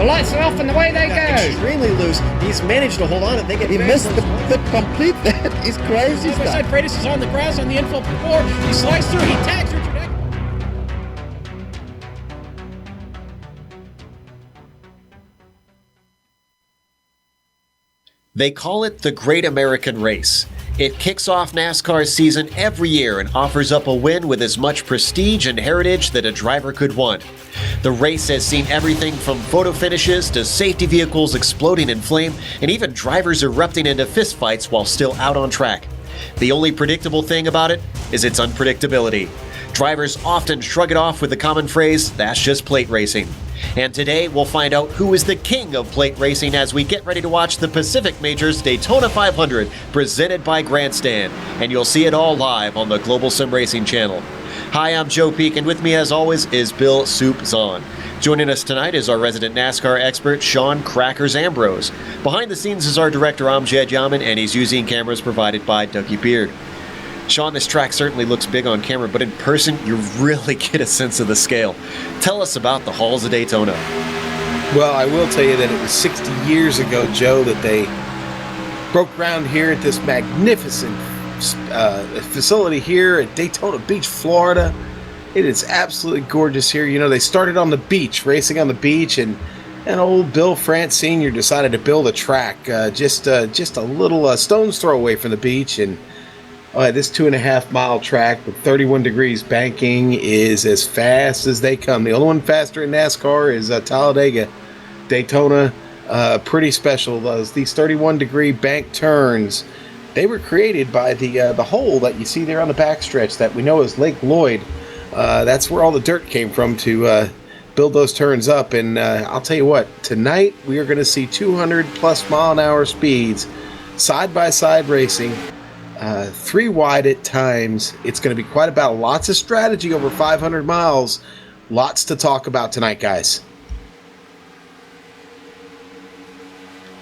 lights are off and away they go. Extremely loose. He's managed to hold on. He missed the complete. That is crazy stuff. Side Freitas is on the grass on the infield before. He slides through. He tags Richard Eck. They call it the Great American Race. It kicks off NASCAR's season every year and offers up a win with as much prestige and heritage that a driver could want. The race has seen everything from photo finishes to safety vehicles exploding in flame and even drivers erupting into fistfights while still out on track. The only predictable thing about it is its unpredictability. Drivers often shrug it off with the common phrase, "That's just plate racing." And today we'll find out who is the king of plate racing as we get ready to watch the Pacific Majors Daytona 500 presented by GranStand. And you'll see it all live on the Global Sim Racing channel. Hi, I'm Joe Peak, and with me as always is Bill Soup Zahn. Joining us tonight is our resident NASCAR expert, Sean Crackers Ambrose. Behind the scenes is our director, Amjad Yaman, and he's using cameras provided by Dougie Beard. Sean, this track certainly looks big on camera, but in person, you really get a sense of the scale. Tell us about the halls of Daytona. Well, I will tell you that it was 60 years ago, Joe, that they broke ground here at this magnificent facility here at Daytona Beach, Florida. It is absolutely gorgeous here. You know, they started on the beach, racing on the beach, and old Bill France Sr. decided to build a track just a little stone's throw away from the beach, and this 2.5 mile track with 31 degrees banking is as fast as they come. The only one faster in NASCAR is Talladega. Daytona, pretty special. These 31 degree bank turns, they were created by the hole that you see there on the backstretch that we know as Lake Lloyd. That's where all the dirt came from to build those turns up. And I'll tell you what, tonight we are going to see 200 plus mile an hour speeds, side by side racing. 3 wide at times. It's going to be quite a battle. Lots of strategy over 500 miles. Lots to talk about tonight, guys.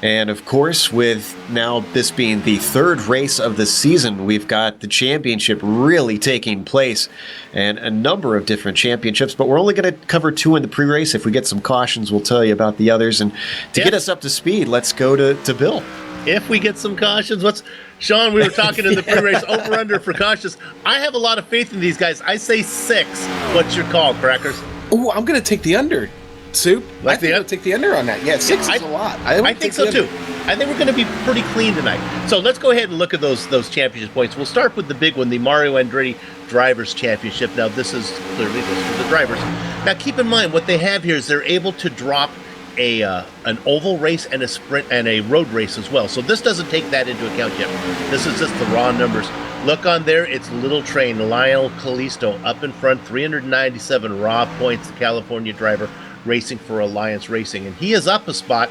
And of course, with now this being the third race of the season, we've got the championship really taking place and a number of different championships, but we're only going to cover 2 in the pre-race. If we get some cautions, we'll tell you about the others. And to get us up to speed, let's go to Bill. If we get some cautions, Sean, we were talking in the pre-race, over-under for cautions. I have a lot of faith in these guys. I say 6. What's your call, Crackers? Oh, I'm going to take the under, Soup. I think I'll take the under on that. Yeah, 6 is a lot. I think so, too. I think we're going to be pretty clean tonight. So let's go ahead and look at those championship points. We'll start with the big one, the Mario Andretti Drivers' Championship. Now, this is clearly this for the drivers. Now, keep in mind, what they have here is they're able to drop an oval race and a sprint and a road race as well. So this doesn't take that into account yet. This is just the raw numbers. Look on there, it's Little Train, Lionel Callisto up in front, 397 raw points, the California driver racing for Alliance Racing. And he is up a spot,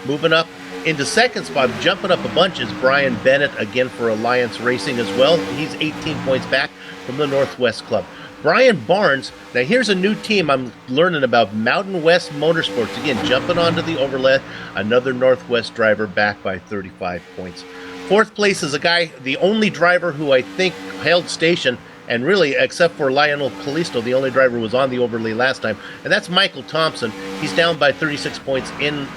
moving up into second spot, jumping up a bunch is Brian Bennett, again for Alliance Racing as well. He's 18 points back from the Northwest Club. Brian Barnes, now here's a new team I'm learning about, Mountain West Motorsports, again, jumping onto the overlay, another Northwest driver back by 35 points. 4th place is a guy, the only driver who I think held station, and really, except for Lionel Callisto, the only driver who was on the overlay last time, and that's Michael Thompson. He's down by 36 points in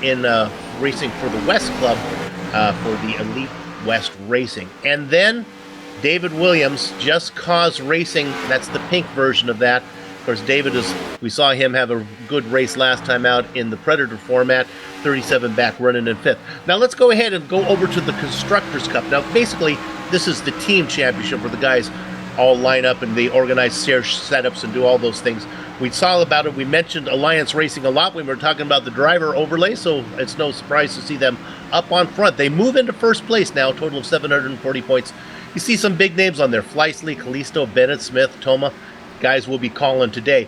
racing for the West Club for the Elite West Racing. And then David Williams, Just Cause Racing, that's the pink version of that. Of course, David we saw him have a good race last time out in the Predator format, 37 back running in 5th. Now let's go ahead and go over to the Constructors' Cup. Now basically, this is the team championship where the guys all line up and they organize setups and do all those things. We saw about it. We mentioned Alliance Racing a lot when we were talking about the driver overlay, so it's no surprise to see them up on front. They move into first place now, a total of 740 points. You see some big names on there, Fleisley, Callisto, Bennett, Smith, Toma. Guys will be calling today.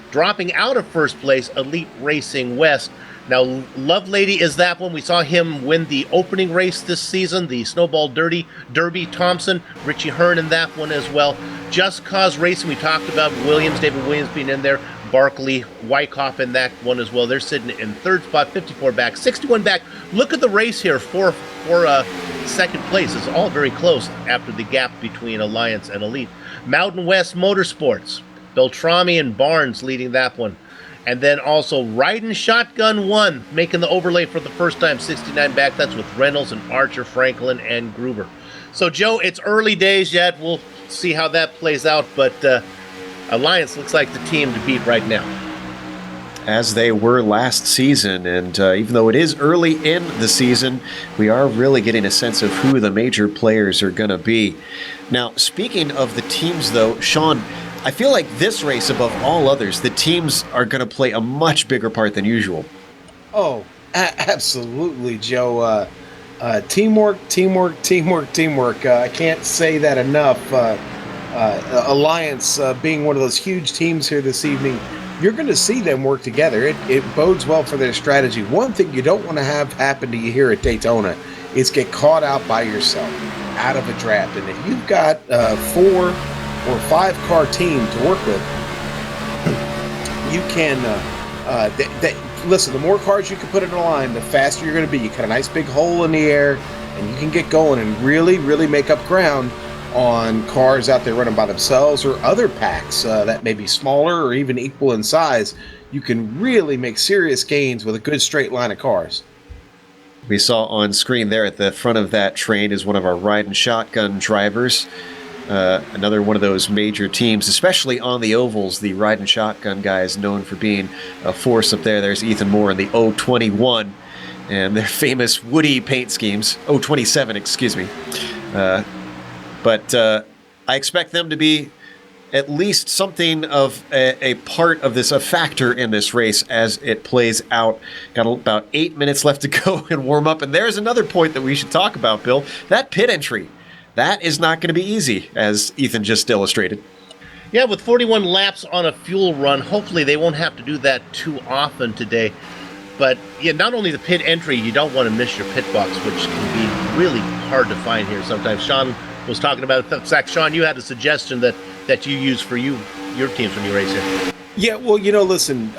Dropping out of first place, Elite Racing West. Now, Lovelady is that one. We saw him win the opening race this season, the Snowball Derby. Thompson, Richie Hearn in that one as well. Just Cause Racing, we talked about David Williams being in there. Barkley, Wyckoff in that one as well. They're sitting in 3rd spot, 54 back, 61 back. Look at the race here for second place. It's all very close after the gap between Alliance and Elite. Mountain West Motorsports, Beltrami and Barnes leading that one. And then also Riding Shotgun 1, making the overlay for the first time, 69 back. That's with Reynolds and Archer, Franklin, and Gruber. So, Joe, it's early days yet. We'll see how that plays out. But Alliance looks like the team to beat right now. As they were last season, and even though it is early in the season, we are really getting a sense of who the major players are going to be. Now, speaking of the teams, though, Sean, I feel like this race, above all others, the teams are going to play a much bigger part than usual. Oh, absolutely, Joe. Teamwork. I can't say that enough. Alliance being one of those huge teams here this evening, you're going to see them work together. It bodes well for their strategy. One thing you don't want to have happen to you here at Daytona is get caught out by yourself, out of a draft. And if you've got 4 or 5 car team to work with, you can listen, the more cars you can put in a line, the faster you're going to be. You cut a nice big hole in the air and you can get going and really make up ground on cars out there running by themselves or other packs that may be smaller or even equal in size. You can really make serious gains with a good straight line of cars. We saw on screen there at the front of that train is one of our Riding Shotgun drivers. Another one of those major teams, especially on the ovals. The Riding Shotgun guy is known for being a force up there. There's Ethan Moore in the 021 and their famous Woody paint schemes. 027, excuse me. But I expect them to be at least something of a part of this, a factor in this race as it plays out. Got about 8 minutes left to go and warm up. And there's another point that we should talk about, Bill. That pit entry. That is not going to be easy, as Ethan just illustrated. Yeah, with 41 laps on a fuel run, hopefully they won't have to do that too often today. But yeah, not only the pit entry, you don't want to miss your pit box, which can be really hard to find here sometimes. Sean was talking about it. In fact, Sean, you had a suggestion that you use for your teams when you race here. Yeah, well, listen,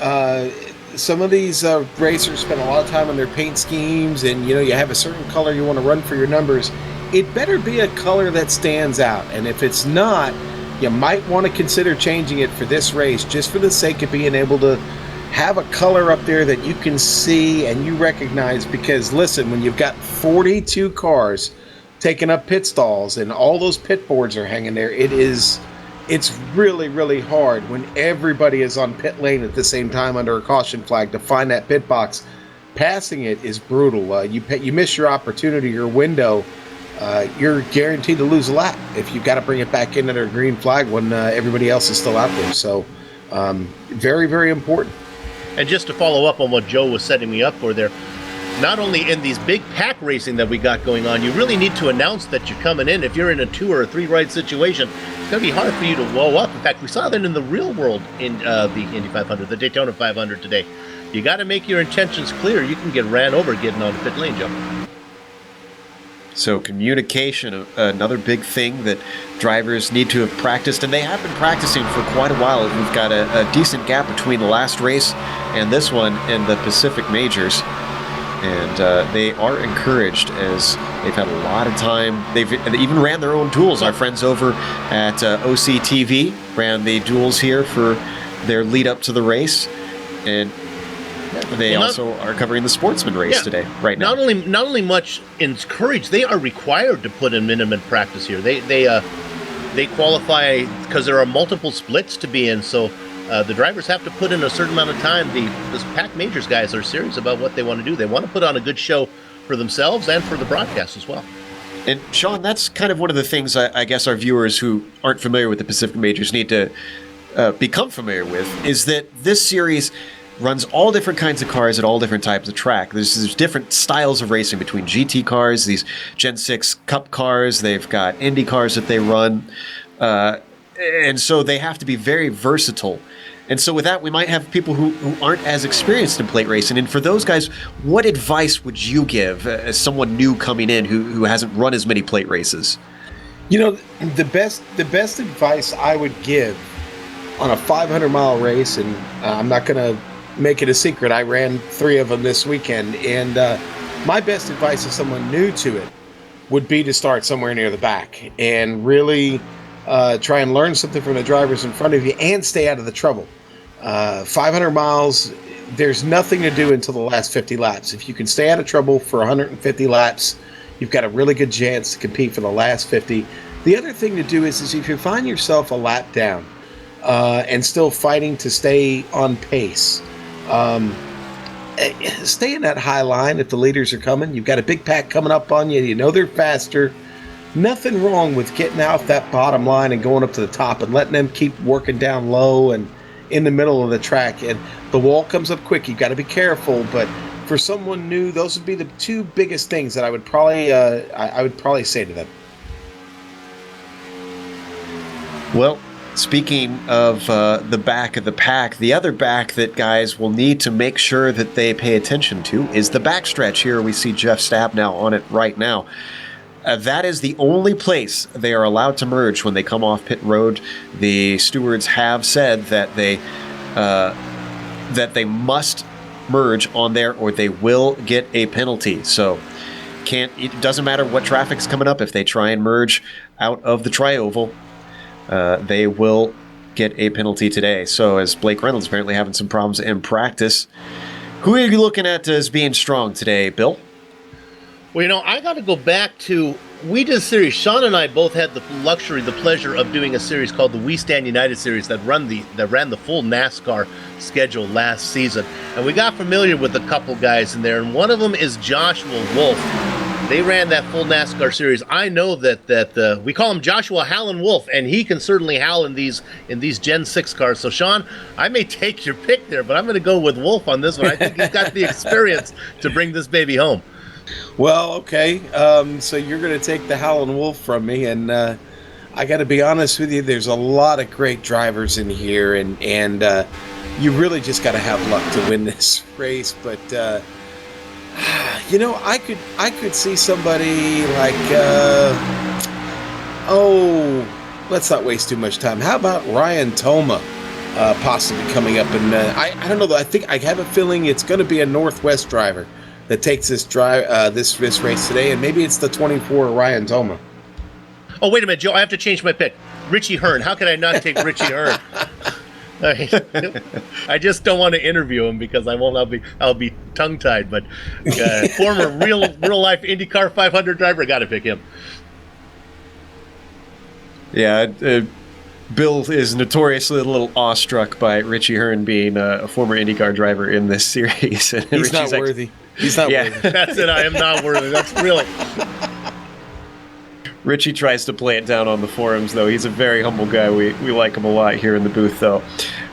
some of these racers spend a lot of time on their paint schemes, and you have a certain color you want to run for your numbers. It better be a color that stands out, and if it's not, you might want to consider changing it for this race, just for the sake of being able to have a color up there that you can see and you recognize. Because listen, when you've got 42 cars taking up pit stalls and all those pit boards are hanging there, it's really hard when everybody is on pit lane at the same time under a caution flag to find that pit box. Passing it is brutal. You miss your opportunity, your window. You're guaranteed to lose a lap if you've got to bring it back in under a green flag when everybody else is still out there. So very important. And just to follow up on what Joe was setting me up for there, not only in these big pack racing that we got going on, you really need to announce that you're coming in. If you're in a 2 or a 3 ride situation, it's going to be hard for you to blow up. In fact, we saw that in the real world in the Indy 500, the Daytona 500 today. You got to make your intentions clear. You can get ran over getting on the pit lane, Joe. So communication, another big thing that drivers need to have practiced, and they have been practicing for quite a while. We've got a decent gap between the last race and this one in the Pacific Majors, and they are encouraged as they've had a lot of time. They even ran their own duels. Our friends over at OCTV ran the duels here for their lead up to the race, and they also are covering the Sportsman race today, right now. Not only much encouraged, they are required to put in minimum practice here. They qualify because there are multiple splits to be in, so the drivers have to put in a certain amount of time. The Pac Majors guys are serious about what they want to do. They want to put on a good show for themselves and for the broadcast as well. And Sean, that's kind of one of the things I guess our viewers who aren't familiar with the Pacific Majors need to become familiar with, is that this series runs all different kinds of cars at all different types of track. There's different styles of racing between GT cars, these Gen 6 Cup cars, they've got Indy cars that they run, and so they have to be very versatile. And so with that, we might have people who aren't as experienced in plate racing. And for those guys, what advice would you give as someone new coming in who hasn't run as many plate races? The best advice I would give on a 500-mile race, and I'm not going to make it a secret, I ran 3 of them this weekend, and my best advice to someone new to it would be to start somewhere near the back and really try and learn something from the drivers in front of you and stay out of the trouble. 500 miles, there's nothing to do until the last 50 laps. If you can stay out of trouble for 150 laps, you've got a really good chance to compete for the last 50. The other thing to do is if you find yourself a lap down and still fighting to stay on pace, stay in that high line if the leaders are coming. You've got a big pack coming up on you. You know they're faster. Nothing wrong with getting out that bottom line and going up to the top and letting them keep working down low and in the middle of the track. And the wall comes up quick. You've got to be careful. But for someone new, those would be the two biggest things that I would probably say to them. Well, speaking of the back of the pack, the other back that guys will need to make sure that they pay attention to is the backstretch. Here we see Jeff Stabnow on it right now. That is the only place they are allowed to merge when they come off pit road. The stewards have said that they must merge on there or they will get a penalty. So it doesn't matter what traffic's coming up. If they try and merge out of the tri-oval, they will get a penalty today. So as Blake Reynolds apparently having some problems in practice, who are you looking at as being strong today, Bill? Well, I got to go back to, we did a series. Sean and I both had the pleasure of doing a series called the We Stand United series that ran the full NASCAR schedule last season. And we got familiar with a couple guys in there, and one of them is Joshua Wolf. They ran that full NASCAR series. I know that we call him Joshua Howlin' Wolf, and he can certainly howl in these Gen 6 cars. So, Sean, I may take your pick there, but I'm going to go with Wolf on this one. I think he's got the experience to bring this baby home. Well, okay. So you're going to take the Howlin' Wolf from me, and I got to be honest with you. There's a lot of great drivers in here, and you really just got to have luck to win this race. But I could see somebody like let's not waste too much time. How about Ryan Toma possibly coming up? And I don't know. I think I have a feeling it's going to be a Northwest driver that takes this race today, and maybe it's the 24 Ryan Toma. Oh, wait a minute, Joe! I have to change my pick. Richie Hearn. How can I not take Richie Hearn? I just don't want to interview him because I won't. I'll be tongue tied. But former real life IndyCar 500 driver, got to pick him. Yeah. Bill is notoriously a little awestruck by Richie Hearn being a former IndyCar driver in this series. He's not worthy. He's not worthy. That's it. I am not worthy. That's really. Richie tries to play it down on the forums, though. He's a very humble guy. We like him a lot here in the booth, though.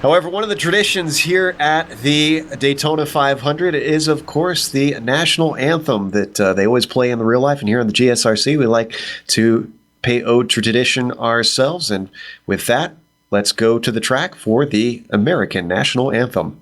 However, one of the traditions here at the Daytona 500 is, of course, the national anthem that they always play in the real life. And here on the GSRC, we like to pay ode to tradition ourselves. And with that, let's go to the track for the American national anthem.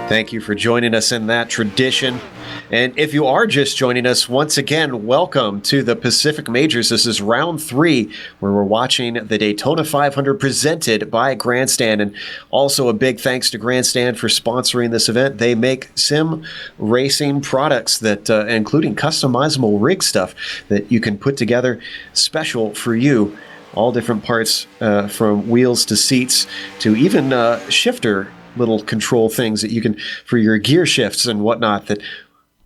Thank you for joining us in that tradition. And if you are just joining us, once again, welcome to the Pacific Majors. This is round 3, where we're watching the Daytona 500 presented by GranStand. And also a big thanks to GranStand for sponsoring this event. They make sim racing products that, including customizable rig stuff that you can put together special for you. all different parts, from wheels to seats to even shifter little control things that you can for your gear shifts and whatnot. That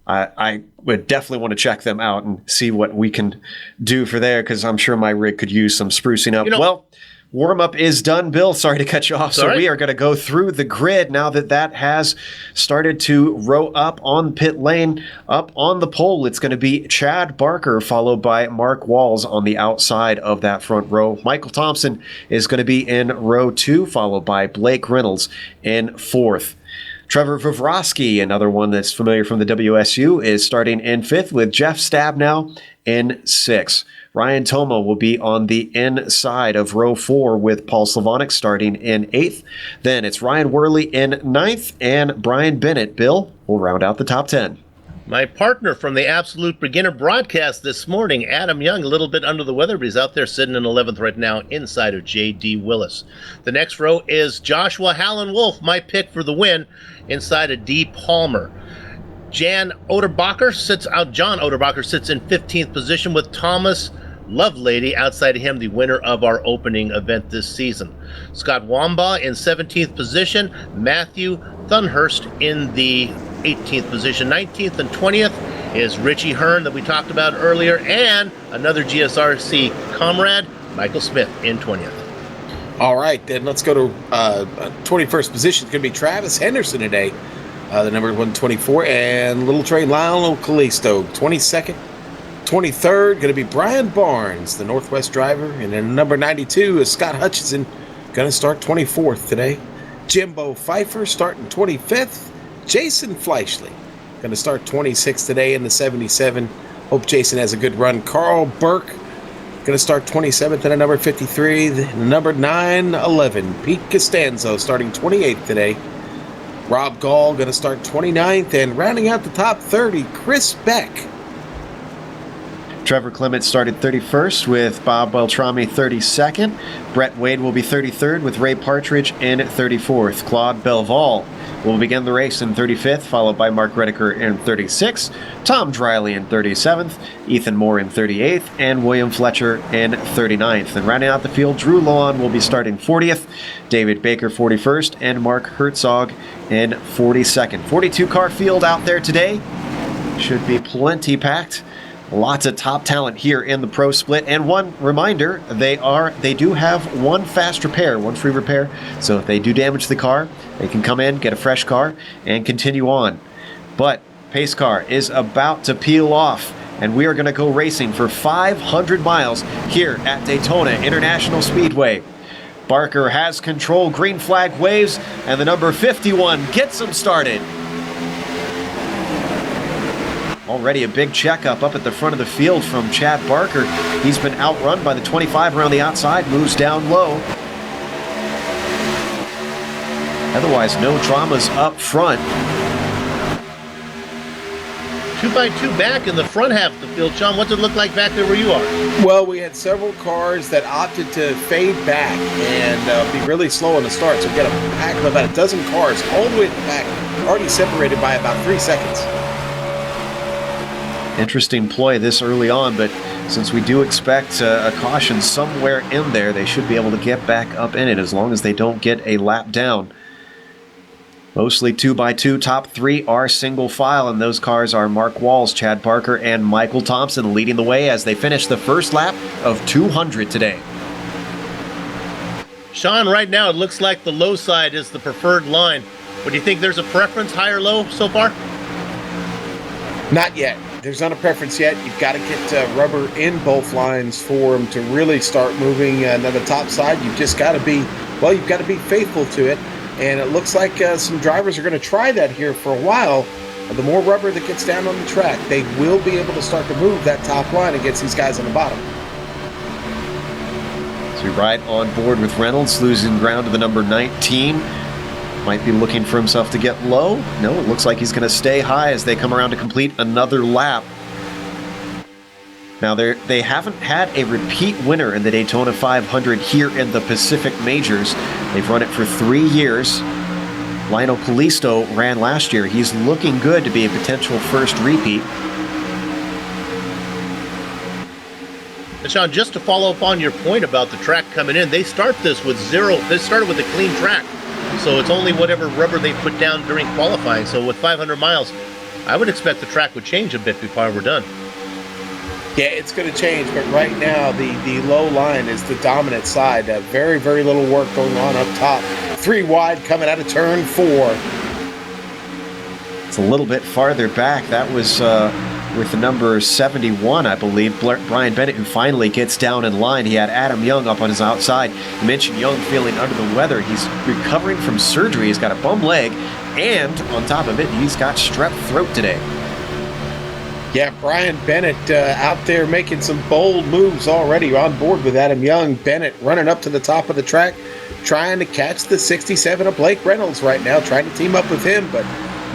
I would definitely want to check them out and see what we can do for there, because I'm sure my rig could use some sprucing up. Well, warm-up is done, Bill. Sorry to cut you off. So we are going to go through the grid now that has started to row up on pit lane. Up on the pole, it's going to be Chad Barker, followed by Mark Walls on the outside of that front row. Michael Thompson is going to be in row 2, followed by Blake Reynolds in 4th. Trevor Vivrovsky, another one that's familiar from the WSU, is starting in 5th, with Jeff Stabnow in 6th. Ryan Toma will be on the inside of row 4 with Paul Slavonic starting in 8th. Then it's Ryan Worley in 9th, and Brian Bennett, Bill, will round out the top 10. My partner from the Absolute Beginner broadcast this morning, Adam Young, a little bit under the weather, but he's out there sitting in 11th right now inside of J.D. Willis. The next row is Joshua Hallen-Wolf, my pick for the win, inside of D. Palmer. John Oderbacher sits in 15th position with Thomas Lovelady outside of him, the winner of our opening event this season. Scott Wamba in 17th position, Matthew Thunhurst in the 18th position. 19th and 20th is Richie Hearn that we talked about earlier, and another GSRC comrade, Michael Smith, in 20th. All right, then let's go to 21st position. It's going to be Travis Henderson today, the number 124, and Little Train Lionel Callisto, 22nd. 23rd, going to be Brian Barnes, the Northwest driver. And then number 92 is Scott Hutchinson, going to start 24th today. Jimbo Pfeiffer starting 25th. Jason Fleischle, going to start 26th today in the 77. Hope Jason has a good run. Carl Burke, going to start 27th in a number 53. The number 911, Pete Costanzo, starting 28th today. Rob Gall, going to start 29th. And rounding out the top 30, Chris Beck. Trevor Clement started 31st with Bob Beltrami 32nd. Brett Wade will be 33rd with Ray Partridge in 34th. Claude Belval will begin the race in 35th, followed by Mark Redeker in 36th. Tom Driley in 37th. Ethan Moore in 38th. And William Fletcher in 39th. And rounding out the field, Drew Lawn will be starting 40th. David Baker 41st. And Mark Herzog in 42nd. 42-car field out there today. Should be plenty packed. Lots of top talent here in the pro split. And one reminder, they do have one fast repair, one free repair. So if they do damage the car, they can come in, get a fresh car, and continue on. But pace car is about to peel off, and we are going to go racing for 500 miles here at Daytona International Speedway. Barker has control, green flag waves, and the number 51 gets them started. Already a big checkup up at the front of the field from Chad Barker. He's been outrun by the 25 around the outside, moves down low. Otherwise, no dramas up front. 2x2 back in the front half of the field. Sean, what's it look like back there where you are? Well, we had several cars that opted to fade back and be really slow on the start. So we got a pack of about a dozen cars all the way to the back, already separated by about 3 seconds. Interesting ploy this early on, but since we do expect a caution somewhere in there, they should be able to get back up in it as long as they don't get a lap down. Mostly 2x2. Top 3 are single file, and those cars are Mark Walls, Chad Barker, and Michael Thompson leading the way as they finish the first lap of 200 today. Sean, right now it looks like the low side is the preferred line. But do you think there's a preference, high or low so far? Not yet. There's not a preference yet. You've got to get rubber in both lines for them to really start moving. Now the top side, you've just got to be, well, you've got to be faithful to it. And it looks like some drivers are going to try that here for a while. The more rubber that gets down on the track, they will be able to start to move that top line against these guys on the bottom. So right on board with Reynolds, losing ground to the number 19. Might be looking for himself to get low. No, it looks like he's going to stay high as they come around to complete another lap. Now, they haven't had a repeat winner in the Daytona 500 here in the Pacific Majors. They've run it for 3 years. Lionel Callisto ran last year. He's looking good to be a potential first repeat. And Sean, just to follow up on your point about the track coming in, they start this with zero. They started with a clean track, so it's only whatever rubber they put down during qualifying. So with 500 miles, I would expect the track would change a bit before we're done. Yeah, it's going to change, but right now the low line is the dominant side. Very, very little work going on up top. 3 wide coming out of turn 4. It's a little bit farther back. That was with the number 71, I believe, Brian Bennett, who finally gets down in line. He had Adam Young up on his outside. You mentioned Young feeling under the weather. He's recovering from surgery. He's got a bum leg, and on top of it, he's got strep throat today. Yeah, Brian Bennett out there making some bold moves already on board with Adam Young. Bennett running up to the top of the track, trying to catch the 67 of Blake Reynolds right now, trying to team up with him, but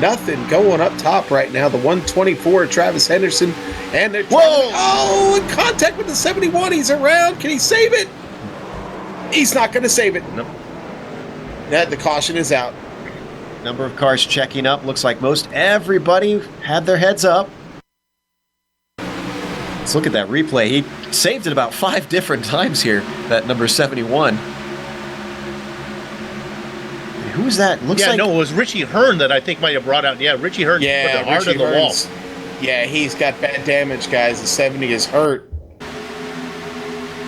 nothing going up top right now. The 124, Travis Henderson, and they're in contact with the 71. He's around. Can he save it? He's not going to save it. Nope. The caution is out. Number of cars checking up. Looks like most everybody had their heads up. Let's look at that replay. He saved it about 5 different times here, that number 71. Who was that? Looks like... no, it was Richie Hearn that I think might have brought out. Yeah, Richie Hearn put the hard on the wall. Yeah, he's got bad damage, guys. The 70 is hurt.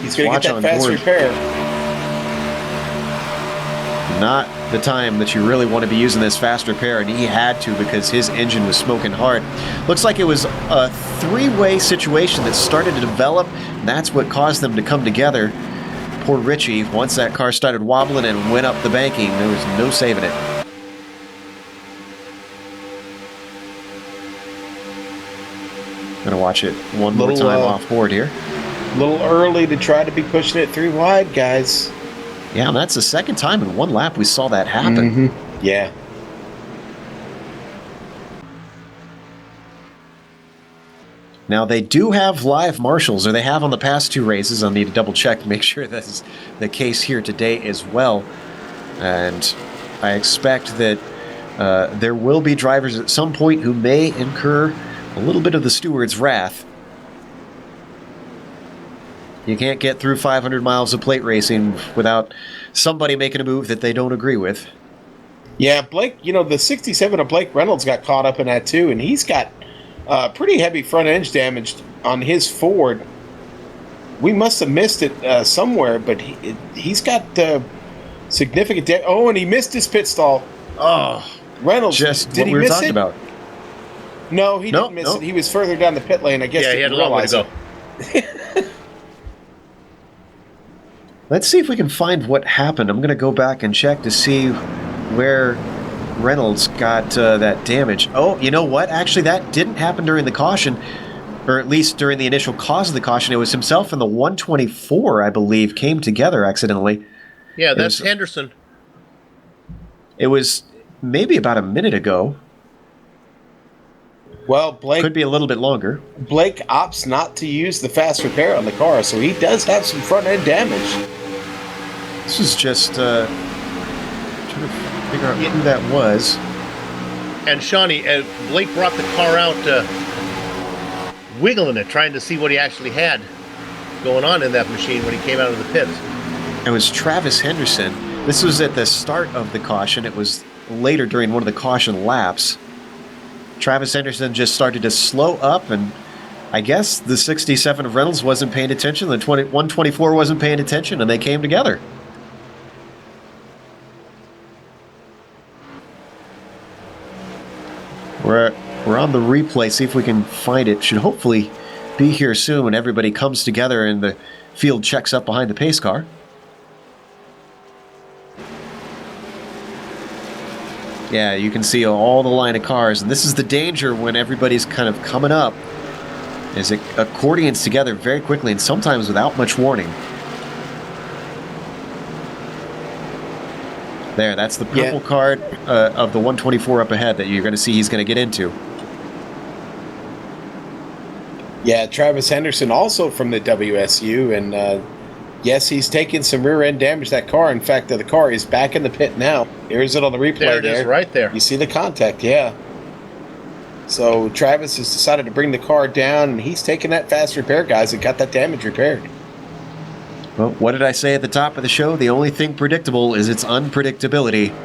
He's going to get that fast repair. Not the time that you really want to be using this fast repair, and he had to because his engine was smoking hard. Looks like it was a 3-way situation that started to develop, and that's what caused them to come together. Poor Richie, once that car started wobbling and went up the banking, there was no saving it. Gonna watch it one more time off board here. A little early to try to be pushing it 3 wide, guys. Yeah, and that's the second time in one lap we saw that happen. Mm-hmm. Yeah. Now, they do have live marshals, or they have on the past 2 races. I'll need to double check to make sure that's the case here today as well. And I expect that there will be drivers at some point who may incur a little bit of the steward's wrath. You can't get through 500 miles of plate racing without somebody making a move that they don't agree with. Yeah, Blake, the 67 of Blake Reynolds got caught up in that too, and he's got pretty heavy front end damage on his Ford. We must have missed it somewhere, but he's got significant damage. Oh, and he missed his pit stall. Oh, Reynolds, just did what he we were miss talking it? about. No, he didn't miss it. He was further down the pit lane. I guess. Yeah, he had a long way to go. Let's see if we can find what happened. I'm going to go back and check to see where Reynolds got that damage. Oh, you know what? Actually, that didn't happen during the caution, or at least during the initial cause of the caution. It was himself and the 124, I believe, came together accidentally. Yeah, that's Henderson. It was maybe about a minute ago. Well, Blake... Could be a little bit longer. Blake opts not to use the fast repair on the car, so he does have some front-end damage. This is just trying to figure out who that was. And Shawnee, Blake brought the car out wiggling it, trying to see what he actually had going on in that machine when he came out of the pits. It was Travis Henderson. This was at the start of the caution. It was later during one of the caution laps. Travis Henderson just started to slow up, and I guess the 67 of Reynolds wasn't paying attention, the 124 wasn't paying attention, and they came together. We're on the replay, see if we can find it. Should hopefully be here soon when everybody comes together and the field checks up behind the pace car. Yeah, you can see all the line of cars, and this is the danger when everybody's kind of coming up, is it accordions together very quickly and sometimes without much warning. There, that's the purple card of the 124 up ahead that you're going to see he's going to get into. Yeah, Travis Henderson also from the WSU, and yes, he's taken some rear-end damage to that car. In fact, the car is back in the pit now. Here's it on the replay There it is, right there. You see the contact, yeah. So Travis has decided to bring the car down, and he's taking that fast repair, guys, and got that damage repaired. Well, what did I say at the top of the show? The only thing predictable is its unpredictability.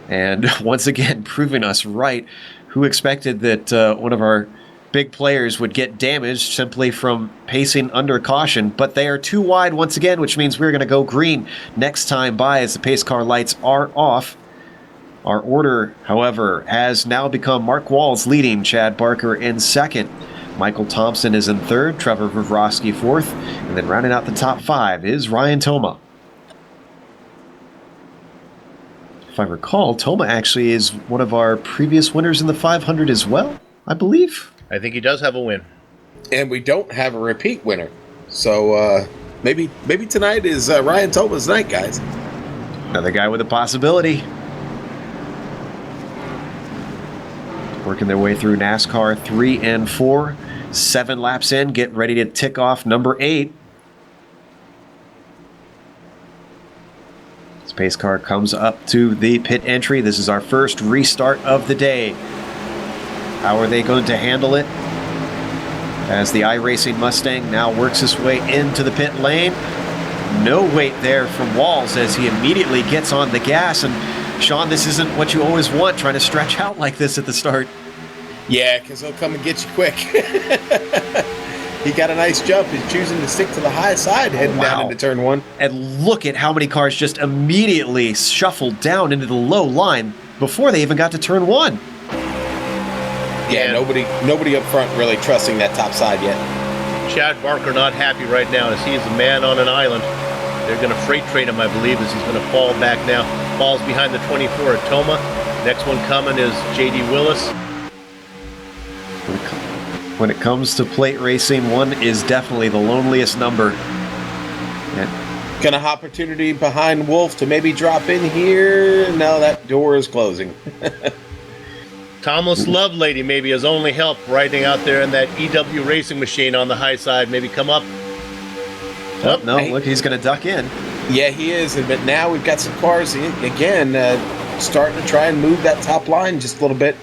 And once again, proving us right. Who expected that one of our big players would get damaged simply from pacing under caution? But they are too wide once again, which means we're going to go green next time by as the pace car lights are off. Our order, however, has now become Mark Walls leading, Chad Barker in second. Michael Thompson is in third, Trevor Vrosky fourth, and then rounding out the top five is Ryan Toma. If I recall, Toma actually is one of our previous winners in the 500 as well, I believe. I think he does have a win. And we don't have a repeat winner. So maybe tonight is Ryan Toma's night, guys. Another guy with a possibility. Working their way through NASCAR 3 and 4. 7 laps in, get ready to tick off number 8. This pace car comes up to the pit entry. This is our first restart of the day. How are they going to handle it? As the iRacing Mustang now works its way into the pit lane. No wait there from Walls as he immediately gets on the gas. And Sean, this isn't what you always want, trying to stretch out like this at the start. Yeah, because he'll come and get you quick. He got a nice jump. He's choosing to stick to the high side heading down into turn 1. And look at how many cars just immediately shuffled down into the low line before they even got to turn 1. Yeah, nobody up front really trusting that top side yet. Chad Barker not happy right now as he's a man on an island. They're going to freight train him, I believe, as he's going to fall back now. Falls behind the 24 at Toma. Next one coming is J.D. Willis. When it comes to plate racing, 1 is definitely the loneliest number. Got an opportunity behind Wolf to maybe drop in here. No, that door is closing. Thomas Lovelady maybe his only help riding out there in that EW racing machine on the high side. Maybe come up. Oh, no, look, he's going to duck in. Yeah, he is. But now we've got some cars, again, starting to try and move that top line just a little bit.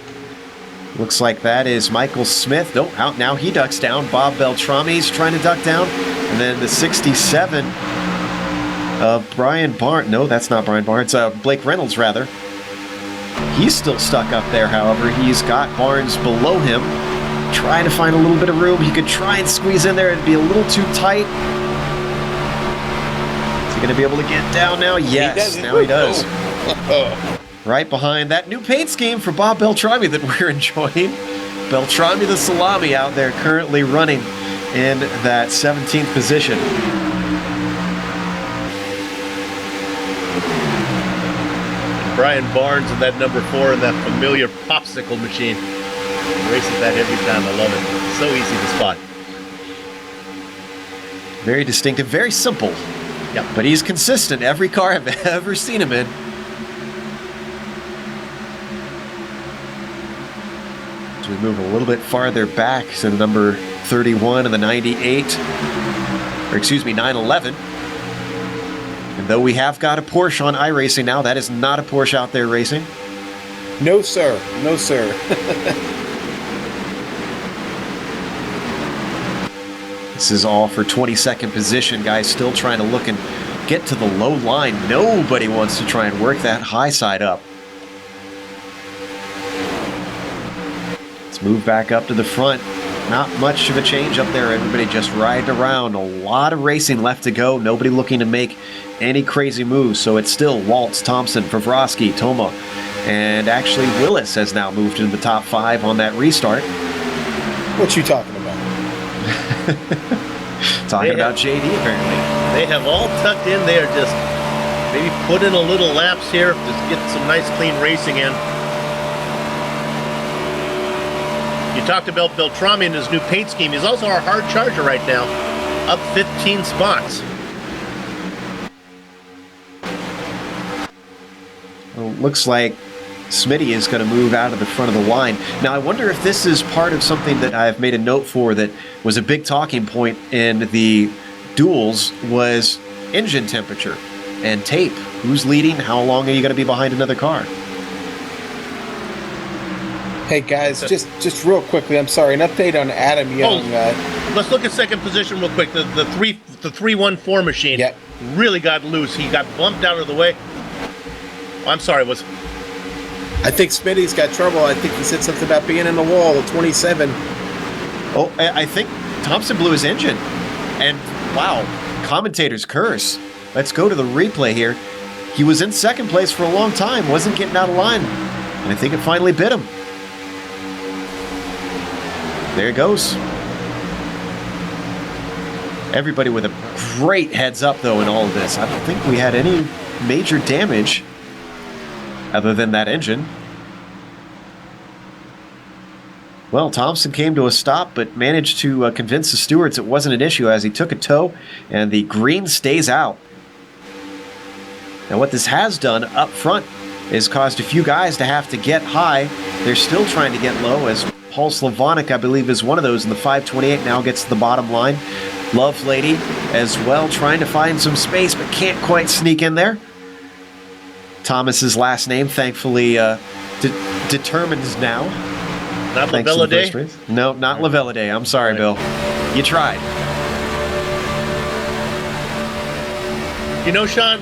Looks like that is Michael Smith. Oh, out now he ducks down. Bob Beltrami's trying to duck down. And then the 67, Brian Barnes. No, that's not Brian Barnes. Blake Reynolds, rather. He's still stuck up there, however. He's got Barnes below him. Trying to find a little bit of room. He could try and squeeze in there. It'd be a little too tight. Is he going to be able to get down now? Yes, now he does. Right behind that new paint scheme for Bob Beltrami that we're enjoying. Beltrami the Salami out there currently running in that 17th position. Brian Barnes and that number 4 in that familiar popsicle machine. Races that every time. I love it. So easy to spot. Very distinctive, very simple. Yep. But he's consistent. Every car I've ever seen him in. As we move a little bit farther back to the number 31 and the 98, or excuse me, 911. And though we have got a Porsche on iRacing now, that is not a Porsche out there racing. No, sir. No, sir. This is all for 22nd position. Guys still trying to look and get to the low line. Nobody wants to try and work that high side up. Let's move back up to the front. Not much of a change up there. Everybody just riding around. A lot of racing left to go. Nobody looking to make any crazy moves. So it's still Waltz, Thompson, Vrosky, Toma, and actually Willis has now moved into the top 5 on that restart. What you talking about? Talking about JD apparently. They have all tucked in there, just maybe put in a little laps here, just get some nice clean racing in. You talked about Beltrami and his new paint scheme. He's also our hard charger right now, up 15 spots. Well, looks like Smitty is going to move out of the front of the line. Now, I wonder if this is part of something that I've made a note for that was a big talking point in the duels was engine temperature and tape. Who's leading? How long are you going to be behind another car? Hey guys, just real quickly, I'm sorry, an update on Adam Young. Let's look at second position real quick. The 314 machine Yep. really got loose. He got bumped out of the way. Oh, I'm sorry, I think Smitty's got trouble. I think he said something about being in the wall at 27. Oh, I think Thompson blew his engine. And wow, commentator's curse. Let's go to the replay here. He was in second place for a long time, wasn't getting out of line. And I think it finally bit him. There it goes. Everybody with a great heads up, though, in all of this. I don't think we had any major damage other than that engine. Well, Thompson came to a stop, but managed to convince the stewards it wasn't an issue as he took a tow, and the green stays out. Now, what this has done up front is caused a few guys to have to get high. They're still trying to get low, as Paul Slavonic, I believe, is one of those in the 528, now gets to the bottom line. Love Lady as well, trying to find some space, but can't quite sneak in there. Thomas's last name, thankfully, determined now. not Lavelle. No, not Lavelle. I'm sorry, Bill. You tried. You know, Sean,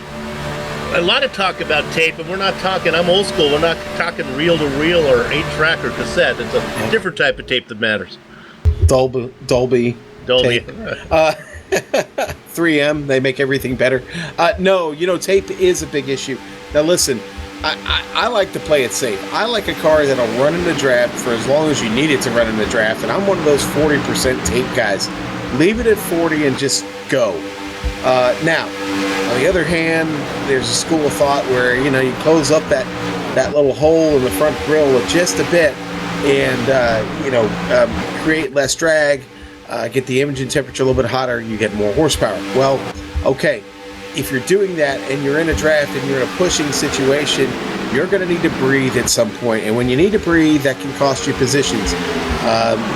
a lot of talk about tape, and we're not talking, I'm old school, we're not talking reel-to-reel or 8-track or cassette. It's a different type of tape that matters. Dolby. Tape. 3M, they make everything better. No, tape is a big issue. Now listen, I like to play it safe. I like a car that'll run in the draft for as long as you need it to run in the draft, and I'm one of those 40% tape guys. Leave it at 40 and just go. Now, on the other hand, there's a school of thought where, you close up that little hole in the front grille just a bit and, create less drag, get the engine temperature a little bit hotter, you get more horsepower. Well, okay, if you're doing that and you're in a draft and you're in a pushing situation, you're going to need to breathe at some point. And when you need to breathe, that can cost you positions.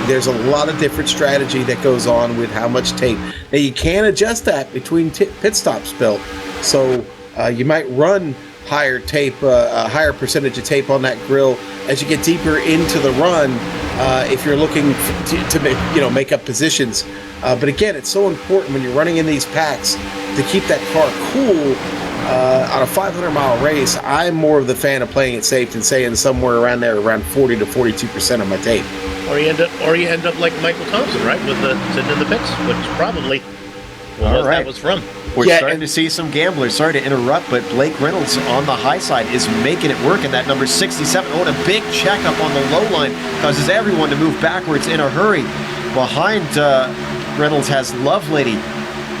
There's a lot of different strategy that goes on with how much tape. Now, you can adjust that between pit stops, Bill. So you might run higher tape, a higher percentage of tape on that grill as you get deeper into the run if you're looking to make up positions. But again, it's so important when you're running in these packs to keep that car cool. On a 500-mile race, I'm more of the fan of playing it safe and saying somewhere around there, around 40 to 42% of my tape. Or you end up like Michael Thompson, right, with sitting in the pits, which probably that was from. We're starting to see some gamblers. Sorry to interrupt, but Blake Reynolds on the high side is making it work in that number 67. Oh, and a big checkup on the low line causes everyone to move backwards in a hurry. Behind Reynolds has Lovelady,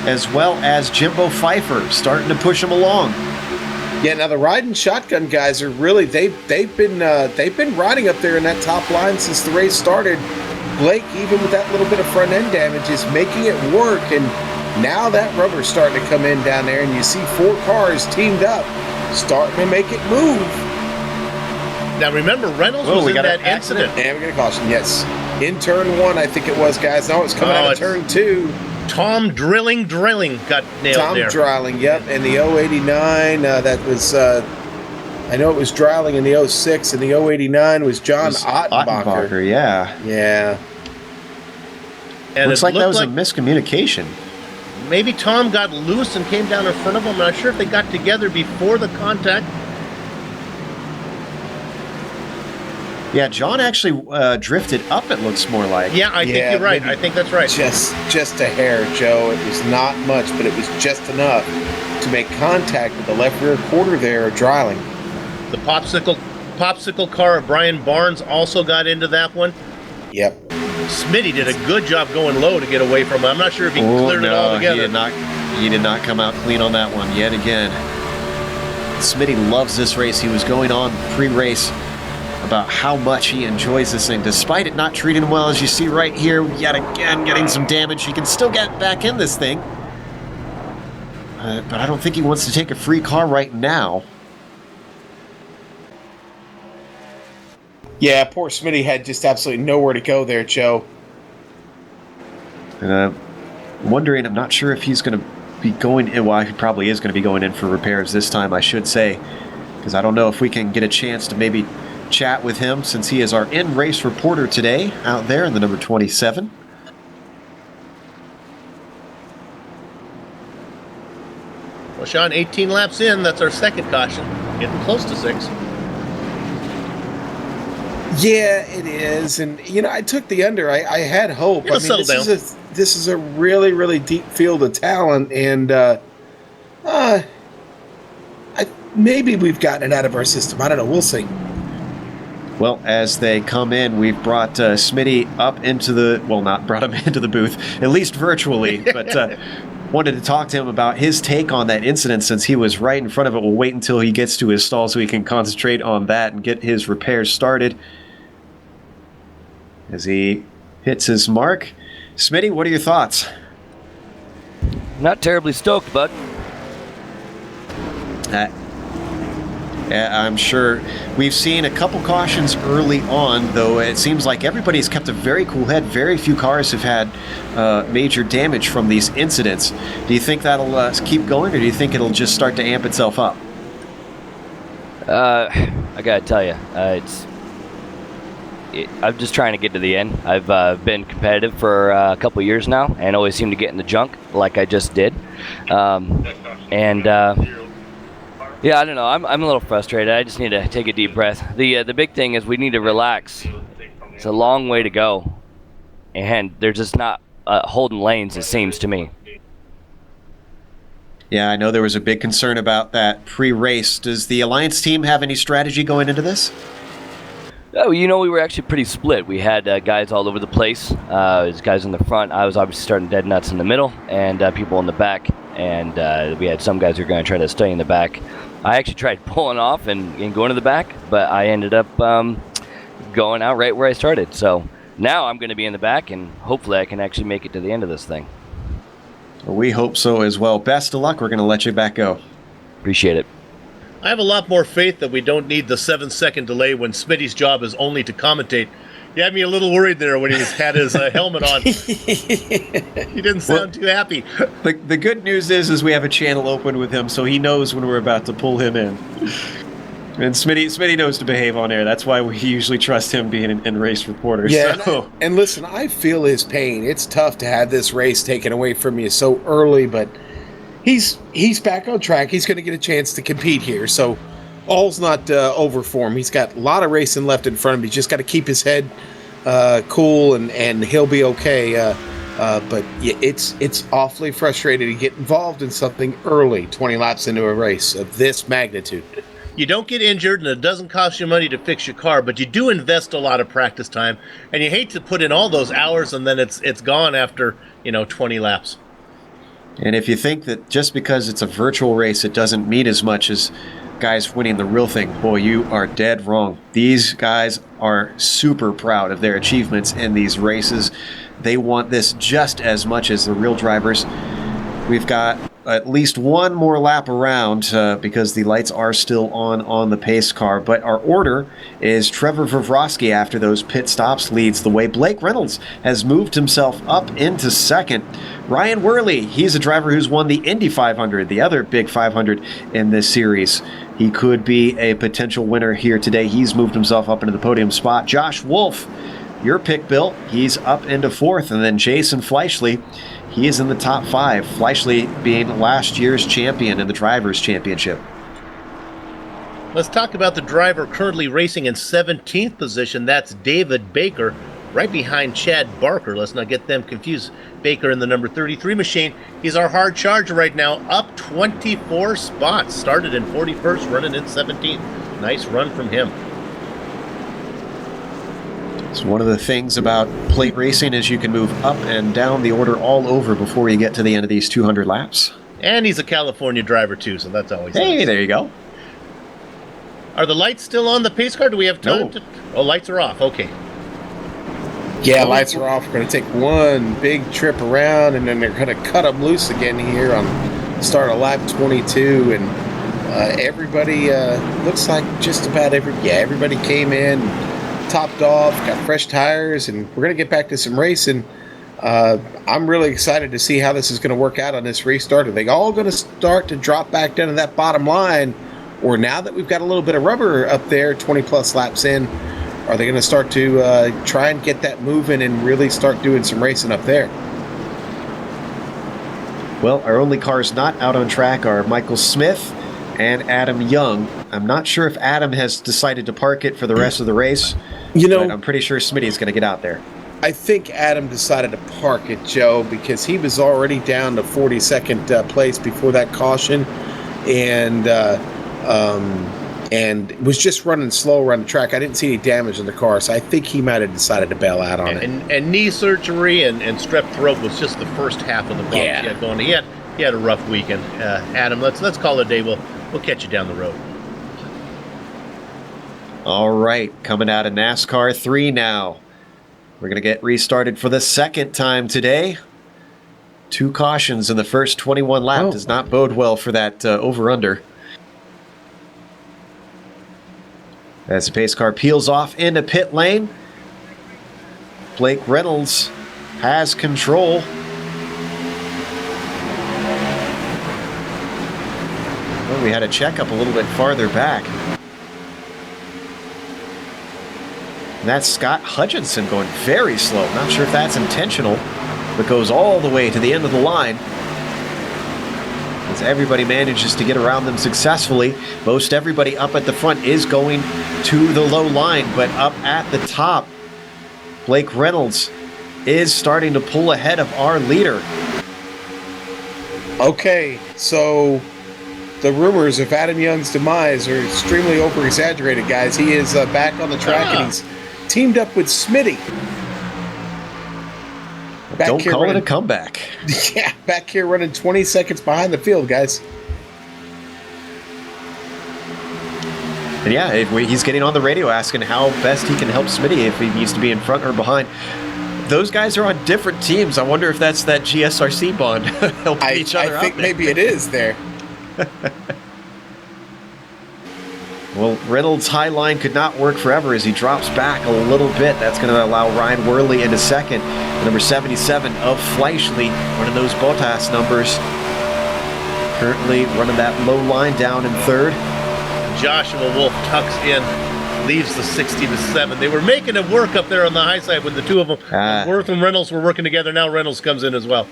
as well as Jimbo Pfeiffer starting to push him along. Yeah, now the riding shotgun guys are really they've been riding up there in that top line since the race started. Blake, even with that little bit of front end damage, is making it work, and now that rubber's starting to come in down there, and you see 4 cars teamed up, starting to make it move. Now remember, Reynolds was in that incident. And we're going to caution, yes. In turn 1, I think it was, guys. No, it's coming out of turn 2. Tom Drilling got nailed there. Tom Drilling, yep. And the 089, that was, I know it was Drilling in the 06, and the 089 was John Ottenbacher. Yeah. And Looks like that was a miscommunication. Maybe Tom got loose and came down in front of him. I'm not sure if they got together before the contact. Yeah, John actually drifted up, it looks more like. Yeah, I think you're right. I think that's right. Just a hair, Joe. It was not much, but it was just enough to make contact with the left rear quarter there of Drilling. The popsicle car of Brian Barnes also got into that one. Yep. Smitty did a good job going low to get away from him. I'm not sure if he cleared it all together. He did not come out clean on that one yet again. Smitty loves this race. He was going on pre-race about how much he enjoys this thing, despite it not treating him well, as you see right here, yet again getting some damage. He can still get back in this thing, but I don't think he wants to take a free car right now. Yeah, poor Smitty had just absolutely nowhere to go there, Joe. And I'm wondering, I'm not sure if he's going to be going in. Well, he probably is going to be going in for repairs this time, I should say, because I don't know if we can get a chance to maybe chat with him since he is our in-race reporter today out there in the number 27. Well, Sean, 18 laps in, that's our second caution. Getting close to 6. Yeah, it is. And, I took the under. I had hope. It'll settle down. This is a really, really deep field of talent. And maybe we've gotten it out of our system. I don't know. We'll see. Well, as they come in, we've brought Smitty up into not brought him into the booth, at least virtually, but wanted to talk to him about his take on that incident since he was right in front of it. We'll wait until he gets to his stall so he can concentrate on that and get his repairs started. As he hits his mark. Smitty, what are your thoughts? Not terribly stoked, bud. I'm sure we've seen a couple cautions early on, though it seems like everybody's kept a very cool head. Very few cars have had major damage from these incidents. Do you think that'll keep going, or do you think it'll just start to amp itself up? I gotta tell you, I'm just trying to get to the end. I've been competitive for a couple years now and always seem to get in the junk like I just did. Yeah, I don't know. I'm a little frustrated. I just need to take a deep breath. The big thing is we need to relax. It's a long way to go, and they're just not holding lanes, it seems to me. Yeah, I know there was a big concern about that pre-race. Does the Alliance team have any strategy going into this? Oh, we were actually pretty split. We had guys all over the place. There's guys in the front. I was obviously starting dead nuts in the middle, and people in the back. And we had some guys who were going to try to stay in the back. I actually tried pulling off and going to the back, but I ended up going out right where I started. So now I'm going to be in the back, and hopefully I can actually make it to the end of this thing. We hope so as well. Best of luck. We're going to let you back go. Appreciate it. I have a lot more faith that we don't need the 7-second delay when Smitty's job is only to commentate. You had me a little worried there when he had his helmet on. He didn't sound too happy. The good news is we have a channel open with him, so he knows when we're about to pull him in. And Smitty knows to behave on air. That's why we usually trust him being an race reporter. Yeah, so. and listen, I feel his pain. It's tough to have this race taken away from you so early, but he's back on track. He's going to get a chance to compete here, so all's not over for him. He's got a lot of racing left in front of him. He's just got to keep his head cool, and he'll be okay. But yeah, it's awfully frustrating to get involved in something early, 20 laps into a race of this magnitude. You don't get injured, and it doesn't cost you money to fix your car, but you do invest a lot of practice time, and you hate to put in all those hours and then it's gone after 20 laps. And if you think that just because it's a virtual race, it doesn't mean as much as guys winning the real thing, boy, you are dead wrong. These guys are super proud of their achievements in these races. They want this just as much as the real drivers. We've got at least one more lap around because the lights are still on the pace car. But our order is Trevor Vrosky after those pit stops leads the way. Blake Reynolds has moved himself up into second. Ryan Worley, he's a driver who's won the Indy 500, the other big 500 in this series. He could be a potential winner here today. He's moved himself up into the podium spot. Josh Wolf, your pick, Bill, he's up into fourth. And then Jason Fleischle, he is in the top 5. Fleischle being last year's champion in the Drivers' Championship. Let's talk about the driver currently racing in 17th position. That's David Baker, right behind Chad Barker. Let's not get them confused. Baker in the number 33 machine. He's our hard charger right now, up 24 spots. Started in 41st, running in 17th. Nice run from him. So one of the things about plate racing is you can move up and down the order all over before you get to the end of these 200 laps. And he's a California driver too, so that's always Hey, nice. There you go. Are the lights still on the pace car? Do we have time to... Oh, lights are off. Okay. Yeah, lights are off. We're going to take one big trip around, and then they're going to cut them loose again here on the start of lap 22. And everybody looks like just about everybody came in, topped off, got fresh tires, and we're going to get back to some racing. I'm really excited to see how this is going to work out on this restart. Are they all going to start to drop back down to that bottom line, Or now that we've got a little bit of rubber up there, 20-plus laps in, are they going to start to try and get that moving and really start doing some racing up there? Well, our only cars not out on track are Michael Smith and Adam Young. I'm not sure if Adam has decided to park it for the rest of the race. But I'm pretty sure Smitty's going to get out there. I think Adam decided to park it, Joe, because he was already down to 42nd place before that caution, and was just running slow around the track. I didn't see any damage in the car, so I think he might have decided to bail out on it. And knee surgery and strep throat was just the first half of the problem he had going. He had a rough weekend. Adam, let's call it a day. We'll catch you down the road. All right, coming out of NASCAR 3 now. We're going to get restarted for the second time today. 2 cautions in the first 21 lap does not bode well for that over-under. As the pace car peels off into pit lane, Blake Reynolds has control. Well, we had a checkup a little bit farther back. And that's Scott Hutchinson going very slow. Not sure if that's intentional, but goes all the way to the end of the line. As everybody manages to get around them successfully. Most everybody up at the front is going to the low line, but up at the top, Blake Reynolds is starting to pull ahead of our leader. Okay, so the rumors of Adam Young's demise are extremely over-exaggerated, guys. He is back on the track, and he's teamed up with Smitty. Don't call it a comeback. Yeah, back here running 20 seconds behind the field, guys. And yeah, he's getting on the radio asking how best he can help Smitty, if he needs to be in front or behind. Those guys are on different teams. I wonder if that's that GSRC bond helping each other out. I think maybe it is there. Well, Reynolds' high line could not work forever as he drops back a little bit. That's going to allow Ryan Worley into second. Number 77 of Fleischle, running those Bottas numbers. Currently running that low line down in third. Joshua Wolf tucks in, leaves the 60-7. They were making it work up there on the high side when the two of them, Worth and Reynolds, were working together. Now Reynolds comes in as well.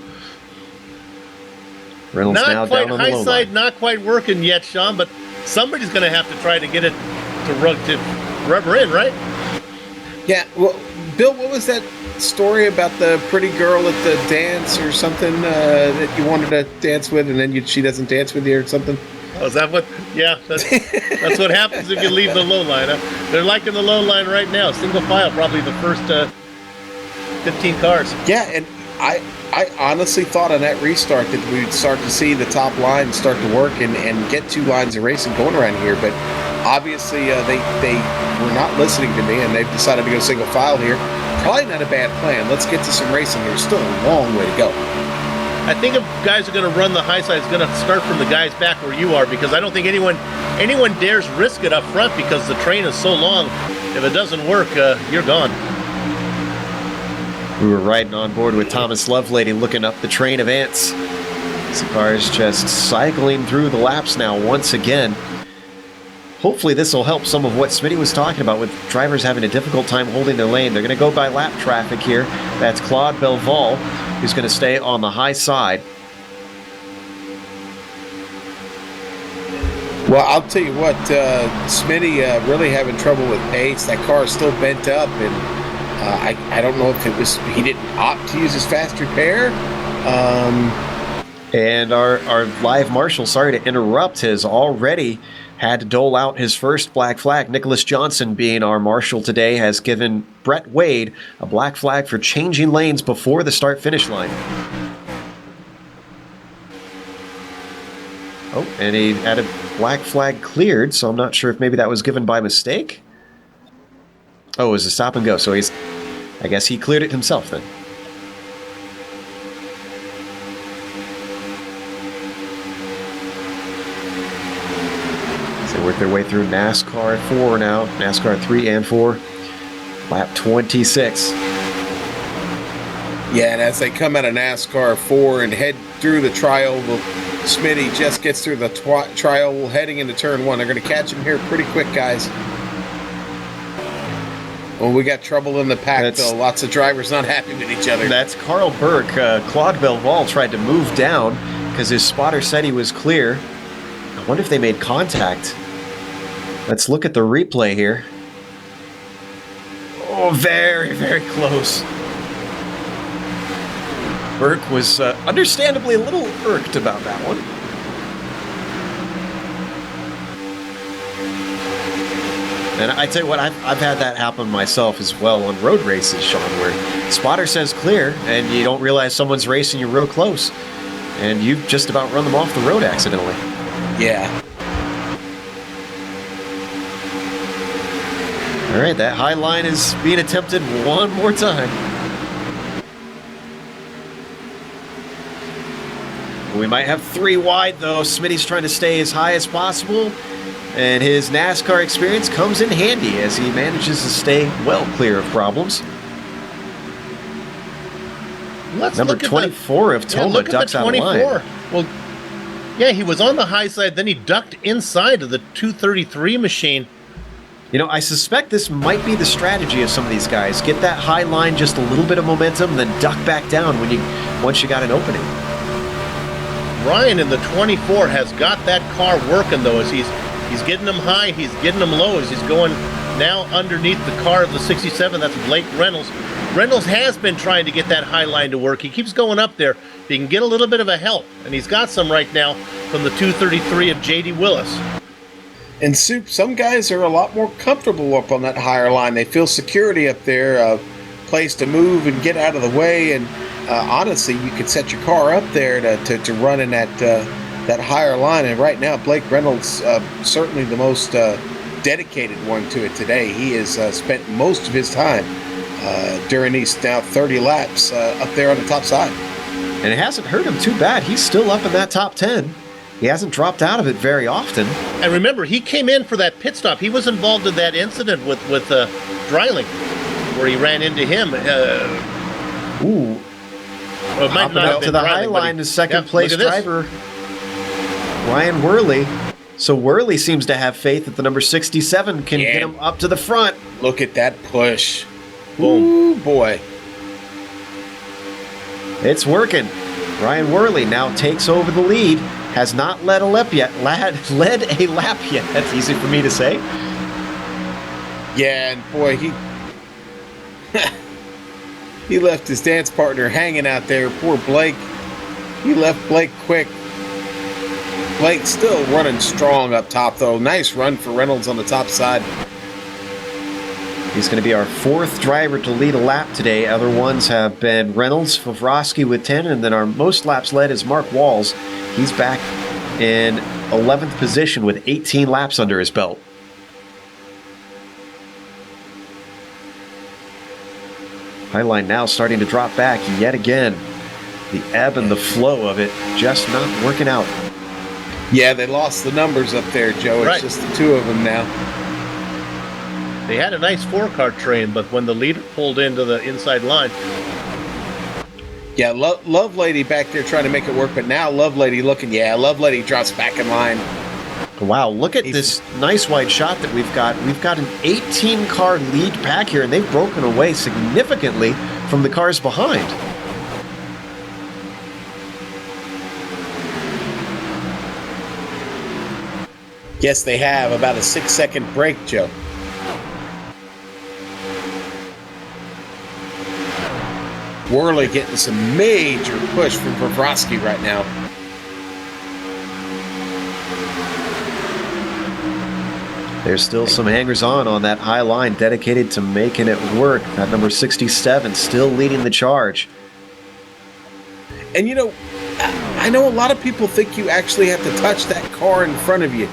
Reynolds not now quite down on the high low side, line. not quite working yet, Sean, but somebody's going to have to try to get it to rubber in, right? Yeah, well, Bill, what was that story about the pretty girl at the dance or something that you wanted to dance with, and then she doesn't dance with you or something? Oh, is that what? Yeah, that's what happens if you leave the low line. Huh? They're liking the low line right now. Single file, probably the first 15 cars. Yeah, and I honestly thought on that restart that we'd start to see the top line start to work and get 2 lines of racing going around here, but obviously they were not listening to me, and they've decided to go single file here. Probably not a bad plan. Let's get to some racing here. Still a long way to go. I think if guys are going to run the high side, it's going to start from the guys back where you are, because I don't think anyone dares risk it up front because the train is so long. If it doesn't work, you're gone. We were riding on board with Thomas Lovelady looking up the train of ants. The car's just cycling through the laps now once again. Hopefully this will help some of what Smitty was talking about with drivers having a difficult time holding their lane. They're going to go by lap traffic here. That's Claude Belval, who's going to stay on the high side. Well, I'll tell you what, Smitty really having trouble with pace. That car is still bent up, and I don't know if it was he didn't opt to use his fast repair. And our live marshal, sorry to interrupt, has already had to dole out his first black flag. Nicholas Johnson, being our marshal today, has given Brett Wade a black flag for changing lanes before the start-finish line. Oh, and he had a black flag cleared, so I'm not sure if maybe that was given by mistake. Oh, it was a stop and go, so I guess he cleared it himself then. They work their way through NASCAR 4 now, NASCAR 3 and 4, lap 26. Yeah, and as they come out of NASCAR 4 and head through the tri-oval, Smitty just gets through the tri-oval heading into turn 1. They're going to catch him here pretty quick, guys. Well, we got trouble in the pack, though. Lots of drivers not happy with each other. That's Carl Burke. Claude Belval tried to move down because his spotter said he was clear. I wonder if they made contact. Let's look at the replay here. Oh, very, very close. Burke was understandably a little irked about that one. And I tell you what, I've had that happen myself as well on road races, Sean, where spotter says clear, and you don't realize someone's racing you real close, and you just about run them off the road accidentally. Yeah. All right, that high line is being attempted one more time. We might have 3 wide, though. Smitty's trying to stay as high as possible, and his NASCAR experience comes in handy as he manages to stay well clear of problems. Number 24 of Toma ducks out of line. Well, yeah, he was on the high side, then he ducked inside of the 233 machine. You know, I suspect this might be the strategy of some of these guys. Get that high line, just a little bit of momentum, then duck back down once you got an opening. Ryan in the 24 has got that car working, though, as he's getting them high, he's getting them low, as he's going now underneath the car of the 67. That's Blake Reynolds. Reynolds has been trying to get that high line to work. He keeps going up there. He can get a little bit of a help, and he's got some right now from the 233 of J.D. Willis. And Soup, some guys are a lot more comfortable up on that higher line. They feel security up there, a place to move and get out of the way. And honestly, you could set your car up there to run in that higher line. And right now, Blake Reynolds, certainly the most dedicated one to it today. He has spent most of his time during these now 30 laps up there on the top side. And it hasn't hurt him too bad. He's still up in that top 10. He hasn't dropped out of it very often. And remember, he came in for that pit stop. He was involved in that incident with Dreiling, where he ran into him. Ooh. Well, it might not have up been to the Dreiling, high line, the second place look at this. driver, Ryan Worley. So Worley seems to have faith that the number 67 can get him up to the front. Look at that push. Boom. Ooh, boy. It's working. Ryan Worley now takes over the lead. Has not led a lap yet. Led a lap yet. That's easy for me to say. Yeah, and boy, he left his dance partner hanging out there. Poor Blake. He left Blake quick. Blake still running strong up top, though. Nice run for Reynolds on the top side. He's going to be our 4th driver to lead a lap today. Other ones have been Reynolds, Favrovsky with 10, and then our most laps led is Mark Walls. He's back in 11th position with 18 laps under his belt. Highline now starting to drop back yet again. The ebb and the flow of it just not working out. Yeah, they lost the numbers up there, Joe. It's just the 2 of them now. They had a nice 4-car train, but when the leader pulled into the inside line. Yeah, Love Lady back there trying to make it work, but now Love Lady looking, Love Lady drops back in line. Wow, look at this nice wide shot that we've got. We've got an 18-car lead pack here, and they've broken away significantly from the cars behind. Yes, they have. About a 6-second break, Joe. Worley getting some major push from Favrovsky right now. There's still some hangers-on on that high line dedicated to making it work. That number 67 still leading the charge. And you know, I know a lot of people think you actually have to touch that car in front of you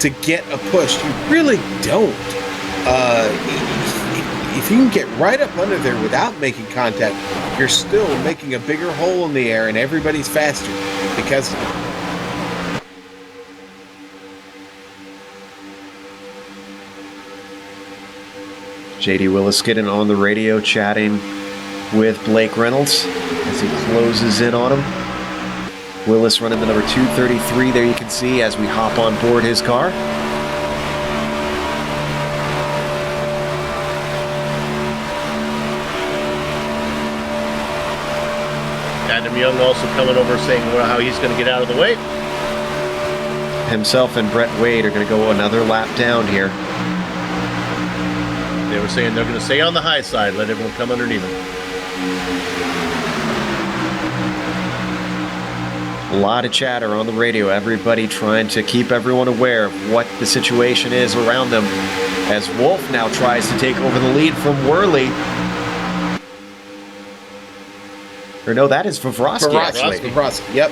to get a push. You really don't. If you can get right up under there without making contact, you're still making a bigger hole in the air and everybody's faster because J.D. Willis getting on the radio chatting with Blake Reynolds as he closes in on him. Willis running the number 233 there, you can see, as we hop on board his car. Adam Young also coming over saying how he's going to get out of the way. Himself and Brett Wade are going to go another lap down here. They were saying they're going to stay on the high side, let everyone come underneath them. A lot of chatter on the radio, everybody trying to keep everyone aware of what the situation is around them, as Wolf now tries to take over the lead from Worley. Or no, that is Vavroski. Vavroski, yep.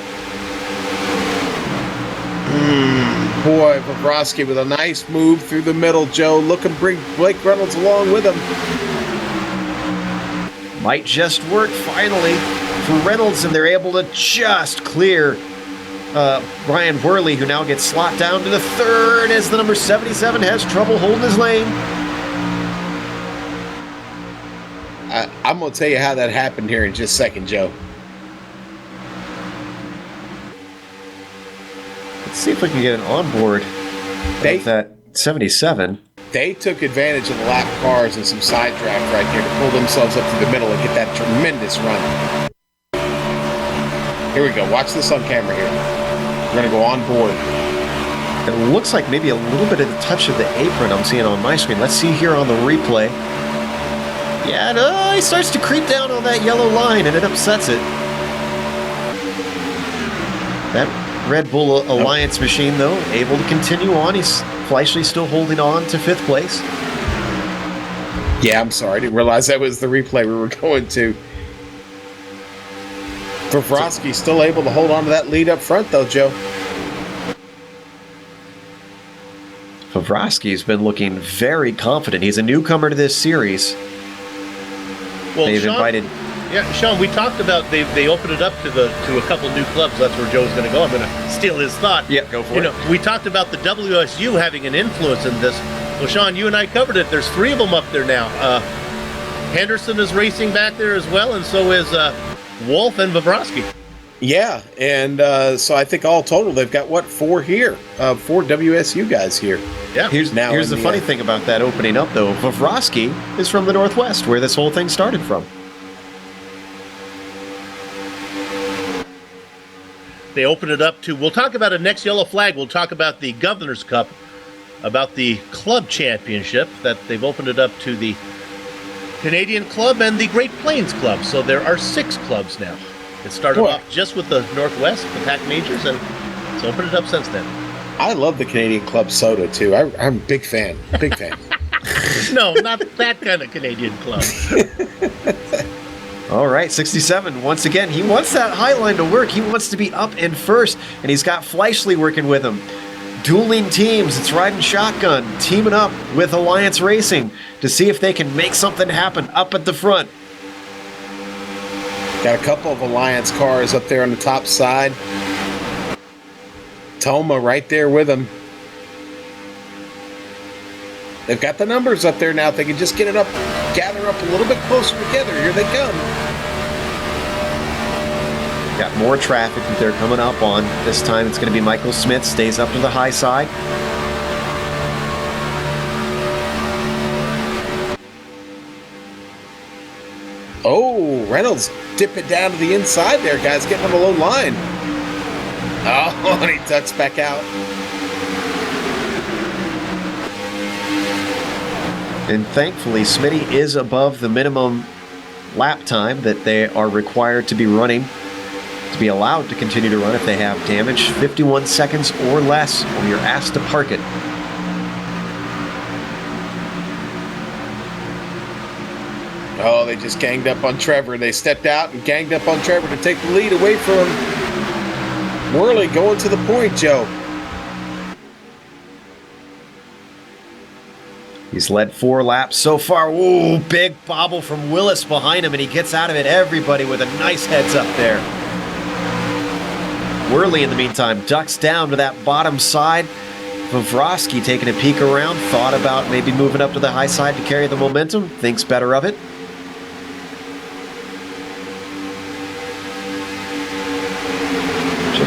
Boy, Vavroski with a nice move through the middle, Joe. Looking to bring Blake Reynolds along with him. Might just work finally for Reynolds, and they're able to just clear Ryan Worley, who now gets slot down to the third as the number 77 has trouble holding his lane. I'm going to tell you how that happened here in just a second, Joe. Let's see if we can get an onboard with that 77. They took advantage of the lap cars and some side draft right here to pull themselves up through the middle and get that tremendous run. Here we go. Watch this on camera here. We're going to go on board. It looks like maybe a little bit of the touch of the apron I'm seeing on my screen. Let's see here on the replay. Yeah, no, he starts to creep down on that yellow line, and it upsets it. That Red Bull Alliance machine, though, able to continue on. He's Fleischle still holding on to 5th place. Yeah, I'm sorry. I didn't realize that was the replay we were going to. Vavroski still able to hold on to that lead up front, though, Joe. Vavroski's been looking very confident. He's a newcomer to this series. Well, They've Sean, invited... Yeah, Sean, we talked about they opened it up to a couple new clubs. That's where Joe's going to go. I'm going to steal his thought. Yeah, go for it. We talked about the WSU having an influence in this. Well, Sean, you and I covered it. There's 3 of them up there now. Henderson is racing back there as well, and so is Wolf and Vavroski. Yeah, and so I think all total they've got, 4 here? 4 WSU guys here. Yeah. Here's the funny thing about that opening up, though. Vavroski is from the Northwest, where this whole thing started from. They opened it up to, we'll talk about a next yellow flag. We'll talk about the Governor's Cup, about the club championship, that they've opened it up to the Canadian Club and the Great Plains Club. So there are 6 clubs now. It started off just with the Northwest, the Pac Majors, and it's opened it up since then. I love the Canadian Club soda, too. I'm a big fan. Big fan. No, not that kind of Canadian club. All right, 67. Once again, he wants that high line to work. He wants to be up in first, and he's got Fleischle working with him. Dueling teams. It's riding shotgun, teaming up with Alliance Racing to see if they can make something happen up at the front. Got a couple of Alliance cars up there on the top side. Toma right there with them. They've got the numbers up there now. If they can just get it up, gather up a little bit closer together. Here they come. Got more traffic that they're coming up on. This time it's going to be Michael Smith, stays up to the high side. Oh, Reynolds dip it down to the inside there, guys. Getting on the low line. Oh, and he ducks back out. And thankfully, Smitty is above the minimum lap time that they are required to be running, to be allowed to continue to run if they have damage. 51 seconds or less, or you're asked to park it. Oh, they just ganged up on Trevor. They stepped out and ganged up on Trevor to take the lead away from Worley going to the point, Joe. He's led 4 laps so far. Ooh, big bobble from Willis behind him, and he gets out of it. Everybody with a nice heads up there. Worley, in the meantime, ducks down to that bottom side. Vavroski taking a peek around, thought about maybe moving up to the high side to carry the momentum, thinks better of it.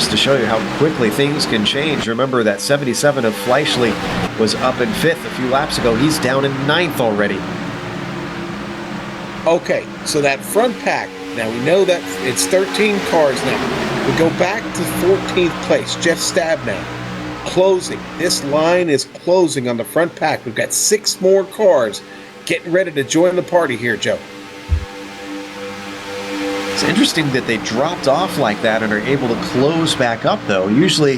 just to show you how quickly things can change. Remember that 77 of Fleischle was up in 5th a few laps ago. He's down in 9th already. Okay, so that front pack, now we know that it's 13 cars now. We go back to 14th place, Jeff Stabnow, closing. This line is closing on the front pack. We've got 6 more cars getting ready to join the party here, Joe. It's interesting that they dropped off like that and are able to close back up, though. Usually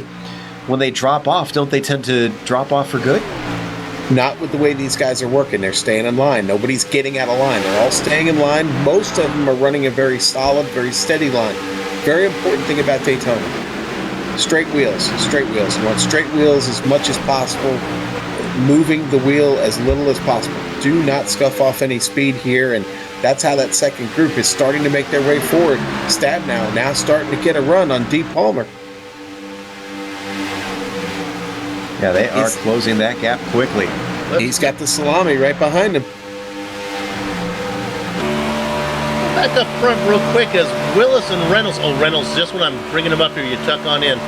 when they drop off, don't they tend to drop off for good? Not with the way these guys are working. They're staying in line. Nobody's getting out of line. They're all staying in line. Most of them are running a very solid, very steady line. Very important thing about Daytona. Straight wheels, straight wheels. You want straight wheels as much as possible, moving the wheel as little as possible. Do not scuff off any speed here, and that's how that second group is starting to make their way forward. Stabnow now starting to get a run on D. Palmer. Yeah, they are closing that gap quickly. He's got the salami right behind him. Back up front real quick as Willis and Reynolds. Oh, Reynolds, just when I'm bringing him up here, you tuck on in.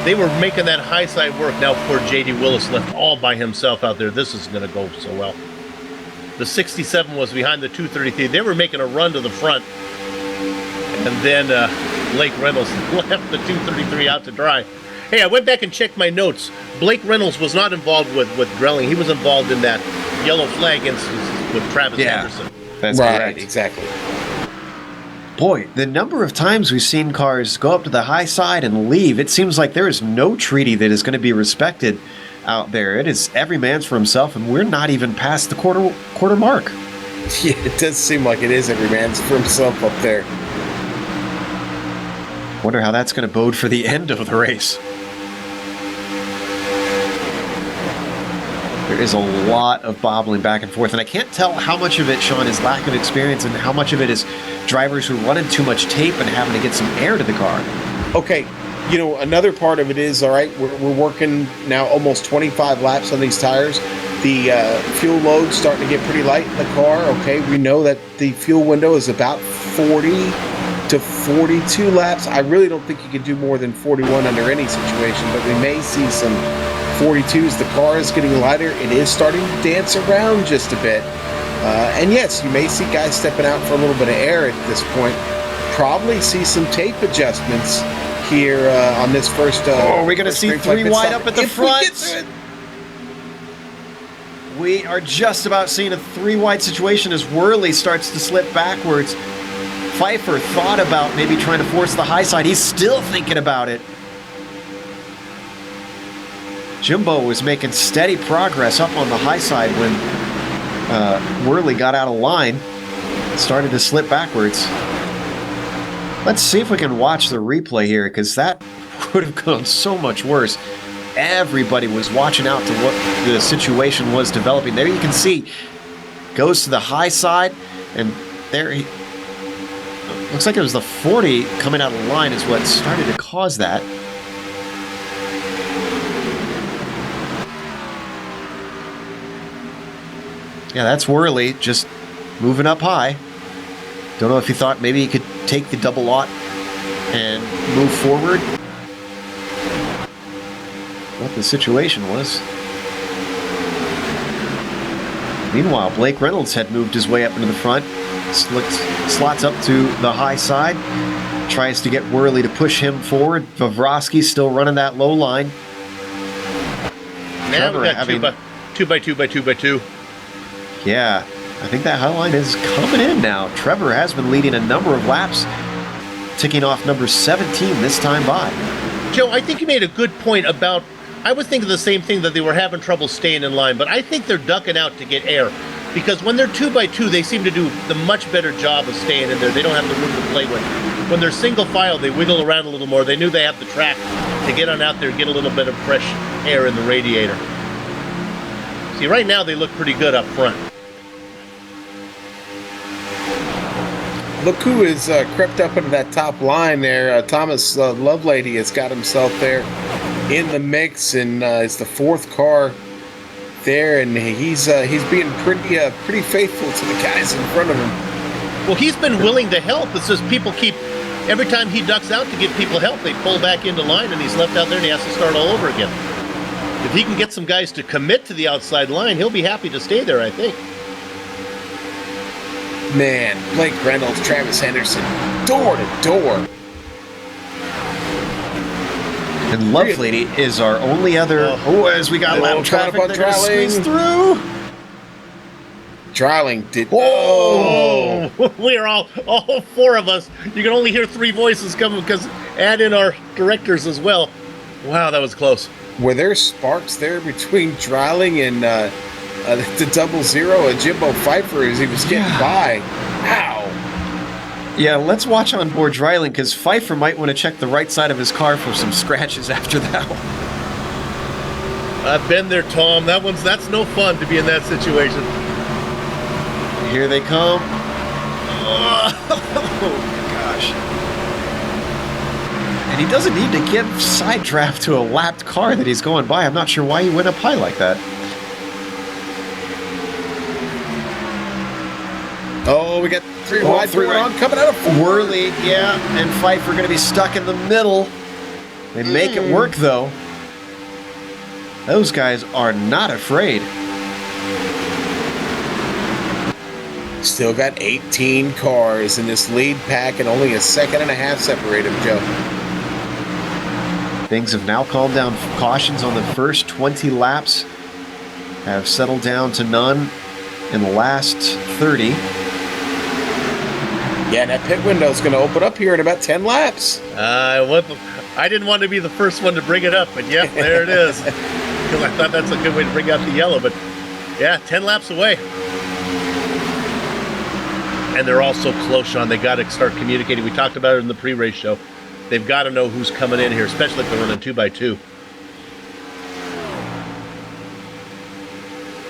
They were making that high side work. Now poor J.D. Willis left all by himself out there. This is going to go so well. The 67 was behind the 233. They were making a run to the front. And then Blake Reynolds left the 233 out to dry. Hey, I went back and checked my notes. Blake Reynolds was not involved with Grelling. He was involved in that yellow flag instance with Travis Anderson. That's right, correct. Exactly. Boy, the number of times we've seen cars go up to the high side and leave, it seems like there is no treaty that is going to be respected out there. It is every man's for himself, and we're not even past the quarter mark. Yeah, it does seem like it is every man's for himself up there. Wonder how that's going to bode for the end of the race. There is a lot of bobbling back and forth, and I can't tell how much of it, Sean, is lack of experience and how much of it is drivers who run in too much tape and having to get some air to the car. Okay, you know, another part of it is, all right, we're working now almost 25 laps on these tires. The fuel load's starting to get pretty light in the car. Okay, we know that the fuel window is about 40 to 42 laps. I really don't think you can do more than 41 under any situation, but we may see some 42s. The car is getting lighter. It is starting to dance around just a bit. And yes, you may see guys stepping out for a little bit of air at this point. Probably see some tape adjustments here on this first. Are we going to see 3 wide up at the front? We are just about seeing a 3 wide situation as Worley starts to slip backwards. Pfeiffer thought about maybe trying to force the high side. He's still thinking about it. Jimbo was making steady progress up on the high side when Worley got out of line, started to slip backwards. Let's see if we can watch the replay here, because that would have gone so much worse. Everybody was watching out to what the situation was developing. There you can see, goes to the high side, and there he looks like it was the 40 coming out of the line is what started to cause that. Yeah, that's Worley just moving up high. Don't know if he thought maybe he could take the double aught and move forward. What the situation was. Meanwhile, Blake Reynolds had moved his way up into the front. Slots up to the high side. Tries to get Worley to push him forward. Vavrovsky still running that low line. Now we got 2 by 2 by 2 by 2. Yeah, I think that high line is coming in now. Trevor has been leading a number of laps, ticking off number 17 this time by. Joe, I think you made a good point about, I was thinking the same thing, that they were having trouble staying in line, but I think they're ducking out to get air. Because when they're 2 by 2, they seem to do the much better job of staying in there. They don't have the room to play with. When they're single file, they wiggle around a little more. They knew they have the track to get on out there and get a little bit of fresh air in the radiator. See, right now they look pretty good up front. Look who has crept up into that top line there. Thomas Lovelady has got himself there in the mix, and is the 4th car there, and he's being pretty faithful to the guys in front of him. Well, he's been willing to help. It's just people keep every time he ducks out to give people help, they pull back into line, and he's left out there, and he has to start all over again. If he can get some guys to commit to the outside line, he'll be happy to stay there, I think. Man, Blake Reynolds, Travis Henderson, door to door. And Lovelady is our only other. As we got lap traffic, they're gonna squeeze through. Dryling did. Oh, we're all four of us. You can only hear three voices coming because add in our directors as well. Wow, that was close. Were there sparks there between Dryling and the 00 and Jimbo Pfeiffer as he was getting by? Ow. Yeah, let's watch on board Dryling because Pfeiffer might want to check the right side of his car for some scratches after that one. I've been there, Tom. That's no fun to be in that situation. Here they come. Oh, gosh. And he doesn't need to give side draft to a lapped car that he's going by. I'm not sure why he went up high like that. Oh, we got three wide, three on coming out of Worley, yeah, and Pfeiffer going to be stuck in the middle. They make it work, though. Those guys are not afraid. Still got 18 cars in this lead pack and only a second and a half separate them, Joe. Things have now calmed down. Cautions on the first 20 laps have settled down to none in the last 30. Yeah, that pit window is going to open up here in about 10 laps. I didn't want to be the first one to bring it up, but yeah, there it is. Because I thought that's a good way to bring out the yellow, but yeah, 10 laps away. And they're all so close, Sean. They got to start communicating. We talked about it in the pre-race show. They've got to know who's coming in here, especially if they're running 2x2.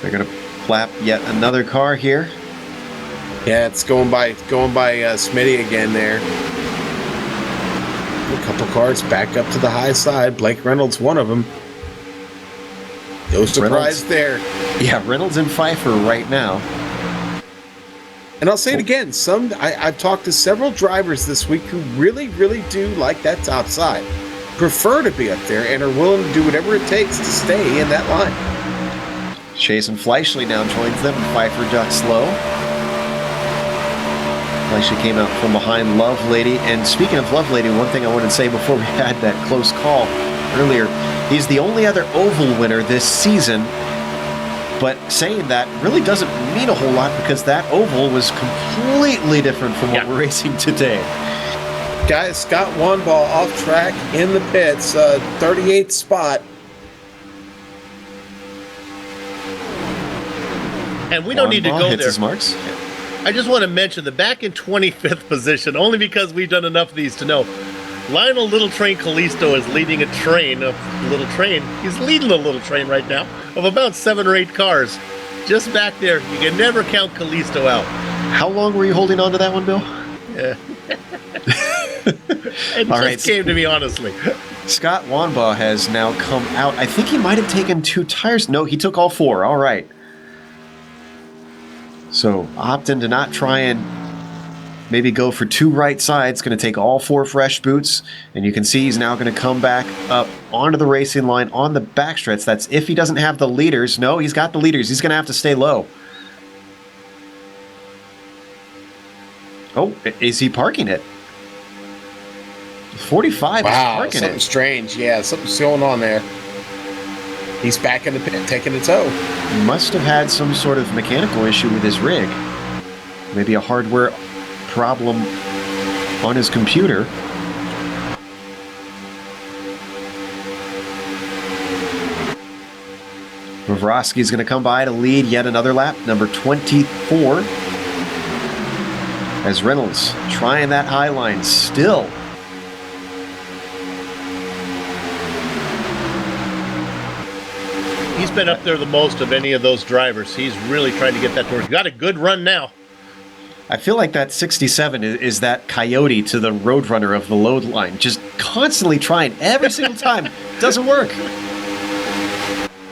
They're going to flap yet another car here. Yeah, it's going by Smitty again there. A couple cars back up to the high side. Blake Reynolds, one of them. No surprise there. Yeah, Reynolds and Pfeiffer right now. And I'll say it again. I've talked to several drivers this week who really, really do like that top side. Prefer to be up there and are willing to do whatever it takes to stay in that line. Chase and Fleischle now joins them. Pfeiffer ducks low. Fleischle came out from behind Lovelady. And speaking of Lovelady, one thing I wanted to say before we had that close call earlier, he's the only other oval winner this season. But saying that really doesn't mean a whole lot because that oval was completely different from what we're racing today. Guys, Scott Wanball off track in the pits, 38th spot. And we don't need to go hits there. His marks. I just want to mention that back in 25th position, only because we've done enough of these to know, Lionel Little Train Callisto is leading a train of Little Train. He's leading a Little Train right now of about 7 or 8 cars. Just back there. You can never count Callisto out. How long were you holding on to that one, Bill? Yeah. It just came to me, honestly. Scott Wanbaugh has now come out. I think he might have taken 2 tires. No, he took all 4. All right. So opting to not try and maybe go for 2 right sides. Going to take all 4 fresh boots. And you can see he's now going to come back up onto the racing line on the backstretch. That's if he doesn't have the leaders. No, he's got the leaders. He's going to have to stay low. Oh, is he parking it? 45 is parking something it. strange. Yeah, something's going on there. He's back in the pit, taking the tow. Must have had some sort of mechanical issue with his rig. Maybe a hardware problem on his computer. Wawrowski's going to come by to lead yet another lap, number 24. As Reynolds trying that high line still. He's been up there the most of any of those drivers. He's really trying to get that towards. Got a good run now. I feel like that 67 is that coyote to the Roadrunner of the load line. Just constantly trying every single time. Doesn't work.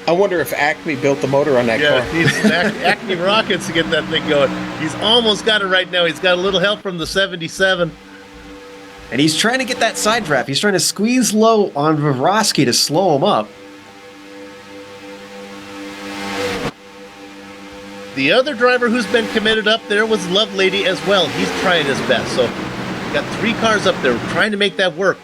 I wonder if Acme built the motor on that car. He's Acme rockets to get that thing going. He's almost got it right now. He's got a little help from the 77. And he's trying to get that side draft. He's trying to squeeze low on Vavrosky to slow him up. The other driver who's been committed up there was Lovelady as well. He's trying his best. So got 3 cars up there trying to make that work.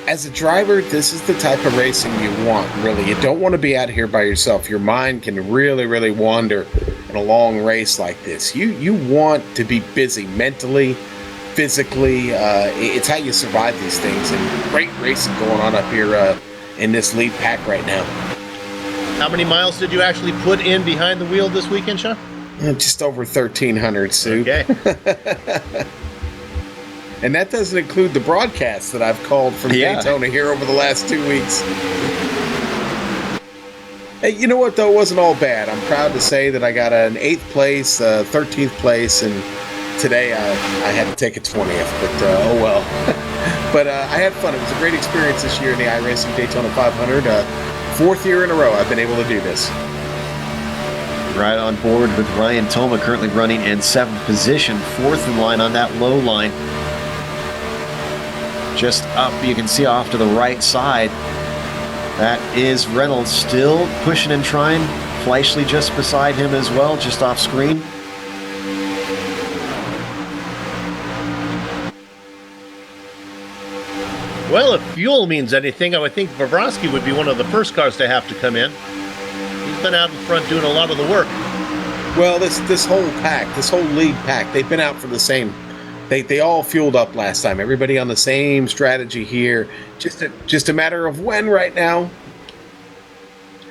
As a driver, this is the type of racing you want, really. You don't want to be out here by yourself. Your mind can really, really wander in a long race like this. You want to be busy mentally, physically. It's how you survive these things. And great racing going on up here in this lead pack right now. How many miles did you actually put in behind the wheel this weekend, Sean? Just over 1,300, Sue. Okay. And that doesn't include the broadcasts that I've called from Daytona here over the last 2 weeks. Hey, you know what, though? It wasn't all bad. I'm proud to say that I got an 8th place, 13th place, and today I had to take a 20th, but oh well. But I had fun. It was a great experience this year in the iRacing Daytona 500. 4th year in a row I've been able to do this. Right on board with Ryan Toma, currently running in 7th position, 4th in line on that low line. Just up, you can see off to the right side. That is Reynolds still pushing and trying. Fleischle just beside him as well, just off screen. Well, if fuel means anything, I would think Vavrosky would be one of the first cars to have to come in. He's been out in front doing a lot of the work. Well, this whole pack, this whole lead pack, they've been out for the same. They all fueled up last time. Everybody on the same strategy here. Just a matter of when right now.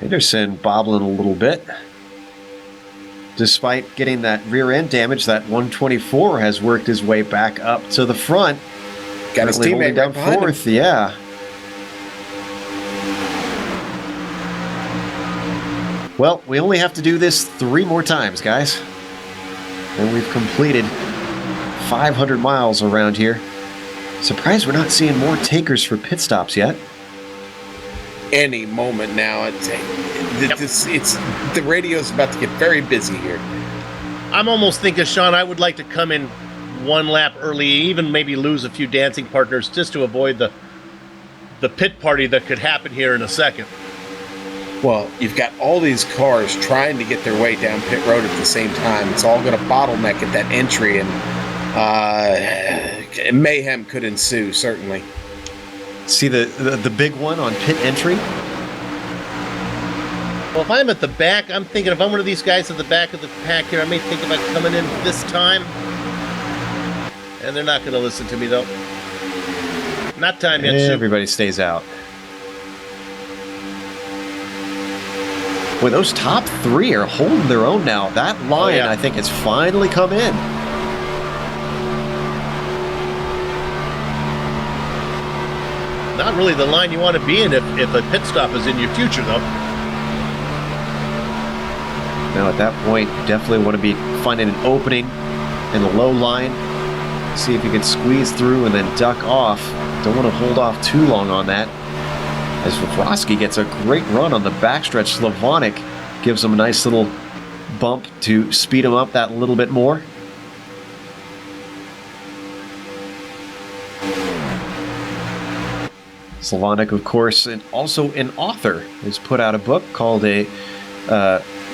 Henderson bobbling a little bit. Despite getting that rear end damage, that 124 has worked his way back up to the front. Got his teammate down right 4th, yeah. Well, we only have to do this 3 more times, guys. And we've completed 500 miles around here. Surprised we're not seeing more takers for pit stops yet. Any moment now. The radio's about to get very busy here. I'm almost thinking, Sean, I would like to come in 1 lap early, even maybe lose a few dancing partners just to avoid the pit party that could happen here in a second. Well, you've got all these cars trying to get their way down pit road at the same time. It's all going to bottleneck at that entry, and mayhem could ensue, certainly. See the big one on pit entry? Well, if I'm at the back, I'm thinking if I'm one of these guys at the back of the pack here, I may think about coming in this time. And they're not going to listen to me, though. Not time yet, Sue. Everybody stays out. Boy, those top 3 are holding their own now. That line, I think, has finally come in. Not really the line you want to be in if a pit stop is in your future, though. Now, at that point, definitely want to be finding an opening in the low line. See if you can squeeze through and then duck off. Don't want to hold off too long on that. As Vavrosky gets a great run on the backstretch, Slavonic gives him a nice little bump to speed him up that little bit more. Slavonic, of course, and also an author, has put out a book called A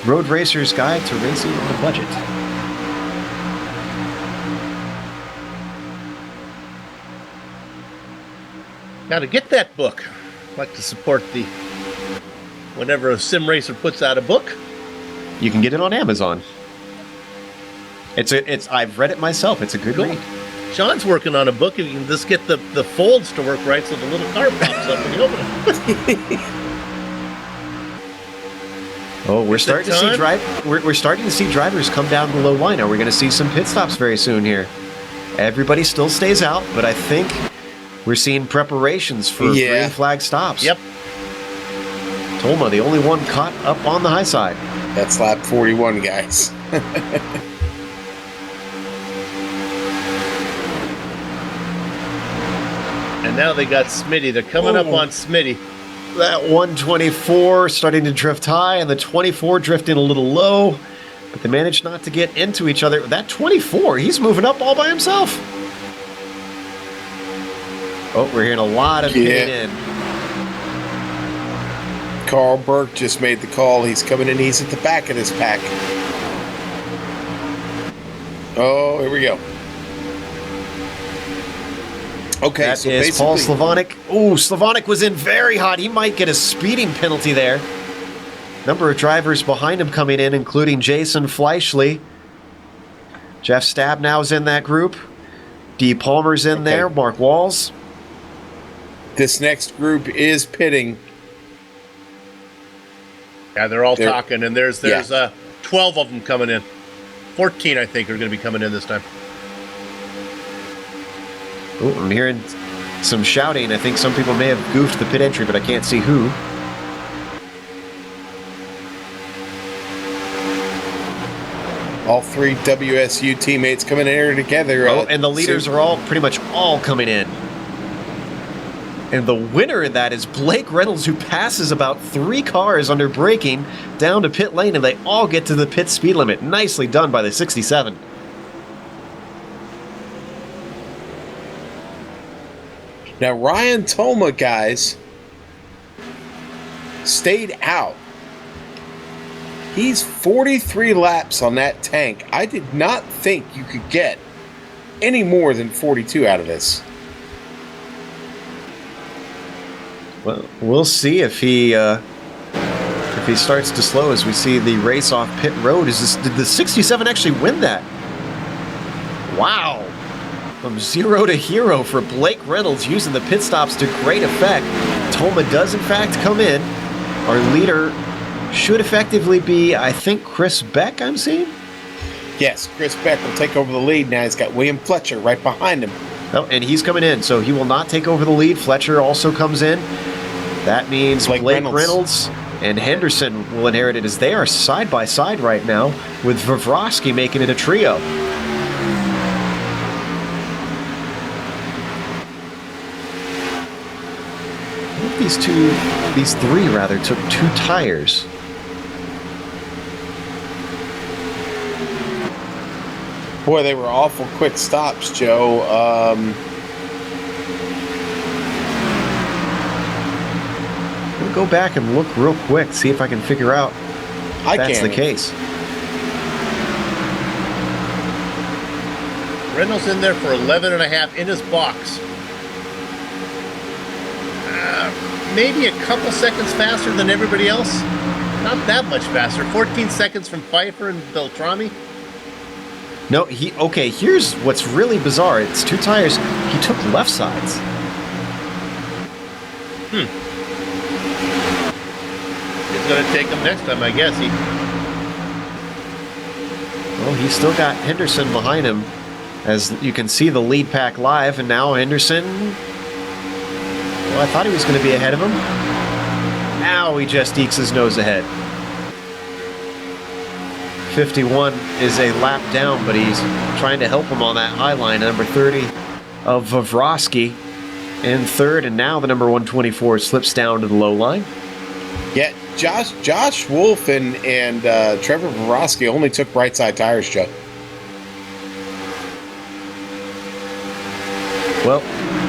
Road Racer's Guide to Racing on a Budget. Now, to get that book, I'd like to support whenever a sim racer puts out a book. You can get it on Amazon. I've read it myself. It's a good read. Sean's working on a book, and you can just get the folds to work right so the little car pops up when you open it. Oh, we're starting to see we're starting to see drivers come down the low line. Are we going to see some pit stops very soon here? Everybody still stays out, but I think we're seeing preparations for green flag stops. Yep. Tolma, the only one caught up on the high side. That's lap 41, guys. And now they got Smitty. They're coming up on Smitty. That 124 starting to drift high, and the 24 drifting a little low, but they managed not to get into each other. That 24, he's moving up all by himself. Oh, we're hearing a lot of hitting in. Carl Burke just made the call. He's coming in. He's at the back of this pack. Oh, here we go. Okay, That so is Paul basically, Slavonic. Oh, Slavonic was in very hot. He might get a speeding penalty there. Number of drivers behind him coming in, including Jason Fleischle. Jeff Stabnow's in that group. D. Palmer's in there. Mark Walls. this next group is pitting. Yeah, they're all talking, and there's 12 of them coming in. 14, I think, are going to be coming in this time. Oh, I'm hearing some shouting. I think some people may have goofed the pit entry, but I can't see who. All three WSU teammates coming in here together. Oh, and the leaders are all pretty much all coming in. And the winner in that is Blake Reynolds, who passes about 3 cars under braking down to pit lane, and they all get to the pit speed limit. Nicely done by the 67. Now, Ryan Toma, guys, stayed out. He's 43 laps on that tank. I did not think you could get any more than 42 out of this. Well, we'll see if he starts to slow as we see the race off pit road. Did the 67 actually win that? Wow. From 0 to hero for Blake Reynolds, using the pit stops to great effect. Toma does in fact come in. Our leader should effectively be, I think, Chris Beck, I'm seeing? Yes, Chris Beck will take over the lead. Now he's got William Fletcher right behind him. Oh, and he's coming in, so he will not take over the lead. Fletcher also comes in. That means Blake Reynolds and Henderson will inherit it, as they are side by side right now, with Vavrovsky making it a trio. I think these three took 2 tires. Boy, they were awful quick stops, Joe. We'll go back and look real quick, see if I can figure out if that's the case. Reynolds in there for 11 and a half in his box. Maybe a couple seconds faster than everybody else. Not that much faster. 14 seconds from Pfeiffer and Beltrami. No, here's what's really bizarre. It's 2 tires. He took left sides. He's going to take them next time, I guess. Well, he's still got Henderson behind him, as you can see the lead pack live, and now Henderson... Well, I thought he was going to be ahead of him. Now he just ekes his nose ahead. 51 is a lap down, but he's trying to help him on that high line. Number 30 of Vavrovsky in third, and now the number 124 slips down to the low line. Yeah, Josh Wolf and Trevor Vavrovsky only took right side tires, Joe. Well,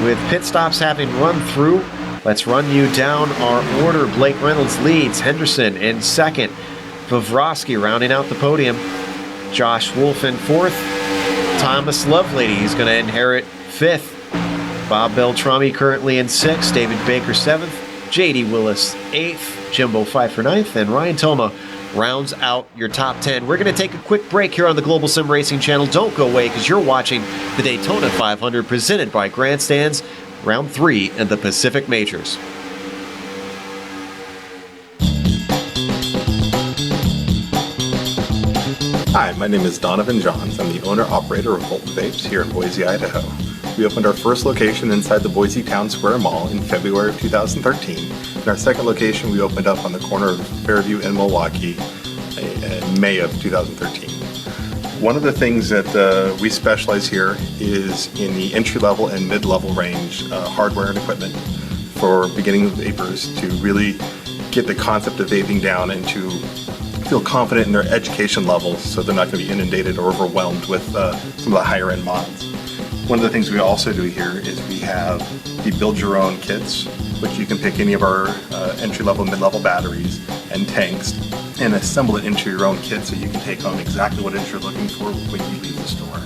with pit stops having run through, let's run you down our order. Blake Reynolds leads, Henderson in second, Vavrovsky rounding out the podium, Josh Wolf in fourth, Thomas Lovelady, he's going to inherit fifth, Bob Beltrami currently in sixth, David Baker seventh, J.D. Willis eighth, Jimbo Pfeiffer ninth, and Ryan Toma rounds out your top 10. We're going to take a quick break here on the Global Sim Racing channel. Don't go away, because you're watching the Daytona 500 presented by GranStand's Round 3 in the Pacific Majors. Hi, my name is Donovan Johns. I'm the owner-operator of Bolton Vapes here in Boise, Idaho. We opened our first location inside the Boise Town Square Mall in February of 2013. And our second location we opened up on the corner of Fairview and Milwaukee in May of 2013. One of the things that we specialize here is in the entry-level and mid-level range hardware and equipment for beginning vapors to really get the concept of vaping down and to feel confident in their education levels so they're not going to be inundated or overwhelmed with some of the higher end mods. One of the things we also do here is we have the build your own kits, which you can pick any of our entry-level, mid-level batteries and tanks and assemble it into your own kit so you can take home exactly what it is you're looking for when you leave the store.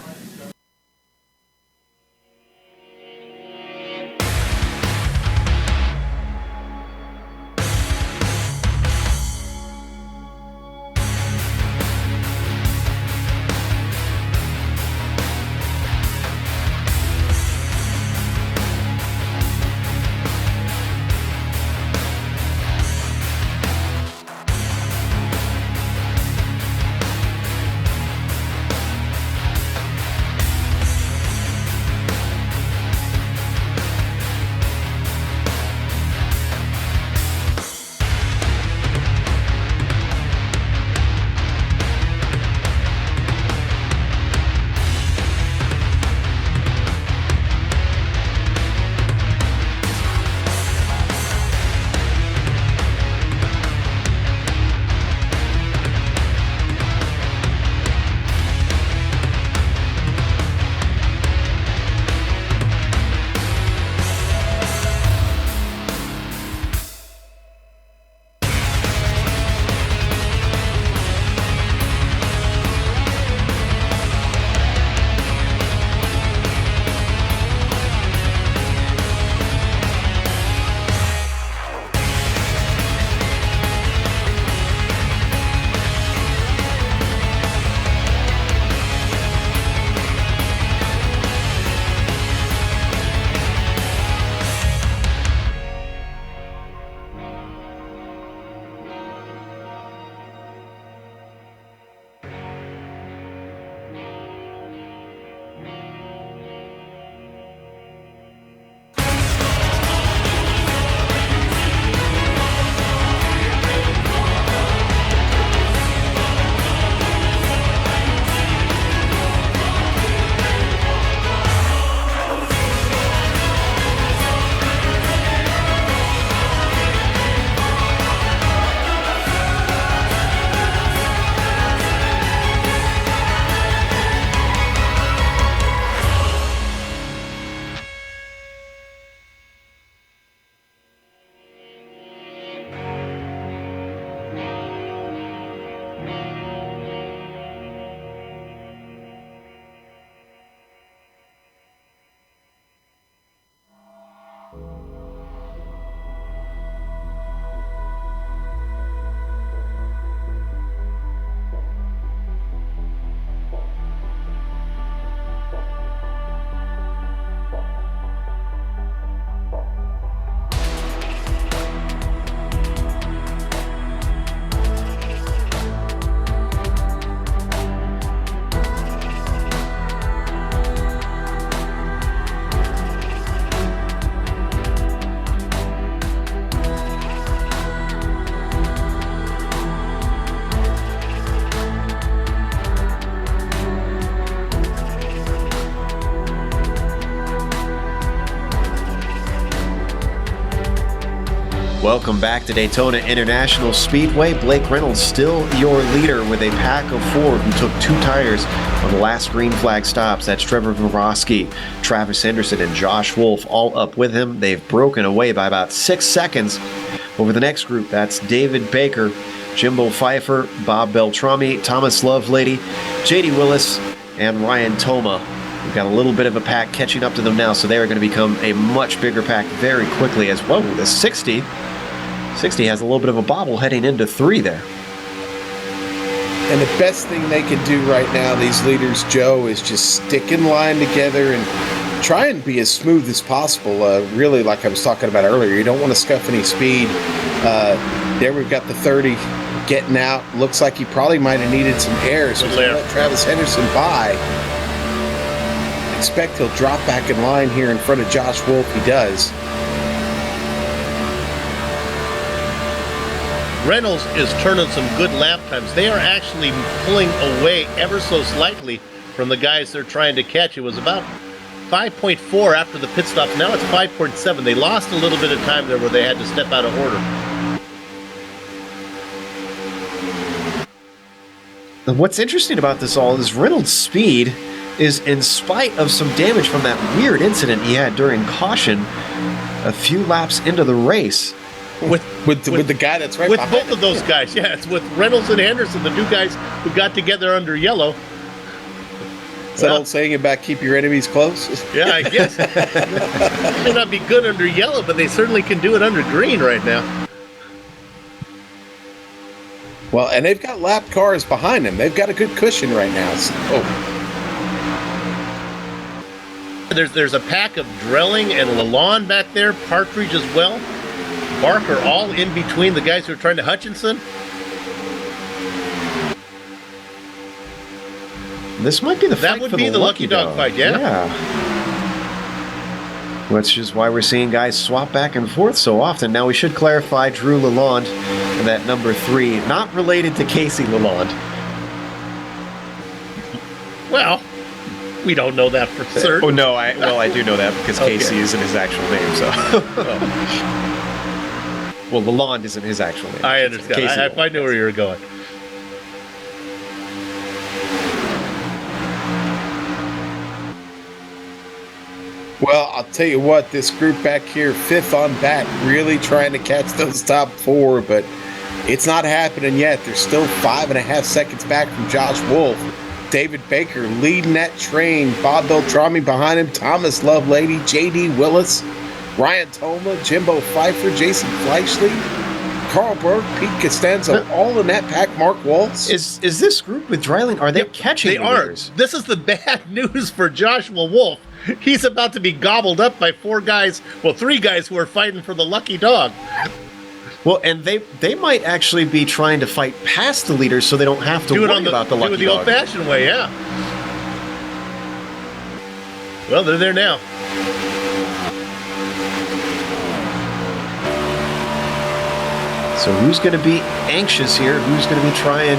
Welcome back to Daytona International Speedway. Blake Reynolds still your leader with a pack of 4 who took 2 tires on the last green flag stops. That's Trevor Vorosky, Travis Henderson, and Josh Wolf all up with him. They've broken away by about 6 seconds over the next group. That's David Baker, Jimbo Pfeiffer, Bob Beltrami, Thomas Lovelady, J.D. Willis, and Ryan Toma. We've got a little bit of a pack catching up to them now, so they are going to become a much bigger pack very quickly as well. The 60 has a little bit of a bobble heading into 3 there. And the best thing they can do right now, these leaders, Joe, is just stick in line together and try and be as smooth as possible. Really, like I was talking about earlier, you don't want to scuff any speed. There we've got the 30 getting out. Looks like he probably might have needed some air, so he's going to let Travis Henderson by. Expect he'll drop back in line here in front of Josh Wolf. He does. Reynolds is turning some good lap times. They are actually pulling away ever so slightly from the guys they're trying to catch. It was about 5.4 after the pit stop. Now it's 5.7. They lost a little bit of time there where they had to step out of order. What's interesting about this all is Reynolds' speed is, in spite of some damage from that weird incident he had during caution a few laps into the race. With the guy that's right with behind both of those guys. Yeah, it's with Reynolds and Henderson, the two guys who got together under yellow. Is that old saying about keep your enemies close? Yeah, I guess. They may not be good under yellow, but they certainly can do it under green right now. Well, and they've got lapped cars behind them. They've got a good cushion right now. So, There's a pack of Drilling and Lalonde back there, Partridge as well. Barker all in between the guys who are trying to Hutchinson. This might be the fight That would for be the lucky dog fight, yeah. Which is why we're seeing guys swap back and forth so often. Now we should clarify Drew Lalonde, that number 3, not related to Casey Lalonde. Well, we don't know that for certain. Oh no, I do know that because Okay. Casey isn't his actual name. So, well, Lalonde isn't his actual name. I understand. Casey I knew where you were going. well, I'll tell you what, this group back here, 5th on back, really trying to catch those top 4, but it's not happening yet. They're still 5.5 seconds back from Josh Wolf. David Baker leading that train. Bob Beltrami behind him. Thomas Lovelady, J.D. Willis, Ryan Toma, Jimbo Pfeiffer, Jason Fleischle, Carl Burke, Pete Costanzo, all in that pack. Mark Waltz. Is this group with Dryling? Are they catching? They the are. leaders? This is the bad news for Joshua Wolf. He's about to be gobbled up by 3 guys who are fighting for the lucky dog. Well, and they might actually be trying to fight past the leaders, so they don't have to worry about the lucky do it the dog. old-fashioned way, yeah. Well, they're there now. So who's going to be anxious here? Who's going to be trying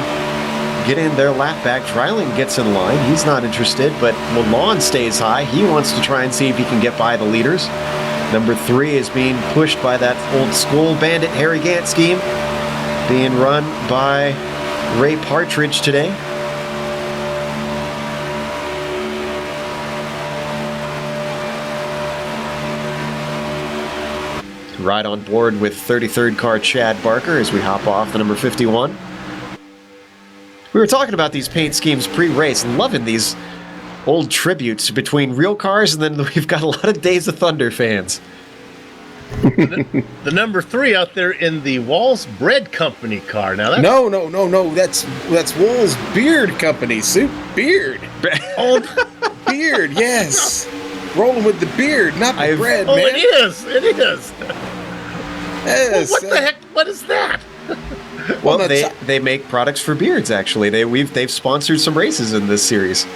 get in their lap back? Dryling gets in line. He's not interested, but Lalonde stays high. He wants to try and see if he can get by the leaders. Number 3 is being pushed by that old school bandit Harry Gant scheme, being run by Ray Partridge today. Right on board with 33rd car Chad Barker as we hop off the number 51. We were talking about these paint schemes pre-race, loving these old tributes between real cars, and then we've got a lot of Days of Thunder fans. The number 3 out there in the Walls Bread Company car. Now that's No. That's Wool's Beard Company. Soup Beard. old. Beard, yes. Rolling with the beard, not the bread, Oh, man. it is. It is. Yes. What the heck? What is that? Well, that's- they make products for beards. Actually, they've sponsored some races in this series.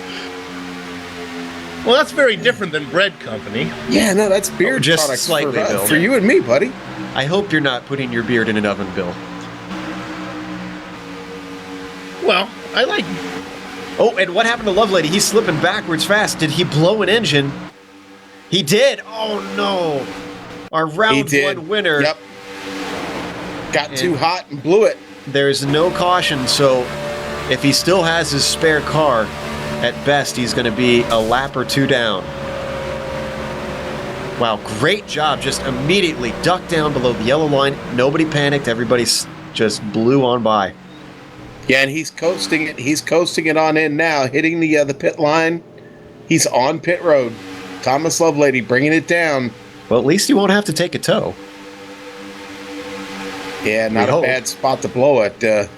Well, that's very different than Bread Company. Yeah, no, that's beard just products slightly, Bill. for you and me, buddy. I hope you're not putting your beard in an oven, Bill. Well, I like. Oh, and what happened to Lovelady? He's slipping backwards fast. Did he blow an engine? He did. Oh no! Our He round did. 1 winner. Yep. Got too hot and blew it. There's no caution, so if he still has his spare car, at best he's going to be a lap or 2 down. Wow, great job. Just immediately ducked down below the yellow line. Nobody panicked. Everybody just blew on by. Yeah, and he's coasting it. He's coasting it on in now, hitting the pit line. He's on pit road. Thomas Lovelady bringing it down. Well, at least he won't have to take a tow. Yeah, not We a hope. bad spot to blow it. Let's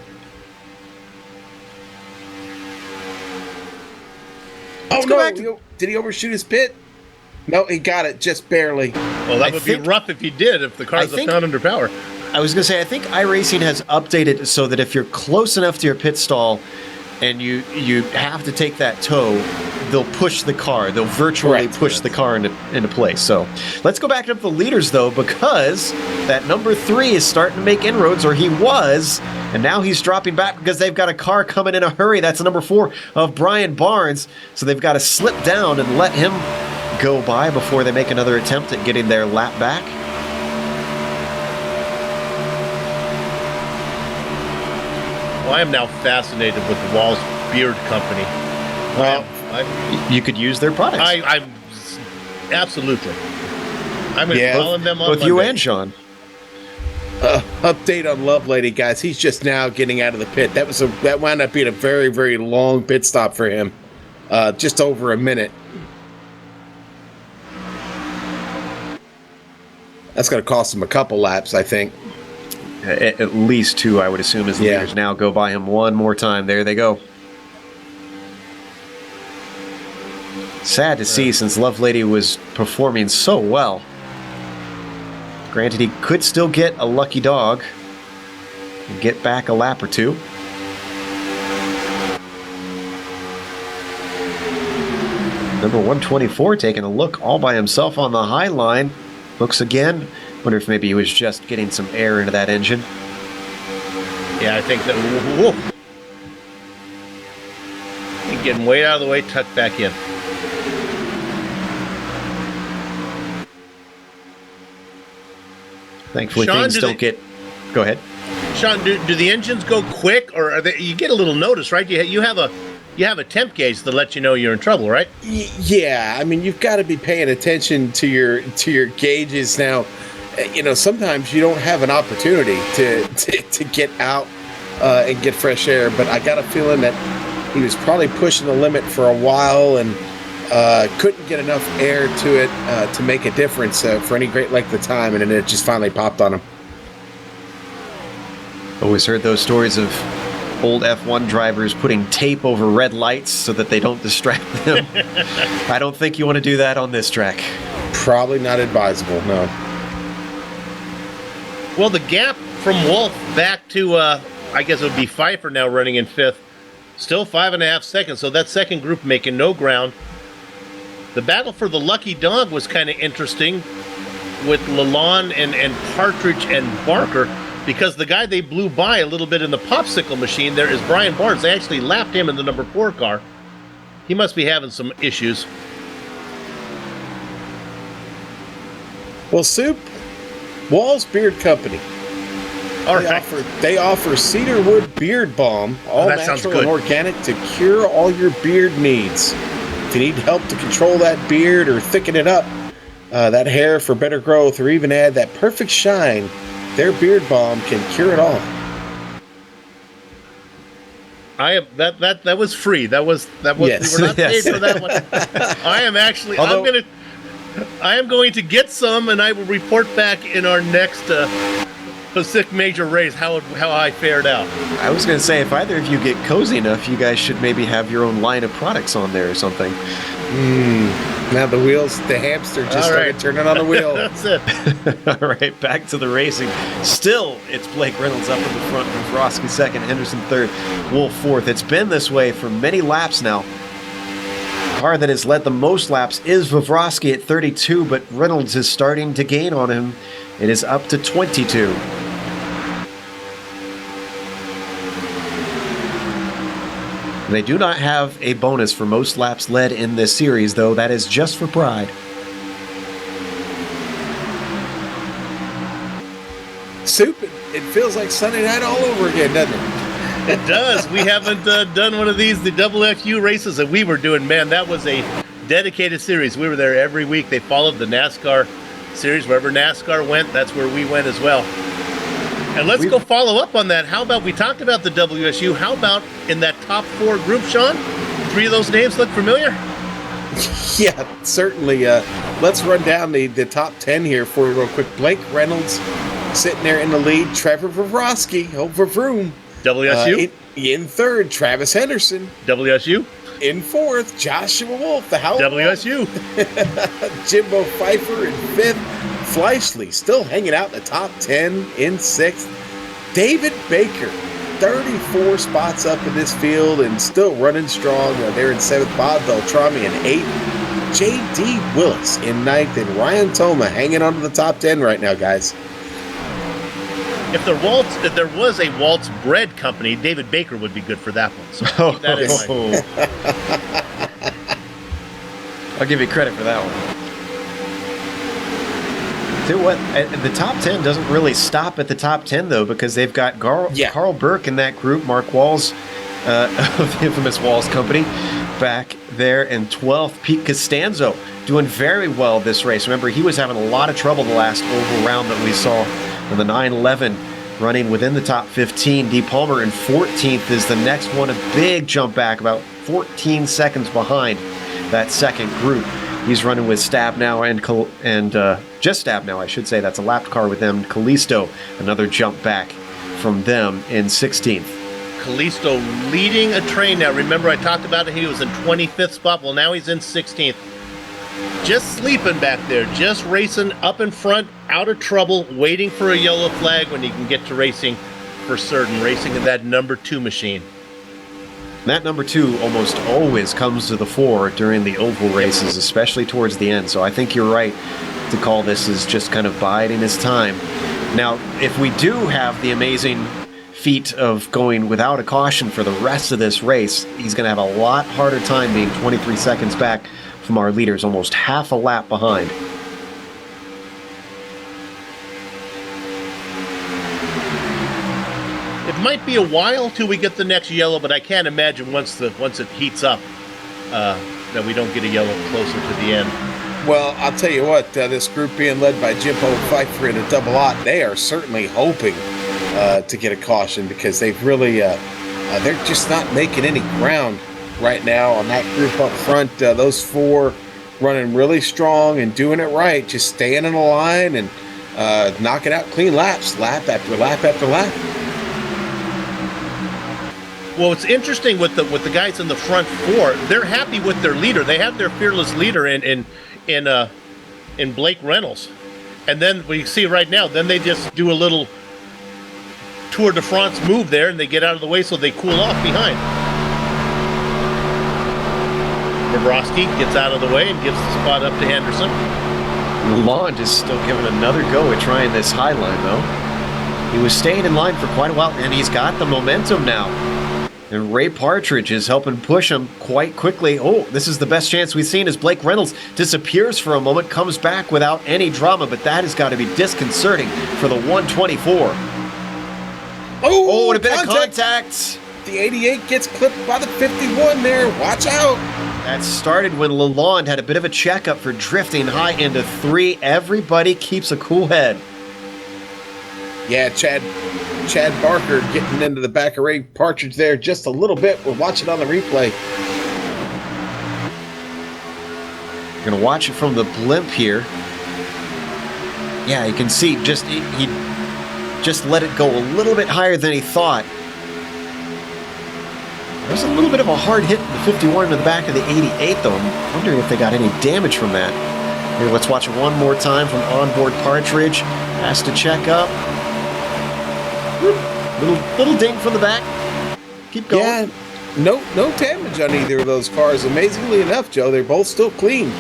Oh go no! back to- Did he overshoot his pit? No, he got it just barely. Well, that I would think- be rough if he did. If the car's I think- a pound under power. I was going to say, I think iRacing has updated so that if you're close enough to your pit stall and you have to take that tow, they'll push the car. They'll virtually Correct. push the car into place. So let's go back up to the leaders, though, because that number 3 is starting to make inroads, or he was, and now he's dropping back because they've got a car coming in a hurry. That's number 4 of Brian Barnes. So they've got to slip down and let him go by before they make another attempt at getting their lap back. Well, I am now fascinated with the Walls Beard Company. Well, I You could use their products. I'm absolutely. I'm going to Yeah. be calling them on Both you Monday. and Sean. Update on Lovelady, guys. He's just now getting out of the pit. That wound up being a very, very long pit stop for him. Just over a minute. That's going to cost him a couple laps, I think. At least 2, I would assume, as the Yeah. leaders now go by him one more time. There they go. Sad to see, since Lovelady was performing so well. Granted, he could still get a lucky dog and get back a lap or two. Number 124 taking a look all by himself on the high line. Looks again. Wonder if maybe he was just getting some air into that engine. Yeah, I think that. Whoa. And getting way out of the way, tucked back in. Thankfully, Sean, things do don't they- get. Go ahead. Sean, do the engines go quick, or are they? You get a little notice, right? You have a temp gauge to let you know you're in trouble, right? Yeah, I mean, you've got to be paying attention to your gauges now. Sometimes you don't have an opportunity to get out and get fresh air, but I got a feeling that he was probably pushing the limit for a while and couldn't get enough air to it to make a difference for any great length of time, and then it just finally popped on him. Always heard those stories of old F1 drivers putting tape over red lights so that they don't distract them. I don't think you want to do that on this track. Probably not advisable, no. Well, the gap from Wolf back to, I guess it would be Pfeiffer now running in 5th. Still 5.5 seconds, so that second group making no ground. The battle for the lucky dog was kind of interesting with Lalonde and Partridge and Barker, because the guy they blew by a little bit in the popsicle machine there is Brian Barnes. They actually lapped him in the number 4 car. He must be having some issues. Well, Soup, Walls Beard Company. All They right. they offer cedarwood beard balm, all that sounds natural and good. organic, to cure all your beard needs. If you need help to control that beard or thicken it up, that hair for better growth, or even add that perfect shine, their beard balm can cure it all. That was free. That was Yes. we were not paid Yes. for that one. I am actually I am going to get some, and I will report back in our next Pacific Major race how I fared out. I was going to say, if either of you get cozy enough, you guys should maybe have your own line of products on there or something. Now the hamster just All started right. turning on the wheel. That's it. All right, back to the racing. Still, it's Blake Reynolds up in the front, Vrosky second, Henderson third, Wolf fourth. It's been this way for many laps now. The car that has led the most laps is Vrosky at 32, but Reynolds is starting to gain on him. It is up to 22. They do not have a bonus for most laps led in this series, though. That is just for pride. Soup, it feels like Sunday night all over again, doesn't it? It does. We haven't done one of these, the WFU races that we were doing. Man, that was a dedicated series. We were there every week. They followed the NASCAR series. Wherever NASCAR went, that's where we went as well. And let's go follow up on that. How about, we talked about the WSU. How about in that top 4 group, Sean? 3 of those names look familiar? Yeah, certainly. Let's run down the top 10 here for you real quick. Blake Reynolds sitting there in the lead. Trevor Vrosky, Vroom. WSU? In third, Travis Henderson. WSU? In fourth, Joshua Wolf, the Howard WSU? Jimbo Pfeiffer in fifth. Fleischle still hanging out in the top 10 in sixth. David Baker, 34 spots up in this field and still running strong. They're in seventh. Bob Beltrami in eighth. J.D. Willis in ninth. And Ryan Toma hanging on to the top 10 right now, guys. If there was a Waltz bread company, David Baker would be good for that one. So keep that in mind. I'll give you credit for that one. Tell you what, the top 10 doesn't really stop at the top 10, though, because they've got Carl Burke in that group, Mark Walls of the infamous Walls Company, back there in 12th. Pete Costanzo doing very well this race. Remember, he was having a lot of trouble the last oval round that we saw in the 911, running within the top 15. D. Palmer in 14th is the next one, a big jump back, about 14 seconds behind that second group. He's running with Stabnow and just Stabnow, I should say. That's a lapped car with them. Kalisto, another jump back from them in 16th. Kalisto leading a train now. Remember, I talked about it. He was in 25th spot. Well, now he's in 16th. Just sleeping back there. Just racing up in front, out of trouble, waiting for a yellow flag when he can get to racing for certain. Racing in that number 2 machine. That number 2 almost always comes to the fore during the oval races, especially towards the end. So I think you're right to call this as just kind of biding his time. Now, if we do have the amazing feat of going without a caution for the rest of this race, he's going to have a lot harder time being 23 seconds back from our leaders, almost half a lap behind. It might be a while till we get the next yellow, but I can't imagine once it heats up that we don't get a yellow closer to the end. Well, I'll tell you what, this group being led by Jimbo Pfeiffer in a double aught, they are certainly hoping to get a caution, because they've really, they're just not making any ground right now on that group up front. Those 4 running really strong and doing it right, just staying in a line and knocking out clean laps, lap after lap after lap. Well, it's interesting with the guys in the front 4. They're happy with their leader. They have their fearless leader in Blake Reynolds, and then we see right now. Then they just do a little Tour de France move there, and they get out of the way so they cool off behind. Bobrovsky gets out of the way and gives the spot up to Henderson. Lalonde is still giving another go at trying this high line, though. He was staying in line for quite a while, and he's got the momentum now. And Ray Partridge is helping push him quite quickly. Oh, this is the best chance we've seen as Blake Reynolds disappears for a moment, comes back without any drama, but that has got to be disconcerting for the 124. Oh, and a bit of contact. The 88 gets clipped by the 51 there. Watch out. That started when Lalonde had a bit of a checkup for drifting high into 3. Everybody keeps a cool head. Yeah, Chad Barker getting into the back of Ray Partridge there just a little bit. We're watching on the replay. You're going to watch it from the blimp here. Yeah, you can see he just let it go a little bit higher than he thought. There's a little bit of a hard hit in the 51 to the back of the 88, though. I'm wondering if they got any damage from that. Here, let's watch it one more time from onboard Partridge. Has to check up. Little ding from the back. Keep going. Yeah, no damage on either of those cars. Amazingly enough, Joe, they're both still clean.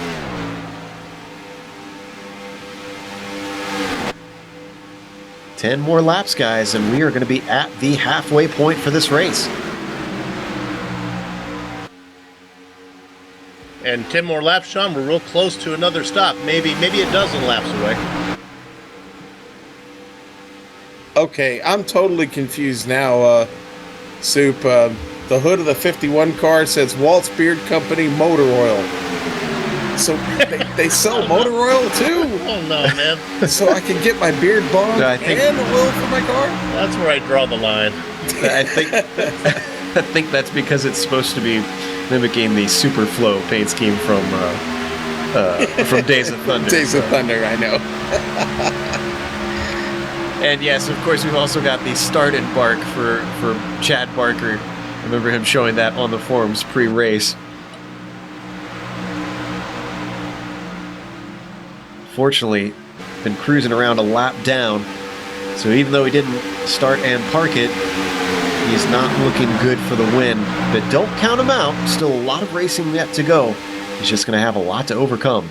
Ten more laps, guys, and we are going to be at the halfway point for this race. And 10 more laps, Sean. We're real close to another stop. Maybe a dozen laps away. Okay, I'm totally confused now, Soup. The hood of the 51 car says Waltz Beard Company Motor Oil. So they sell motor oil too? Oh no, man. So I can get my beard bombed and oil for my car? That's where I draw the line. I think that's because it's supposed to be mimicking the Superflow paint scheme from Days of Thunder. Days of Thunder, I know. And yes, of course, we've also got the start and bark for Chad Barker. I remember him showing that on the forums pre-race. Fortunately, been cruising around a lap down, so even though he didn't start and park it, he's not looking good for the win. But don't count him out. Still a lot of racing yet to go. He's just going to have a lot to overcome.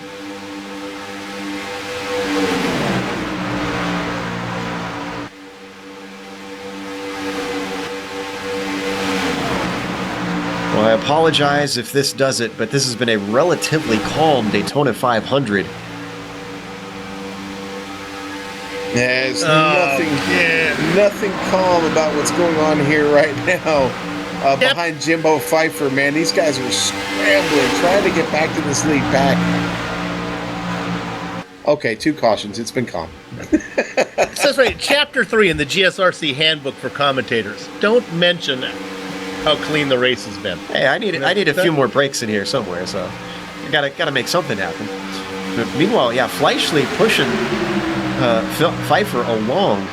Well, I apologize if this does it, but this has been a relatively calm Daytona 500. There's nothing calm about what's going on here right now. behind Jimbo Pfeiffer, man. These guys are scrambling, trying to get back to this lead pack. Okay, 2 cautions. It's been calm. It says right, Chapter 3 in the GSRC Handbook for Commentators. Don't mention how clean the race has been. Hey, I need a few more breaks in here somewhere, so you gotta make something happen. But meanwhile, yeah, Fleischle pushing Pfeiffer along,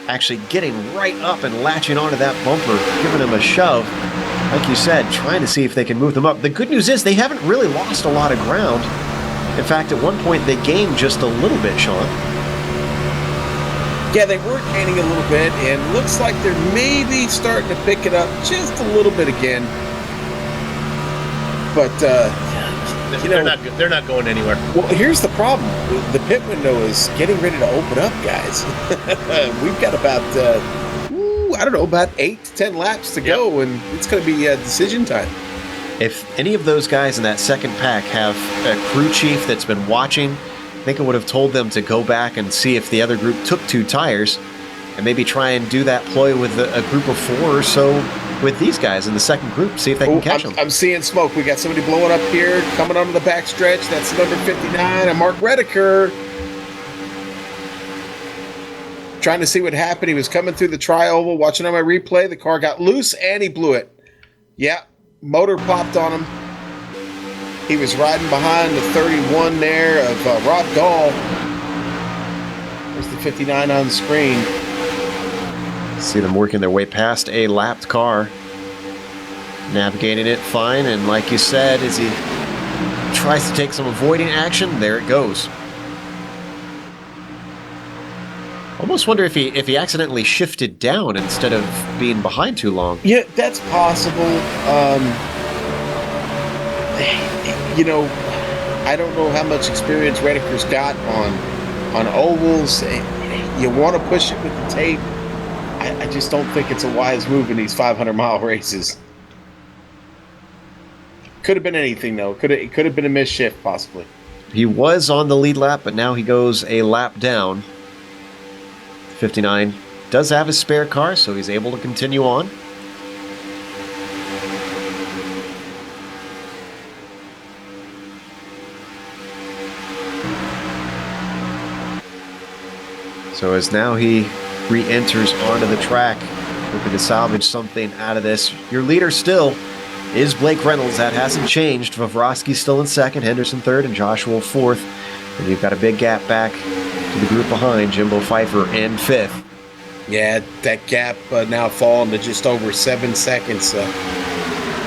actually getting right up and latching onto that bumper, giving him a shove. Like you said, trying to see if they can move them up. The good news is they haven't really lost a lot of ground. In fact, at one point they gained just a little bit, Sean. Yeah, they were gaining a little bit, and looks like they're maybe starting to pick it up just a little bit again. But they're not going anywhere. Well, here's the problem: the pit window is getting ready to open up, guys. We've got about about 8 to 10 laps to go, and it's going to be decision time. If any of those guys in that second pack have a crew chief that's been watching, I think I would have told them to go back and see if the other group took 2 tires and maybe try and do that ploy with a group of 4 or so with these guys in the second group, see if they can catch them. I'm seeing smoke. We got somebody blowing up here, coming onto the back stretch. That's number 59, and Mark Redeker. Trying to see what happened. He was coming through the tri-oval, watching on my replay. The car got loose, and he blew it. Yeah. Motor popped on him. He was riding behind the 31 there of Rob Gall. There's the 59 on the screen. See them working their way past a lapped car. Navigating it fine, and like you said, as he tries to take some avoiding action, there it goes. Almost wonder if he accidentally shifted down instead of being behind too long. Yeah, that's possible. I don't know how much experience Redeker's got on ovals. You want to push it with the tape. I just don't think it's a wise move in these 500-mile races. Could have been anything, though. It could have been a missed shift, possibly. He was on the lead lap, but now he goes a lap down. 59 does have a spare car, so he's able to continue on. So as now he re-enters onto the track, hoping to salvage something out of this. Your leader still is Blake Reynolds. That hasn't changed. Vavroski still in second, Henderson third, and Joshua fourth. And you've got a big gap back to the group behind, Jimbo Pfeiffer in fifth. Yeah, that gap now falling to just over 7 seconds.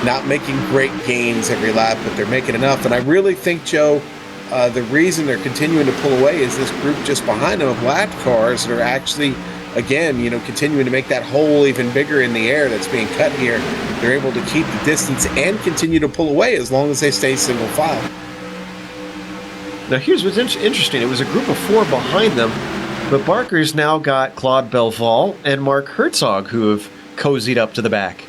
Not making great gains every lap, but they're making enough. And I really think, Joe, the reason they're continuing to pull away is this group just behind them of lapped cars that are actually, again, continuing to make that hole even bigger in the air that's being cut here. They're able to keep the distance and continue to pull away as long as they stay single file. Now here's what's interesting. It was a group of 4 behind them, but Barker's now got Claude Belval and Mark Herzog who have cozied up to the back.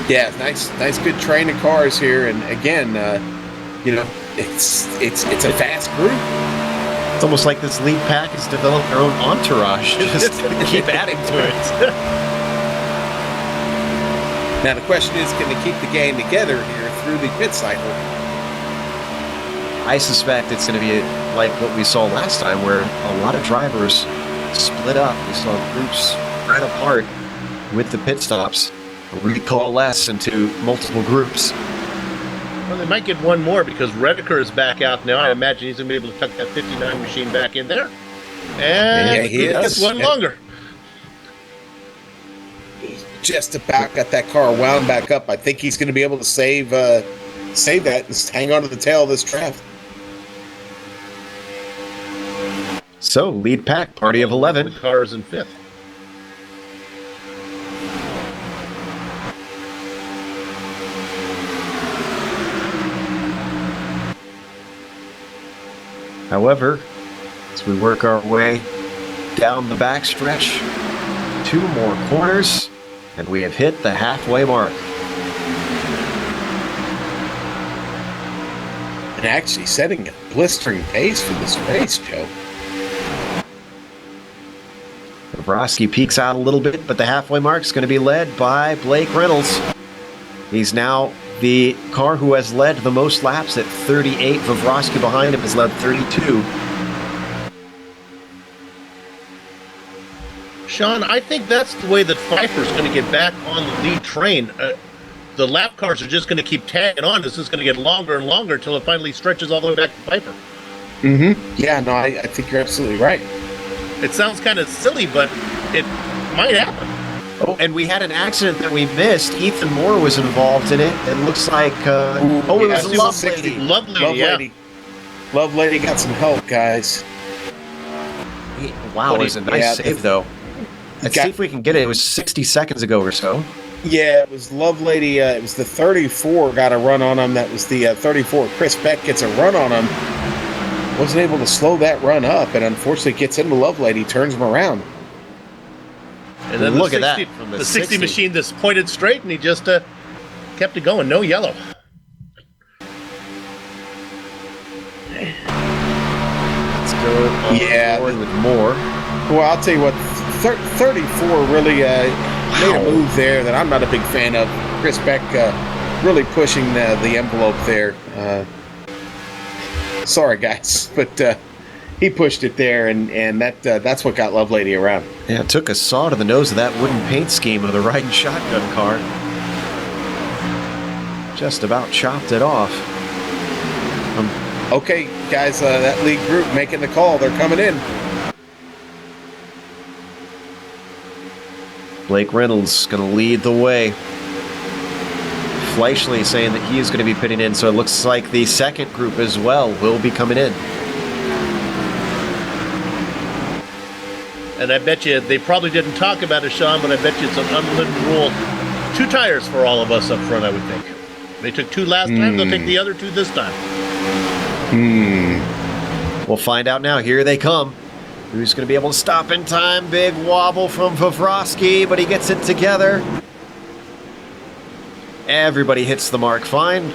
Yeah, nice, good train of cars here, and again, it's a fast group. It's almost like this lead pack has developed their own entourage, just to keep adding to it. Now the question is, can they keep the game together here through the pit cycle? I suspect it's going to be like what we saw last time, where a lot of drivers split up. We saw groups spread apart with the pit stops, recoalesce into multiple groups. Well, they might get one more because Redeker is back out now. I imagine he's going to be able to tuck that 59 machine back in there. And he gets one longer. Just about got that car wound back up. I think he's going to be able to save that and hang on to the tail of this draft. So, lead pack, party of 11. The car is in fifth. However, as we work our way down the backstretch, 2 more corners, and we have hit the halfway mark. And actually setting a blistering pace for this race, Joe. Vavrovsky peeks out a little bit, but the halfway mark is going to be led by Blake Reynolds. He's now the car who has led the most laps at 38. Vavrovsky behind him has led 32. Sean, I think that's the way that Pfeiffer's going to get back on the lead train. The lap cars are just going to keep tagging on. This is going to get longer and longer until it finally stretches all the way back to Pfeiffer. Mm-hmm. Yeah, no, I think you're absolutely right. It sounds kind of silly, but it might happen. Oh, and we had an accident that we missed. Ethan Moore was involved in it. It looks like... it was Love Lady. Love Lady. Love Lady got some help, guys. Wow, it was a nice save, though. Let's see if we can get it. It was 60 seconds ago or so. Yeah, it was Love Lady. It was the 34 got a run on him. That was the 34. Chris Beck gets a run on him. Wasn't able to slow that run up, and unfortunately gets into Love Lady, turns him around. And then look at that. From the 60 machine just pointed straight, and he just kept it going. No yellow. Let's go forward with more. Well, I'll tell you what, 34 really made a move there that I'm not a big fan of. Chris Beck really pushing the envelope there. Sorry, guys, but he pushed it there, and that's what got Love Lady around. Yeah, it took a saw to the nose of that wooden paint scheme of the riding shotgun car. Just about chopped it off. Okay, guys, that lead group making the call. They're coming in. Blake Reynolds going to lead the way. Fleischle saying that he is going to be pitting in, so it looks like the second group as well will be coming in. And I bet you they probably didn't talk about it, Sean, but I bet you it's an unwritten rule. 2 tires for all of us up front, I would think. They took 2 last time, they'll take the other 2 this time. We'll find out now. Here they come. Who's going to be able to stop in time? Big wobble from Vavrovsky, but he gets it together. Everybody hits the mark fine.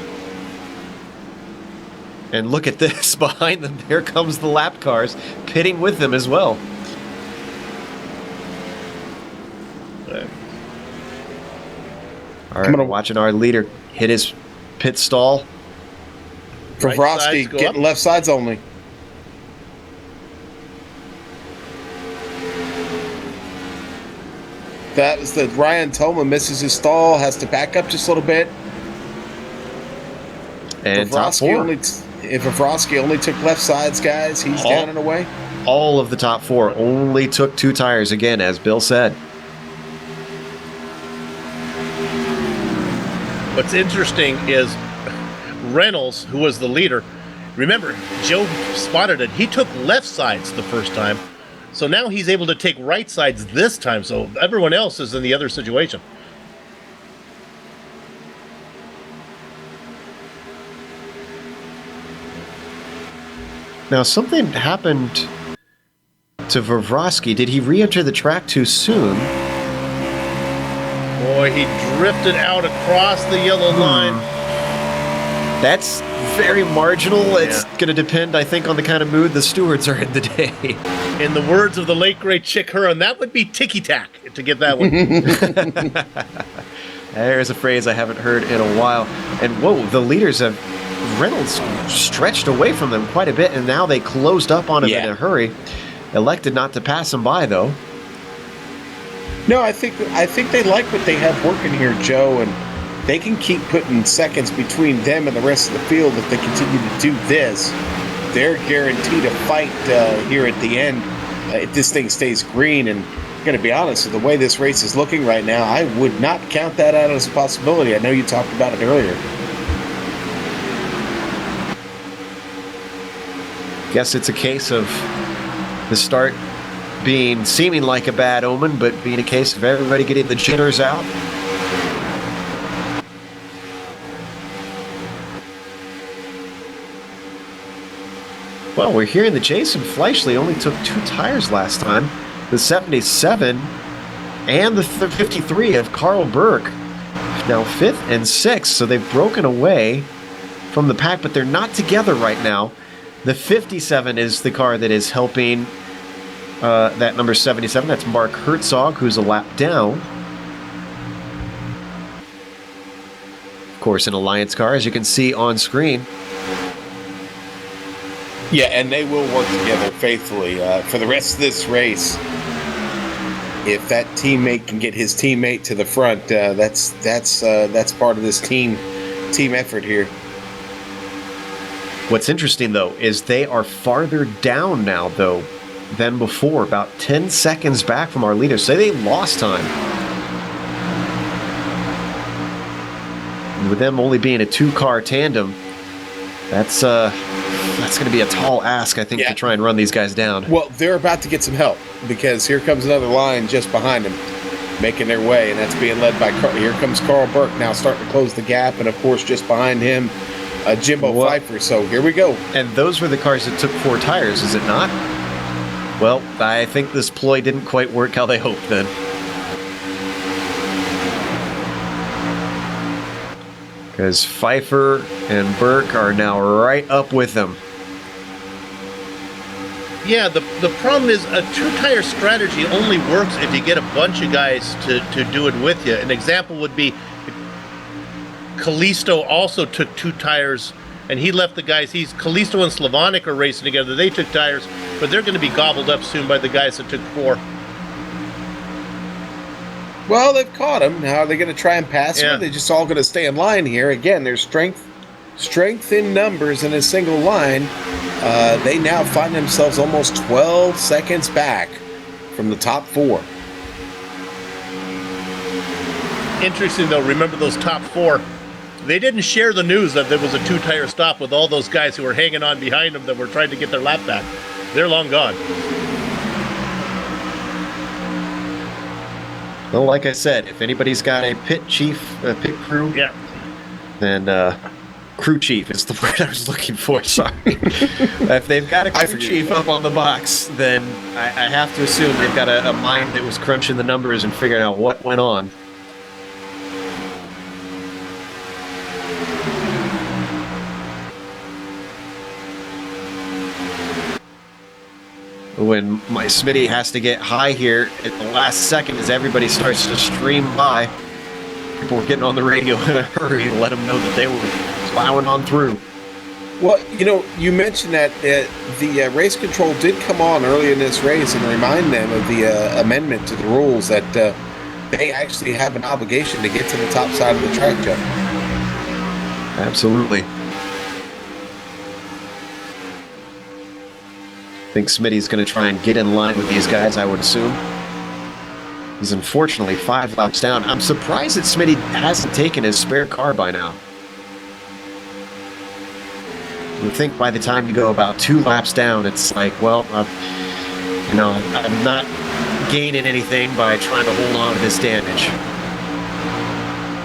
And look at this behind them. Here comes the lap cars pitting with them as well. All right, we're watching our leader hit his pit stall. Vavrovsky getting left sides only. That was the Ryan Toma misses his stall, has to back up just a little bit. And top 4. If Vavrovsky only took left sides, guys, he's down and away. All of the top 4 only took 2 tires again, as Bill said. What's interesting is Reynolds, who was the leader, remember, Joe spotted it. He took left sides the first time. So now he's able to take right sides this time, so everyone else is in the other situation. Now, something happened to Vavrovsky. Did he re-enter the track too soon? Boy, he drifted out across the yellow line. That's very marginal. It's going to depend, I think, on the kind of mood the stewards are in today. In the words of the late, great Chick Huron, that would be ticky-tack to get that one. There's a phrase I haven't heard in a while. And whoa, the leaders have... Reynolds stretched away from them quite a bit, and now they closed up on him in a hurry. Elected not to pass him by, though. No, I think they like what they have working here, Joe, and they can keep putting seconds between them and the rest of the field if they continue to do this. They're guaranteed a fight here at the end if this thing stays green. And I'm going to be honest, with the way this race is looking right now, I would not count that out as a possibility. I know you talked about it earlier. Guess it's a case of the start seeming like a bad omen, but being a case of everybody getting the jitters out. Well, we're hearing that Jason Fleischle only took 2 tires last time. The 77 and the 53 of Carl Burke. Now 5th and 6th, so they've broken away from the pack, but they're not together right now. The 57 is the car that is helping that number 77. That's Mark Herzog, who's a lap down. Of course, an Alliance car, as you can see on screen. Yeah, and they will work together faithfully for the rest of this race. If that teammate can get his teammate to the front, that's part of this team effort here. What's interesting, though, is they are farther down now, though, than before, about 10 seconds back from our leaders. So they lost time. And with them only being a two-car tandem, that's going to be a tall ask, I think, to try and run these guys down. Well, they're about to get some help because here comes another line just behind them, making their way, and that's being led by here comes Carl Burke now starting to close the gap, and of course just behind him, Jimbo Pfeiffer. So here we go. And those were the cars that took 4 tires, is it not? Well, I think this ploy didn't quite work how they hoped then. Because Pfeiffer and Burke are now right up with them. Yeah, the problem is a two-tire strategy only works if you get a bunch of guys to do it with you. An example would be Callisto also took 2 tires, and he left the guys. Callisto and Slavonic are racing together. They took tires, but they're going to be gobbled up soon by the guys that took 4. Well, they've caught him. Now are they going to try and pass him? Yeah. Or are they just all going to stay in line here? Again, there's strength in numbers in a single line. They now find themselves almost 12 seconds back from the top 4. Interesting, though, remember those top 4. They didn't share the news that there was a 2-tire stop with all those guys who were hanging on behind them that were trying to get their lap back. They're long gone. Well, like I said, if anybody's got a pit crew, then crew chief is the word I was looking for. Sorry. If they've got a crew chief up on the box, then I have to assume they've got a mind that was crunching the numbers and figuring out what went on. When my Smitty has to get high here at the last second as everybody starts to stream by. People were getting on the radio in a hurry to let them know that they were plowing on through. Well, you mentioned that the race control did come on early in this race and remind them of the amendment to the rules that they actually have an obligation to get to the top side of the track, Jeff. Absolutely. I think Smitty's going to try and get in line with these guys, I would assume. He's unfortunately 5 laps down. I'm surprised that Smitty hasn't taken his spare car by now. You would think by the time you go about 2 laps down, it's like, well, I'm not gaining anything by trying to hold on to this damage.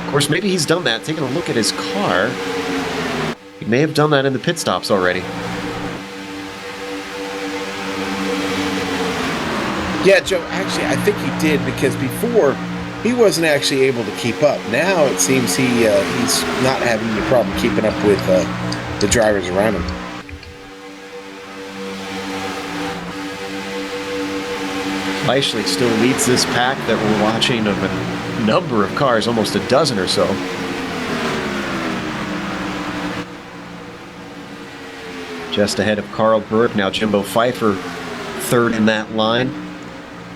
Of course, maybe he's done that, taking a look at his car. He may have done that in the pit stops already. Yeah, Joe, actually, I think he did because before he wasn't actually able to keep up. Now it seems he's not having any problem keeping up with the drivers around him. Fleischlich still leads this pack that we're watching of a number of cars, almost a dozen or so. Just ahead of Carl Burke, now Jimbo Pfeiffer third in that line.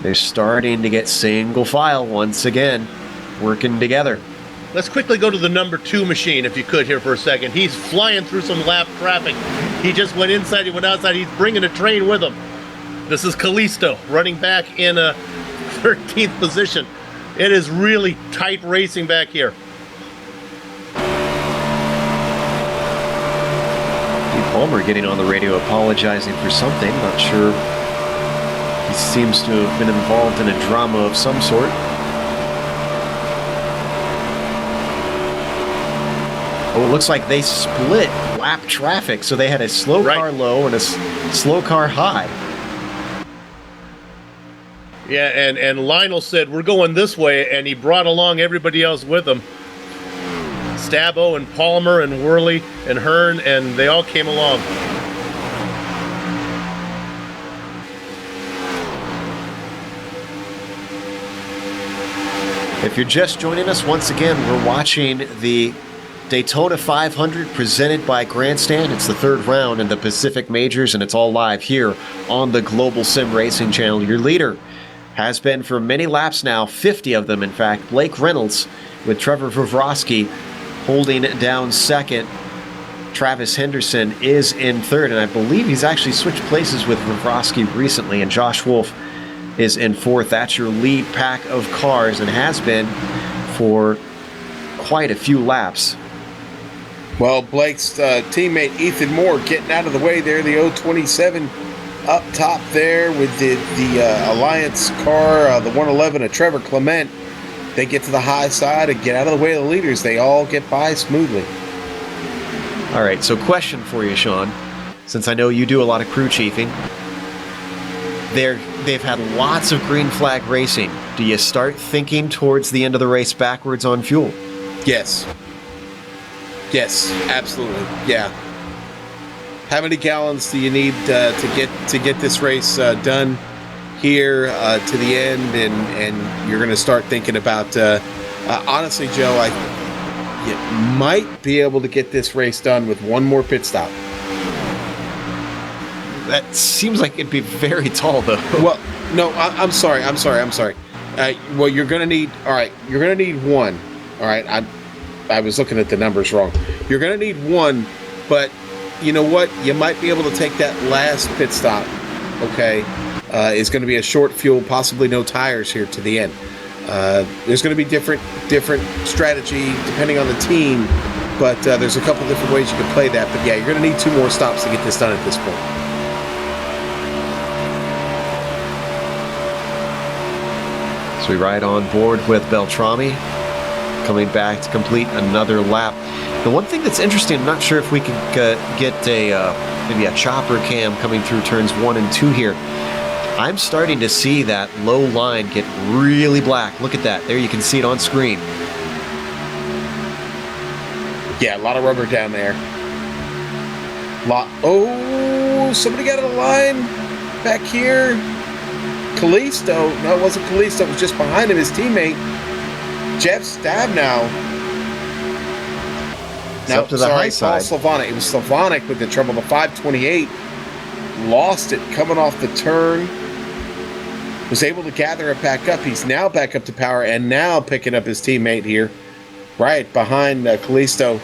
They're starting to get single file once again, working together. Let's quickly go to the number 2 machine, if you could, here for a second. He's flying through some lap traffic. He just went inside, he went outside. He's bringing a train with him. This is Callisto, running back in a 13th position. It is really tight racing back here. Steve Palmer getting on the radio apologizing for something, not sure. He seems to have been involved in a drama of some sort. Oh, it looks like they split lap traffic, so they had a slow car low and a slow car high. Yeah, and Lionel said, we're going this way, and he brought along everybody else with him. Stabo and Palmer and Worley and Hearn, and they all came along. If you're just joining us, once again, we're watching the Daytona 500 presented by GranStand. It's the third round in the Pacific Majors, and it's all live here on the Global Sim Racing channel. Your leader has been for many laps now, 50 of them, in fact, Blake Reynolds, with Trevor Vrosky holding down second. Travis Henderson is in third, and I believe he's actually switched places with Vrosky recently, and Josh Wolf is in fourth. That's your lead pack of cars, and has been for quite a few laps. Well, Blake's teammate Ethan Moore getting out of the way there, the 027 up top there with the Alliance car, the 111 of Trevor Clement. They get to the high side and get out of the way of the leaders. They all get by smoothly. All right, so question for you, Sean, since I know you do a lot of crew chiefing. They've had lots of green flag racing. Do you start thinking towards the end of the race backwards on fuel? Yes. Yes, absolutely. Yeah. How many gallons do you need to get this race done here to the end? And you're going to start thinking about. Honestly, Joe, you might be able to get this race done with one more pit stop. That seems like it'd be very tall, though. Well, no, I'm sorry. Well, you're going to need. All right, you're going to need one. All right, I was looking at the numbers wrong. You're going to need one, but you know what? You might be able to take that last pit stop. Okay, it's going to be a short fuel, possibly no tires here to the end. There's going to be different strategy depending on the team, but there's a couple different ways you can play that. But yeah, you're going to need 2 more stops to get this done at this point. So we ride on board with Beltrami, coming back to complete another lap. The one thing that's interesting, I'm not sure if we could get maybe a chopper cam coming through turns 1 and 2 here. I'm starting to see that low line get really black. Look at that. There, you can see it on screen. Yeah, a lot of rubber down there. Oh, somebody got a line back here. Kalisto. No, it wasn't Kalisto. It was just behind him, his teammate. Jeff Stabnow. Now, up to the high side. Slavonic. It was Slavonic with the trouble. The 528 lost it coming off the turn. Was able to gather it back up. He's now back up to power and now picking up his teammate here, right behind Kalisto.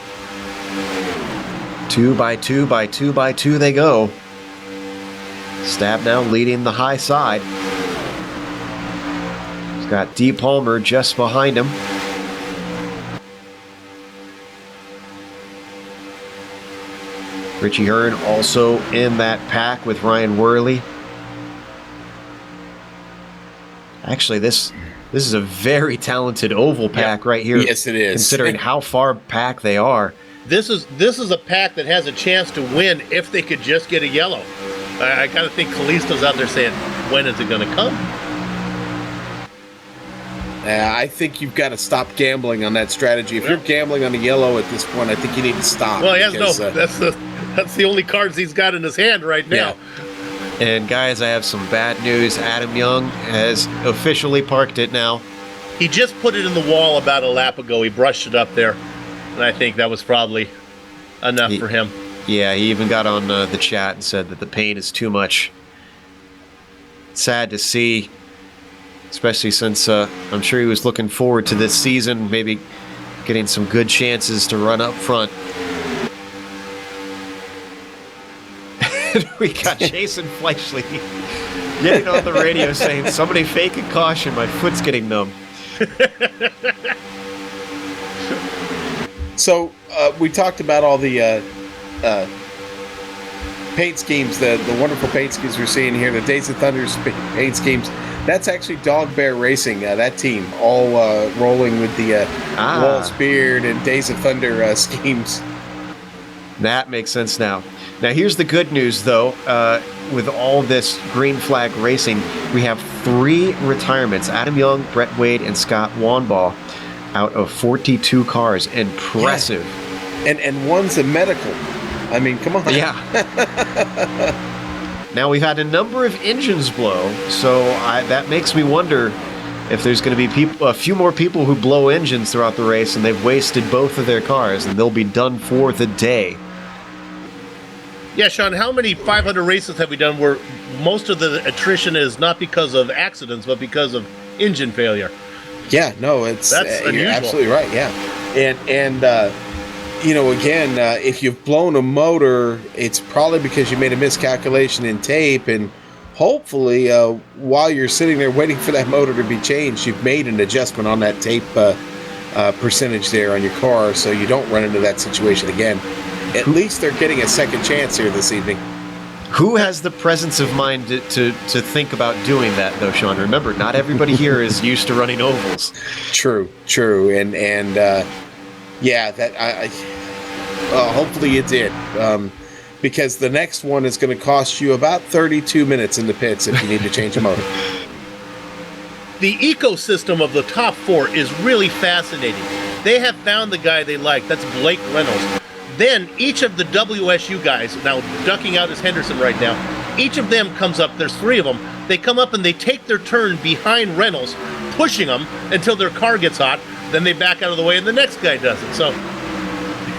2 by 2 by 2 by 2 they go. Stabnow leading the high side. He's got D. Palmer just behind him. Richie Hearn also in that pack with Ryan Worley. Actually, this is a very talented oval pack right here. Yes, it is. Considering how far back they are. This is a pack that has a chance to win if they could just get a yellow. I kind of think Kalisto's out there saying, when is it going to come? I think you've got to stop gambling on that strategy. If you're gambling on the yellow at this point, I think you need to stop. Well, he has that's the only cards he's got in his hand right now. Yeah. And guys, I have some bad news. Adam Young has officially parked it now. He just put it in the wall about a lap ago. He brushed it up there. And I think that was probably enough for him. Yeah, he even got on the chat and said that the pain is too much. Sad to see, especially since I'm sure he was looking forward to this season, maybe getting some good chances to run up front. We got Jason Fleischle getting on the radio saying, somebody fake a caution, my foot's getting numb. So we talked about all the paint schemes, the wonderful paint schemes we're seeing here, the Days of Thunder's paint schemes. That's actually Dog Bear Racing, that team, all rolling with the Waltz Beard and Days of Thunder schemes. That makes sense now. Now, here's the good news, though. With all this green flag racing, we have 3 retirements. Adam Young, Brett Wade, and Scott Wanbaugh out of 42 cars. Impressive. Yeah. And one's a medical. I mean, come on. Yeah. Now, we've had a number of engines blow, so that makes me wonder, if there's going to be a few more people who blow engines throughout the race, and they've wasted both of their cars, and they'll be done for the day. Yeah, Sean, how many 500 races have we done where most of the attrition is not because of accidents, but because of engine failure? Yeah, no, that's you're absolutely right. Yeah, and again, if you've blown a motor, it's probably because you made a miscalculation in tape, and hopefully, while you're sitting there waiting for that motor to be changed, you've made an adjustment on that tape percentage there on your car, so you don't run into that situation again. At least they're getting a second chance here this evening. Who has the presence of mind to think about doing that, though, Sean? Remember, not everybody here is used to running ovals. True, and yeah, that hopefully you did, because the next one is going to cost you about 32 minutes in the pits if you need to change a motor. The ecosystem of the top four is really fascinating. They have found the guy they like. That's Blake Reynolds. Then each of the WSU guys, now ducking out is Henderson right now, each of them comes up, there's three of them, they come up and they take their turn behind Reynolds, pushing them until their car gets hot, then they back out of the way and the next guy does it. So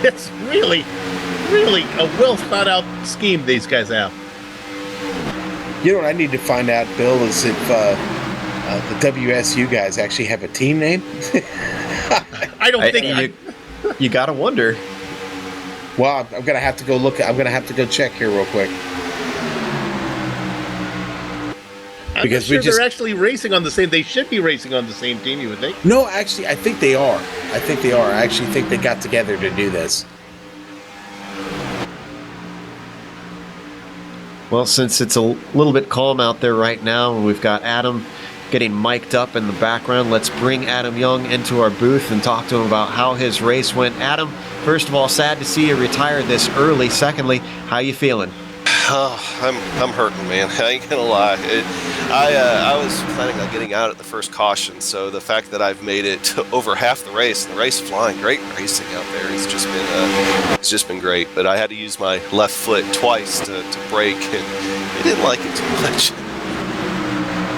it's really, really a well thought out scheme these guys have. You know what I need to find out, Bill, is if the WSU guys actually have a team name? I don't think... You gotta wonder. Well, I'm gonna have to go look. I'm gonna have to go check here real quick. Because they're actually racing on the same. They should be racing on the same team, you would think. No, actually, I think they are. I actually think they got together to do this. Well, since it's a little bit calm out there right now, and we've got Adam getting mic'd up in the background, let's bring Adam Young into our booth and talk to him about how his race went. Adam, first of all, sad to see you retire this early. Secondly, how you feeling? Oh, I'm hurting, man. I ain't gonna lie. I was planning on getting out at the first caution, so the fact that I've made it to over half the race, and the race flying, great racing out there. It's just been great. But I had to use my left foot twice to brake, and I didn't like it too much.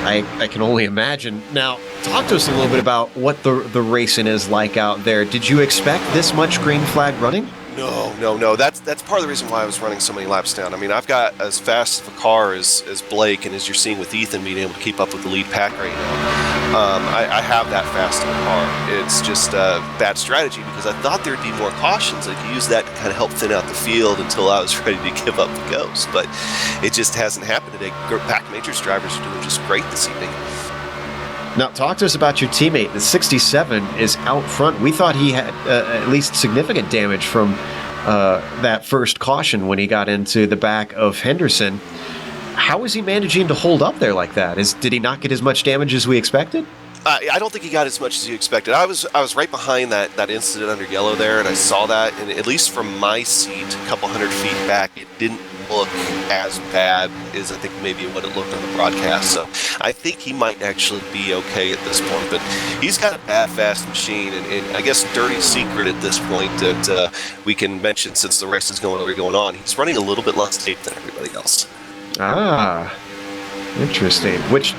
I can only imagine. Now, talk to us a little bit about what the racing is like out there. Did you expect this much green flag running? No. That's part of the reason why I was running so many laps down. I mean, I've got as fast of a car as Blake, and as you're seeing with Ethan being able to keep up with the lead pack right now. I have that fast of a car. It's just a bad strategy because I thought there'd be more cautions. I could use that to kind of help thin out the field until I was ready to give up the ghost. But it just hasn't happened today. Pack Majors drivers are doing just great this evening. Now, talk to us about your teammate. The 67 is out front. We thought he had at least significant damage from that first caution when he got into the back of Henderson. How is he managing to hold up there like that? Did he not get as much damage as we expected? I don't think he got as much as you expected. I was right behind that incident under yellow there, and I saw that, and at least from my seat, a couple hundred feet back, it didn't look as bad as I think maybe what it looked on the broadcast. So I think he might actually be okay at this point. But he's got a bad fast machine, and I guess dirty secret at this point that we can mention since the race is going on. He's running a little bit less tape than everybody else. Ah, interesting. Which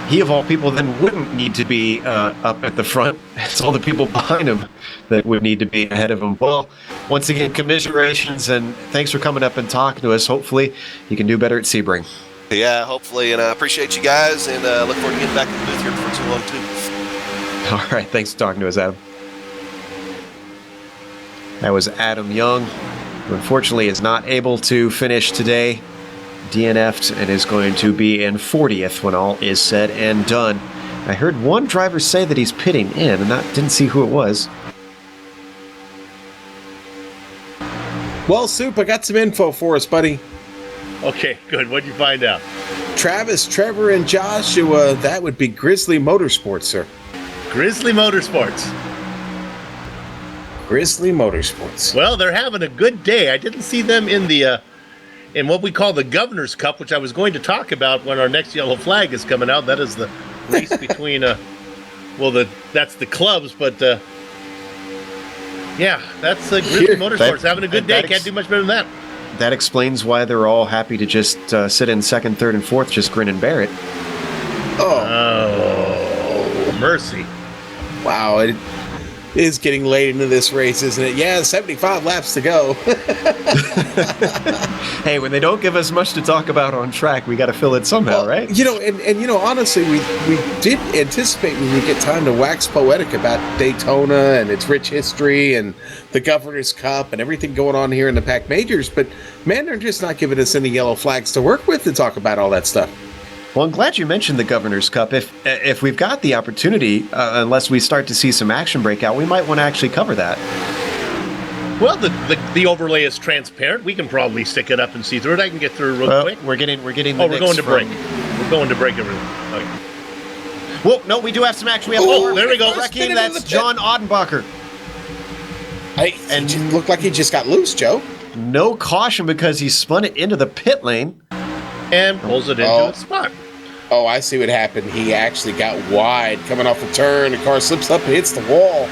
he of all people then wouldn't need to be up at the front. It's all the people behind him that would need to be ahead of him. Well, once again, commiserations, and thanks for coming up and talking to us. Hopefully you can do better at Sebring. Yeah, hopefully, and I appreciate you guys, and look forward to getting back in the booth here before too long too. All right, thanks for talking to us, Adam. That was Adam Young, who unfortunately is not able to finish today. DNF'd and is going to be in 40th when all is said and done. I heard one driver say that he's pitting in, and didn't see who it was. Well, Soup, I got some info for us, buddy. Okay, good. What'd you find out? Travis, Trevor, and Joshua, that would be Grizzly Motorsports, sir. Grizzly Motorsports. Grizzly Motorsports. Well, they're having a good day. I didn't see them in the in what we call the Governor's Cup, which I was going to talk about when our next yellow flag is coming out. That is the race between that's the clubs, but yeah, that's Grizzly Motorsports having a good day. Can't do much better than that. That explains why they're all happy to just sit in second, third, and fourth, just grin and bear it. Oh mercy. Wow, it is getting late into this race, isn't it? Yeah, 75 laps to go. Hey, when they don't give us much to talk about on track, we got to fill it somehow, right? You know, and you know, honestly, we did anticipate we would get time to wax poetic about Daytona and its rich history and the Governor's Cup and everything going on here in the Pac Majors, but man, they're just not giving us any yellow flags to work with to talk about all that stuff. Well, I'm glad you mentioned the Governor's Cup. If we've got the opportunity, unless we start to see some action break out, we might want to actually cover that. Well, the overlay is transparent. We can probably stick it up and see through it. I can get through real quick. We're getting. We're going to break. We're going to break everything. Okay. Well, no, we do have some action. We have there we go. Wrecking, that's John Odenbacher. And it looked like he just got loose, Joe. No caution because he spun it into the pit lane. And pulls it into its spot. Oh, I see what happened. He actually got wide coming off the turn. The car slips up and hits the wall.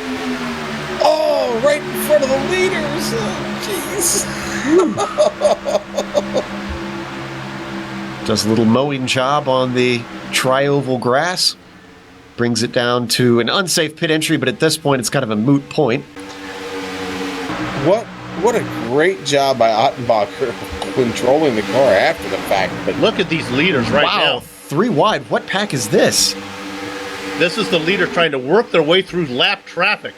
Oh, right in front of the leaders. Oh, jeez. Does a little mowing job on the tri-oval grass. Brings it down to an unsafe pit entry, but at this point, it's kind of a moot point. What a great job by Ottenbacher controlling the car after the fact. But look at these leaders now. Wow, 3 wide. What pack is this? This is the leader trying to work their way through lap traffic.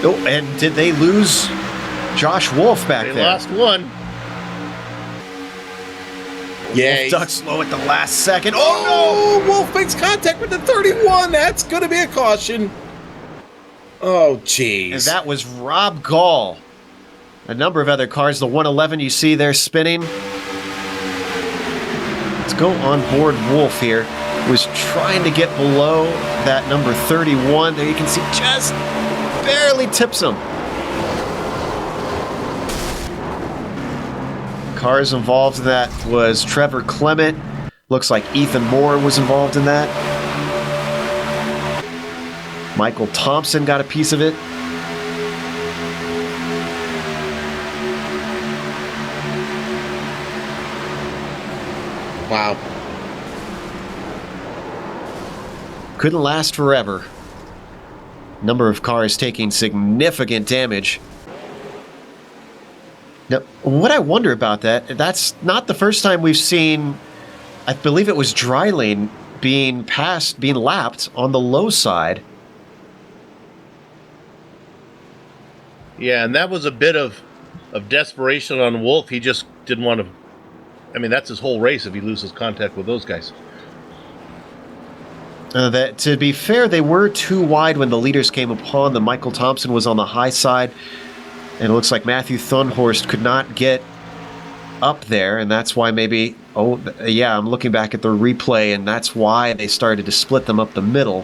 Oh, and did they lose Josh Wolf back there? They lost one. Yeah, Wolf ducked slow at the last second. Oh, no! Wolf makes contact with the 31. That's going to be a caution. Oh, jeez. And that was Rob Gall. A number of other cars. The 111 you see there spinning. Let's go on board Wolf here. Was trying to get below that number 31. There you can see just barely tips him. Cars involved in that was Trevor Clement. Looks like Ethan Moore was involved in that. Michael Thompson got a piece of it. Wow. Couldn't last forever. Number of cars taking significant damage. Now, what I wonder about that's not the first time we've seen, I believe it was dry lane being lapped on the low side. Yeah, and that was a bit of desperation on Wolf. He just didn't want to. I mean, that's his whole race if he loses contact with those guys. That, to be fair, they were too wide when the leaders came upon them. Michael Thompson was on the high side, and it looks like Matthew Thunhorst could not get up there, and that's why maybe. Oh, yeah, I'm looking back at the replay, and that's why they started to split them up the middle.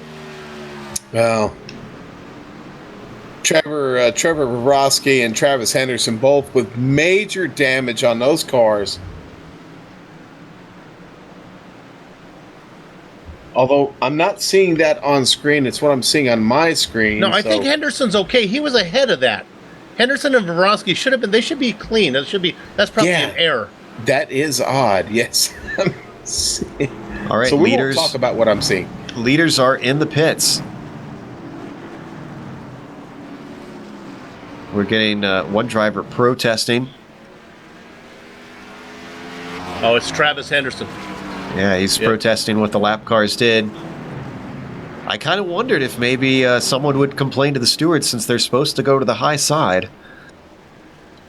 Well. Trevor Borowski and Travis Henderson both with major damage on those cars. Although I'm not seeing that on screen, it's what I'm seeing on my screen. No, I think Henderson's okay. He was ahead of that. Henderson and Borowski should have been. They should be clean. That's probably an error. That is odd. Yes. All right, so we leaders. won't talk about what I'm seeing. Leaders are in the pits. We're getting one driver protesting. Oh, it's Travis Henderson. Yeah, he's protesting what the lap cars did. I kind of wondered if maybe someone would complain to the stewards since they're supposed to go to the high side.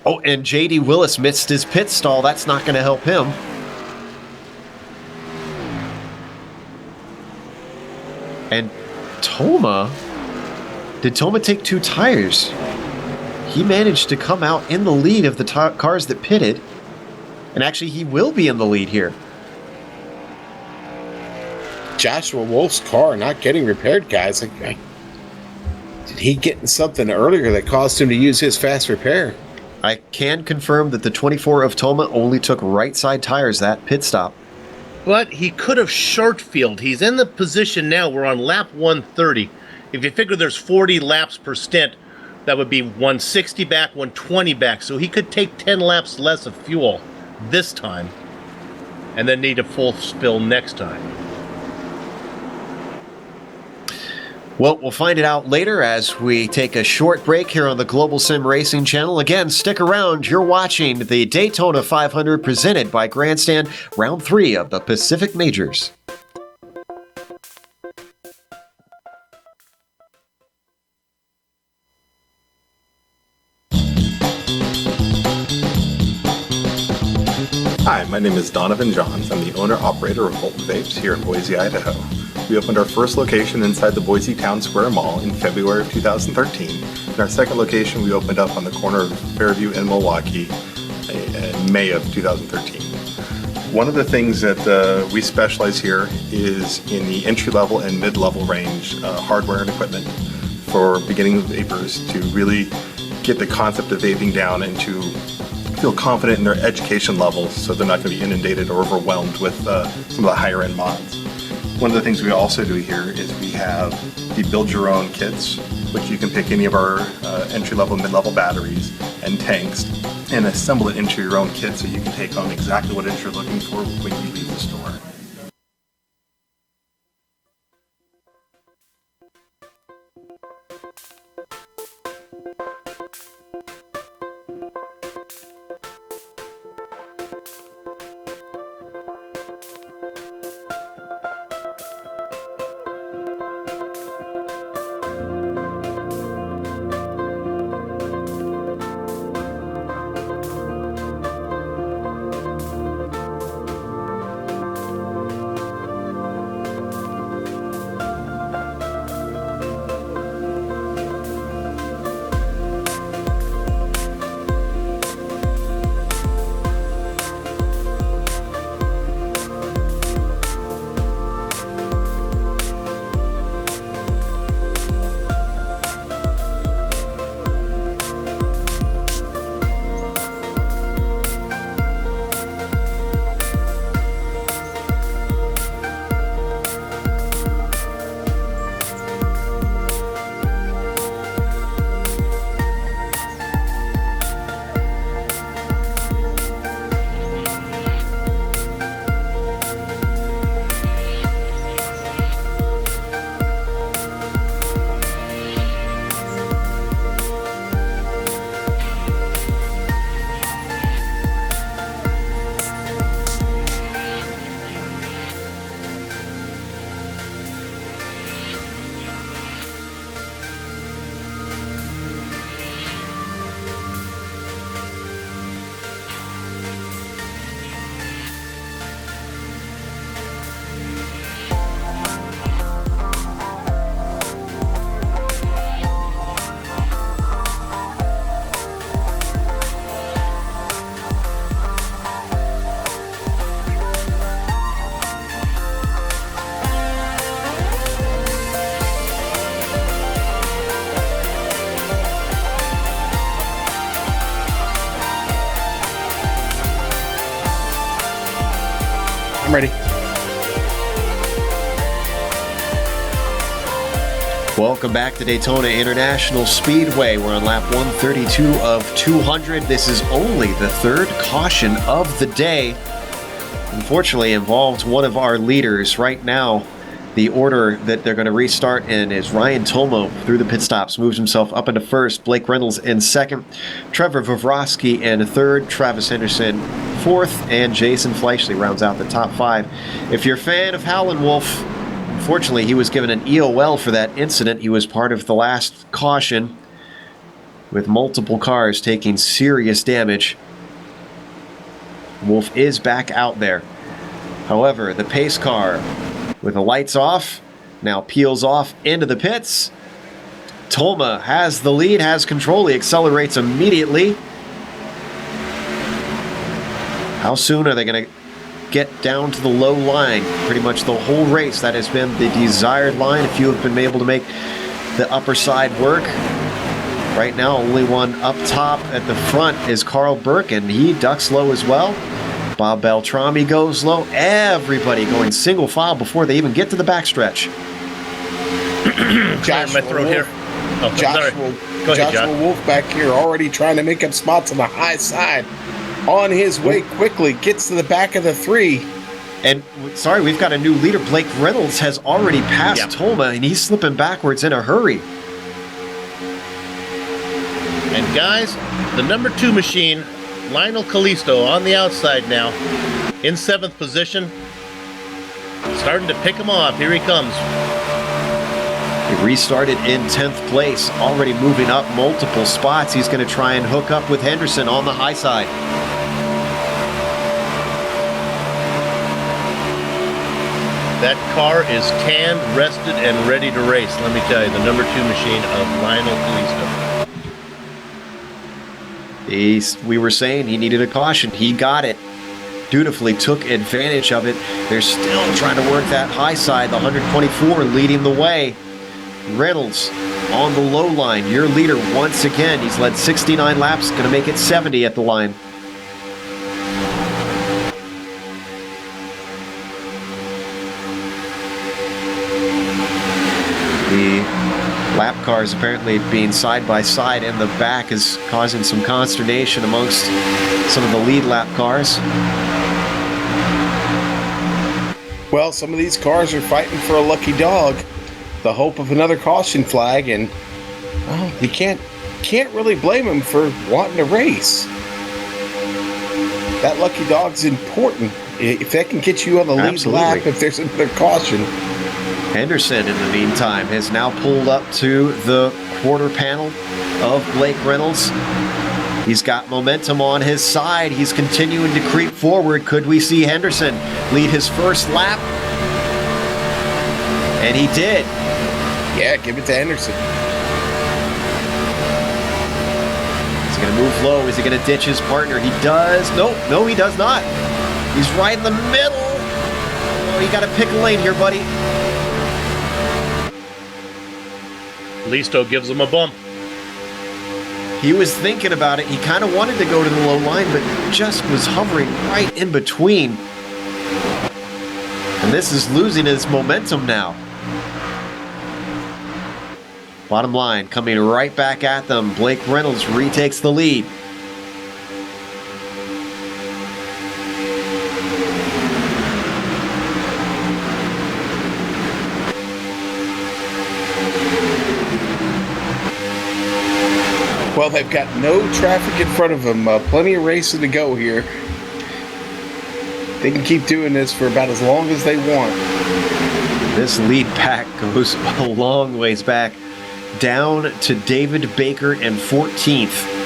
Oh, and J.D. Willis missed his pit stall. That's not going to help him. And Toma, did Toma take 2 tires? He managed to come out in the lead of the cars that pitted. And actually, he will be in the lead here. Joshua Wolf's car not getting repaired, guys. Did he get in something earlier that caused him to use his fast repair? I can confirm that the 24 of Toma only took right side tires that pit stop. But he could have short field. He's in the position now. We're on lap 130. If you figure there's 40 laps per stint, that would be 160 back, 120 back. So he could take 10 laps less of fuel this time and then need a full spill next time. Well, we'll find it out later as we take a short break here on the Global Sim Racing channel. Again, stick around. You're watching the Daytona 500 presented by GranStand, round 3 of the Pacific Majors. Hi, my name is Donovan Johns. I'm the owner-operator of Volt Vapes here in Boise, Idaho. We opened our first location inside the Boise Town Square Mall in February of 2013. And our second location we opened up on the corner of Fairview and Milwaukee in May of 2013. One of the things that we specialize here is in the entry-level and mid-level range hardware and equipment for beginning vapors to really get the concept of vaping down and to feel confident in their education levels so they're not going to be inundated or overwhelmed with some of the higher end mods. One of the things we also do here is we have the build your own kits, which you can pick any of our entry-level, mid-level batteries and tanks and assemble it into your own kit so you can take home exactly what it is you're looking for when you leave the store. I'm ready. Welcome back to Daytona International Speedway. We're on lap 132 of 200. This is only the third caution of the day. Unfortunately, involved one of our leaders. Right now, the order that they're going to restart in is Ryan Tolmo through the pit stops, moves himself up into first, Blake Reynolds in second, Trevor Vavrovsky in third, Travis Henderson fourth, and Jason Fleishley rounds out the top 5. If you're a fan of Howlin' Wolf, unfortunately he was given an EOL for that incident. He was part of the last caution with multiple cars taking serious damage. Wolf is back out there. However, the pace car with the lights off now peels off into the pits. Tolma has the lead, has control. He accelerates immediately. How soon are they going to get down to the low line? Pretty much the whole race, that has been the desired line. If you have been able to make the upper side work. Right now, only one up top at the front is Carl Burke, and he ducks low as well. Bob Beltrami goes low. Everybody going single file before they even get to the backstretch. Josh, my throat here. Oh, Joshua Wolf back here already trying to make up spots on the high side. On his way quickly, gets to the back of the 3. And sorry, we've got a new leader. Blake Reynolds has already passed Toma, and he's slipping backwards in a hurry. And guys, the number 2 machine, Lionel Callisto, on the outside now, in 7th position, starting to pick him off. Here he comes. He restarted in 10th place, already moving up multiple spots. He's going to try and hook up with Henderson on the high side. That car is tanned, rested, and ready to race. Let me tell you, the number 2 machine of Lionel Callisto. We were saying he needed a caution. He got it. Dutifully took advantage of it. They're still trying to work that high side. The 124 leading the way. Reynolds on the low line. Your leader once again. He's led 69 laps. Going to make it 70 at the line. The lap cars apparently being side by side in the back is causing some consternation amongst some of the lead lap cars. Well, some of these cars are fighting for a lucky dog, the hope of another caution flag, and well, you can't really blame them for wanting to race. That lucky dog's important. If that can get you on the lead lap, if there's another caution. Henderson, in the meantime, has now pulled up to the quarter panel of Blake Reynolds. He's got momentum on his side. He's continuing to creep forward. Could we see Henderson lead his first lap? And he did. Yeah, give it to Henderson. He's going to move low. Is he going to ditch his partner? He does. No, he does not. He's right in the middle. Oh, you got to pick a lane here, buddy. Listo gives him a bump. He was thinking about it. He kind of wanted to go to the low line, but just was hovering right in between. And this is losing his momentum now. Bottom line, coming right back at them. Blake Reynolds retakes the lead. Well, they've got no traffic in front of them. Plenty of racing to go here. They can keep doing this for about as long as they want. This lead pack goes a long ways back, down to David Baker in 14th.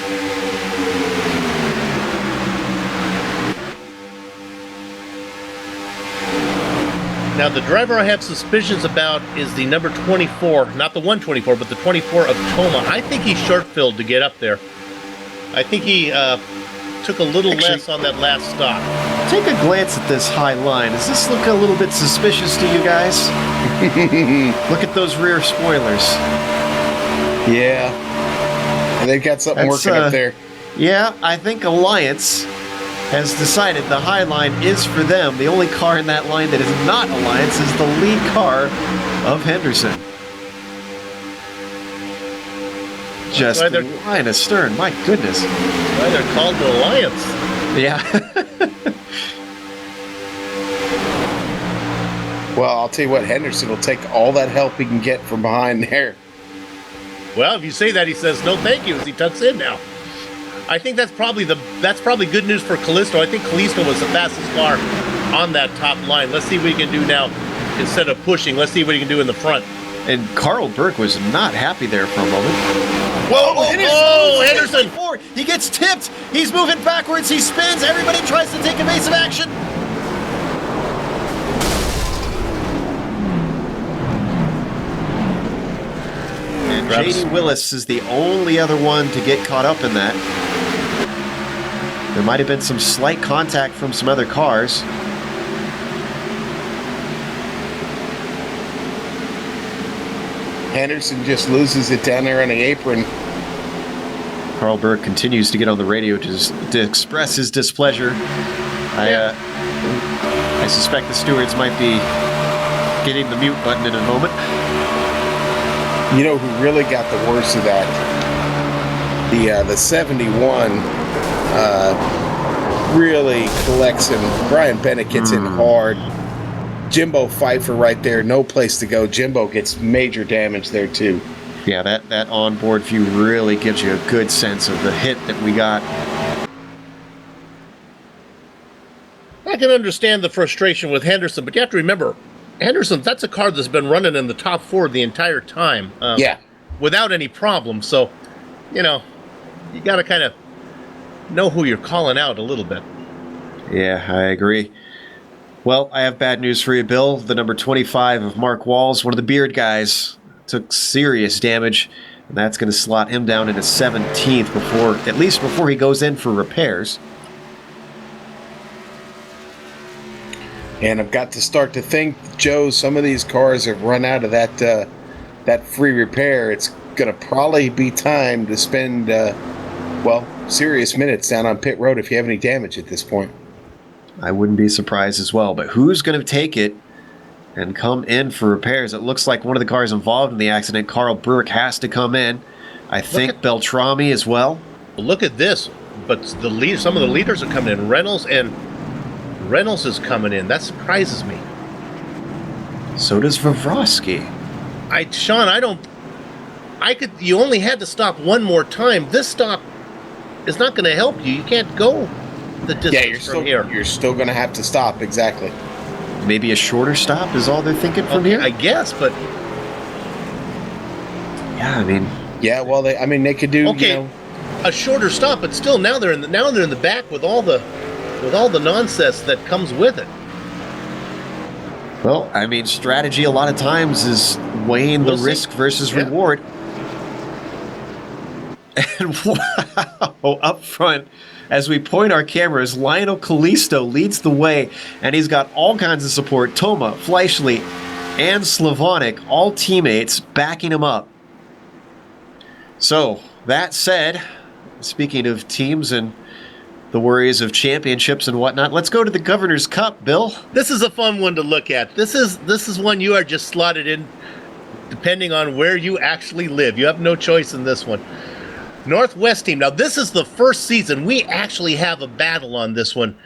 Now, the driver I have suspicions about is the number 24, not the 124, but the 24 of Toma. I think he short-filled to get up there. I think he took a little less on that last stop. Take a glance at this high line. Does this look a little bit suspicious to you guys? Look at those rear spoilers. Yeah. They've got something working up there. Yeah, I think Alliance has decided the high line is for them. The only car in that line that is not Alliance is the lead car of Henderson. Just line astern, my goodness. That's why they're called the Alliance. Yeah. Well, I'll tell you what, Henderson will take all that help he can get from behind there. Well, if you say that, he says no thank you as he tucks in now. I think that's probably good news for Callisto. I think Callisto was the fastest car on that top line. Let's see what he can do now instead of pushing. Let's see what he can do in the front. And Carl Burke was not happy there for a moment. Whoa, Henderson! He gets tipped. He's moving backwards. He spins. Everybody tries to take evasive action. And J.D. Willis is the only other one to get caught up in that. There might have been some slight contact from some other cars. Henderson just loses it down there on the apron. Carl Burke continues to get on the radio to express his displeasure. I suspect the stewards might be getting the mute button in a moment. You know who really got the worst of that? The 71 really collects him. Brian Bennett gets in hard. Jimbo Pfeiffer right there, no place to go. Jimbo gets major damage there too. Yeah, that onboard view really gives you a good sense of the hit that we got. I can understand the frustration with Henderson, but you have to remember, Henderson, that's a car that's been running in the top 4 the entire time. Without any problem. So, you got to kind of know who you're calling out a little bit. Yeah, I agree. Well, I have bad news for you, Bill. The number 25 of Mark Walls, one of the Beard guys, took serious damage, and that's going to slot him down into 17th before he goes in for repairs. And I've got to start to think, Joe, some of these cars have run out of that free repair. It's going to probably be time to spend, serious minutes down on pit road if you have any damage at this point. I wouldn't be surprised as well, but who's going to take it and come in for repairs? It looks like one of the cars involved in the accident, Carl Burke, has to come in. I think Beltrami as well. Look at this, but some of the leaders are coming in. Reynolds is coming in. That surprises me. So does Vavrovsky. Sean, you only had to stop one more time. This stop is not going to help you. You can't go the distance from here. You're still going to have to stop, exactly. Maybe a shorter stop is all they're thinking from here? I guess, but... Yeah, I mean... Yeah, well, they could do, a shorter stop, but still, now they're in the back with all the nonsense that comes with it. Well, I mean, strategy a lot of times is weighing the risk versus reward. And wow, up front, as we point our cameras, Lionel Kalisto leads the way, and he's got all kinds of support. Toma, Fleischle, and Slavonic, all teammates, backing him up. So, that said, speaking of teams and the worries of championships and whatnot, let's go to the Governor's Cup, Bill. This is a fun one to look at. This is one you are just slotted in depending on where you actually live. You have no choice in this one. Northwest team. Now, this is the first season we actually have a battle on this one.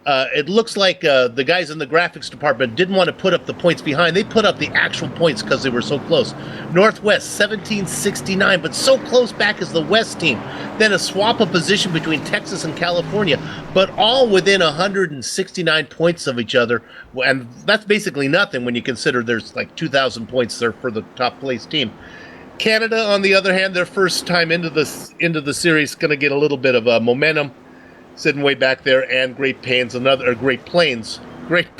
It looks like the guys in the graphics department didn't want to put up the points behind. They put up the actual points because they were so close. Northwest, 1769, but so close back as the West team. Then a swap of position between Texas and California, but all within 169 points of each other. And that's basically nothing when you consider there's like 2,000 points there for the top place team. Canada, on the other hand, their first time into the series, going to get a little bit of momentum, sitting way back there, and Great Plains, having Great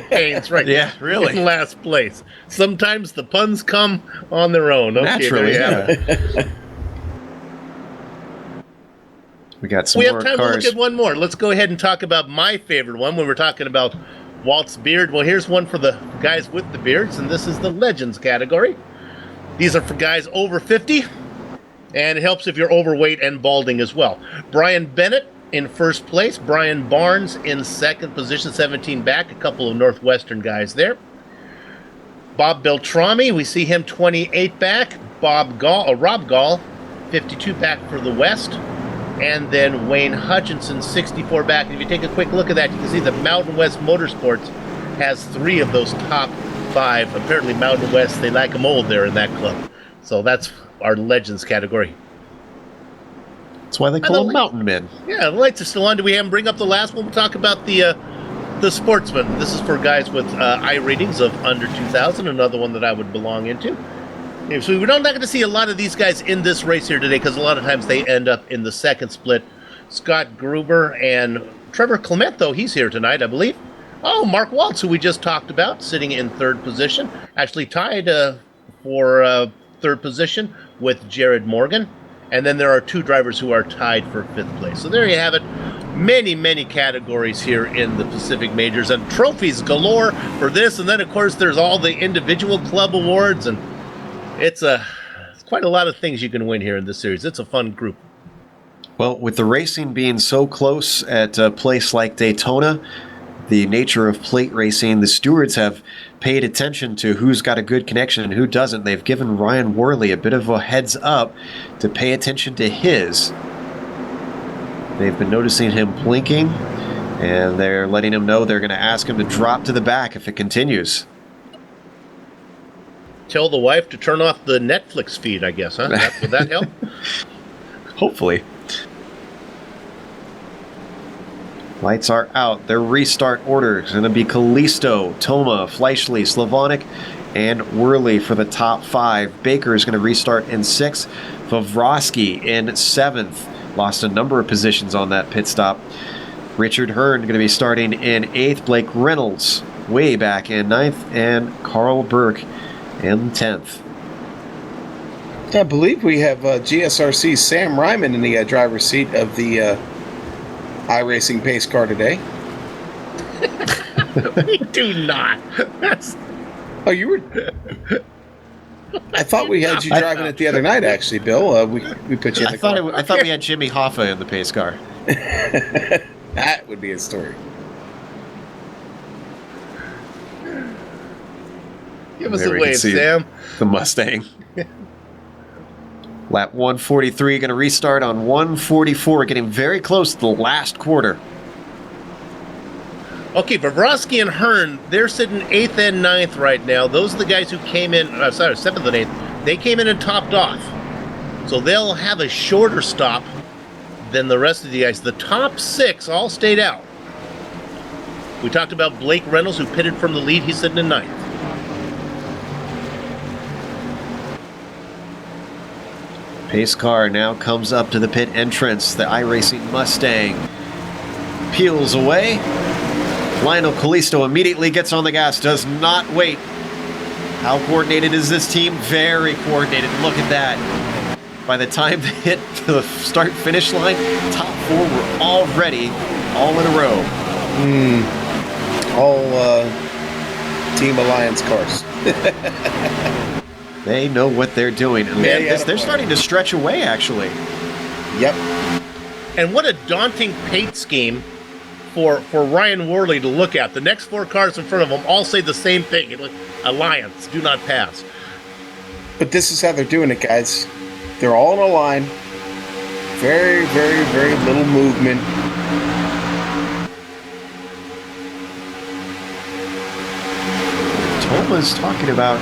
Pains, right? Yeah, really. In last place. Sometimes the puns come on their own. Okay, naturally, there you have it. We got some We more have time cars. to look at one more. Let's go ahead and talk about my favorite one when we're talking about Walt's beard. Well, here's one for the guys with the beards, and this is the Legends category. These are for guys over 50, and it helps if you're overweight and balding as well. Brian Bennett in first place. Brian Barnes in second position, 17 back. A couple of Northwestern guys there. Bob Beltrami, we see him 28 back. Rob Gall, 52 back for the West. And then Wayne Hutchinson, 64 back. And if you take a quick look at that, you can see that Mountain West Motorsports has 3 of those top 5. Apparently Mountain West, they like them old there in that club. So that's our Legends category. That's why they call them mountain men. Yeah, the lights are still on. Do we have them bring up the last one? We'll talk about the sportsman. This is for guys with I ratings of under 2,000, another one that I would belong into. So we're not going to see a lot of these guys in this race here today because a lot of times they end up in the second split. Scott Gruber and Trevor Clement, though, he's here tonight, I believe. Oh, Mark Waltz, who we just talked about, sitting in third position. Actually tied for third position with Jared Morgan. And then there are 2 drivers who are tied for 5th place. So there you have it. Many, many categories here in the Pacific Majors. And trophies galore for this. And then, of course, there's all the individual club awards. And it's quite a lot of things you can win here in this series. It's a fun group. Well, with the racing being so close at a place like Daytona, the nature of plate racing, the stewards have paid attention to who's got a good connection and who doesn't. They've given Ryan Worley a bit of a heads up to pay attention to his. They've been noticing him blinking, and they're letting him know they're going to ask him to drop to the back if it continues. Tell the wife to turn off the Netflix feed, I guess, huh? Would that help? Hopefully. Lights are out. Their restart order is going to be Kalisto, Toma, Fleischle, Slavonic, and Worley for the top 5. Baker is going to restart in 6th. Vavroski in 7th. Lost a number of positions on that pit stop. Richard Hearn going to be starting in 8th. Blake Reynolds way back in 9th. And Carl Burke in 10th. I believe we have GSRC Sam Ryman in the driver's seat of the iRacing pace car today. We do not. Oh, you were... I thought we had you driving it the other night, actually, Bill. We put you in the car. I thought we had Jimmy Hoffa in the pace car. That would be a story. Give us There a we can wave, see Sam. The Mustang. Lap 143 going to restart on 144, getting very close to the last quarter. Okay, Vavroski and Hearn, they're sitting 8th and 9th right now. Those are the guys who came in, 7th and 8th. They came in and topped off. So they'll have a shorter stop than the rest of the guys. The top 6 all stayed out. We talked about Blake Reynolds, who pitted from the lead. He's sitting in 9th. Pace car now comes up to the pit entrance. The iRacing Mustang peels away. Lionel Kalisto immediately gets on the gas, does not wait. How coordinated is this team? Very coordinated. Look at that. By the time they hit the start-finish line, top 4 were already all in a row. All Team Alliance cars. They know what they're doing. And they're starting to stretch away, actually. Yep. And what a daunting paint scheme for Ryan Worley to look at. The next 4 cars in front of him all say the same thing. Alliance, do not pass. But this is how they're doing it, guys. They're all in a line. Very, very, very little movement. Toma's talking about,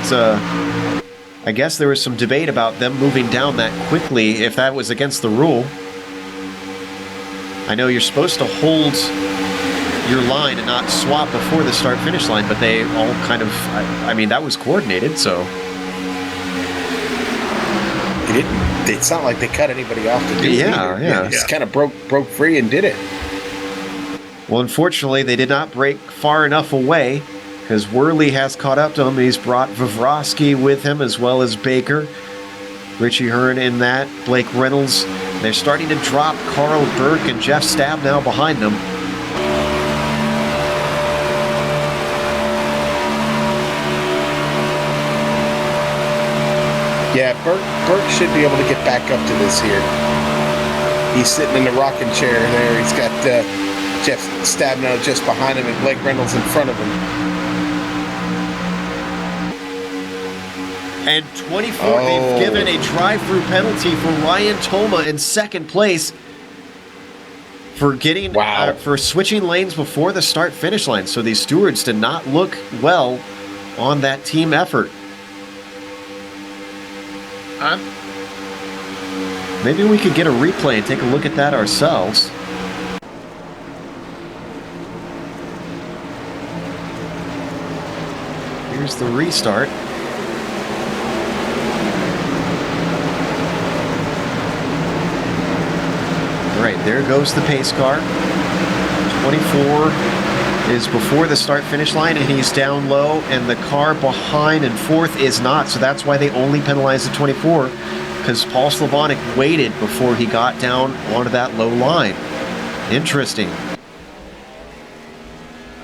I guess there was some debate about them moving down that quickly, if that was against the rule. I know you're supposed to hold your line and not swap before the start-finish line, but they all kind of, I mean, that was coordinated, so. It's not like they cut anybody off to do it either. Yeah. Just kind of broke free and did it. Well, unfortunately, they did not break far enough away, because Worley has caught up to him. He's brought Vavroski with him, as well as Baker. Richie Hearn in that. Blake Reynolds. They're starting to drop Carl Burke and Jeff Stab now behind them. Yeah, Burke should be able to get back up to this here. He's sitting in the rocking chair there. He's got Jeff Stabnow just behind him and Blake Reynolds in front of him. And 24, they've given a drive-through penalty for Ryan Toma in second place for getting for switching lanes before the start-finish line. So these stewards did not look well on that team effort. Maybe we could get a replay and take a look at that ourselves. Here's the restart. All right, there goes the pace car. 24 is before the start-finish line, and he's down low, and the car behind and fourth is not, so that's why they only penalized the 24, because Paul Slavonic waited before he got down onto that low line. Interesting.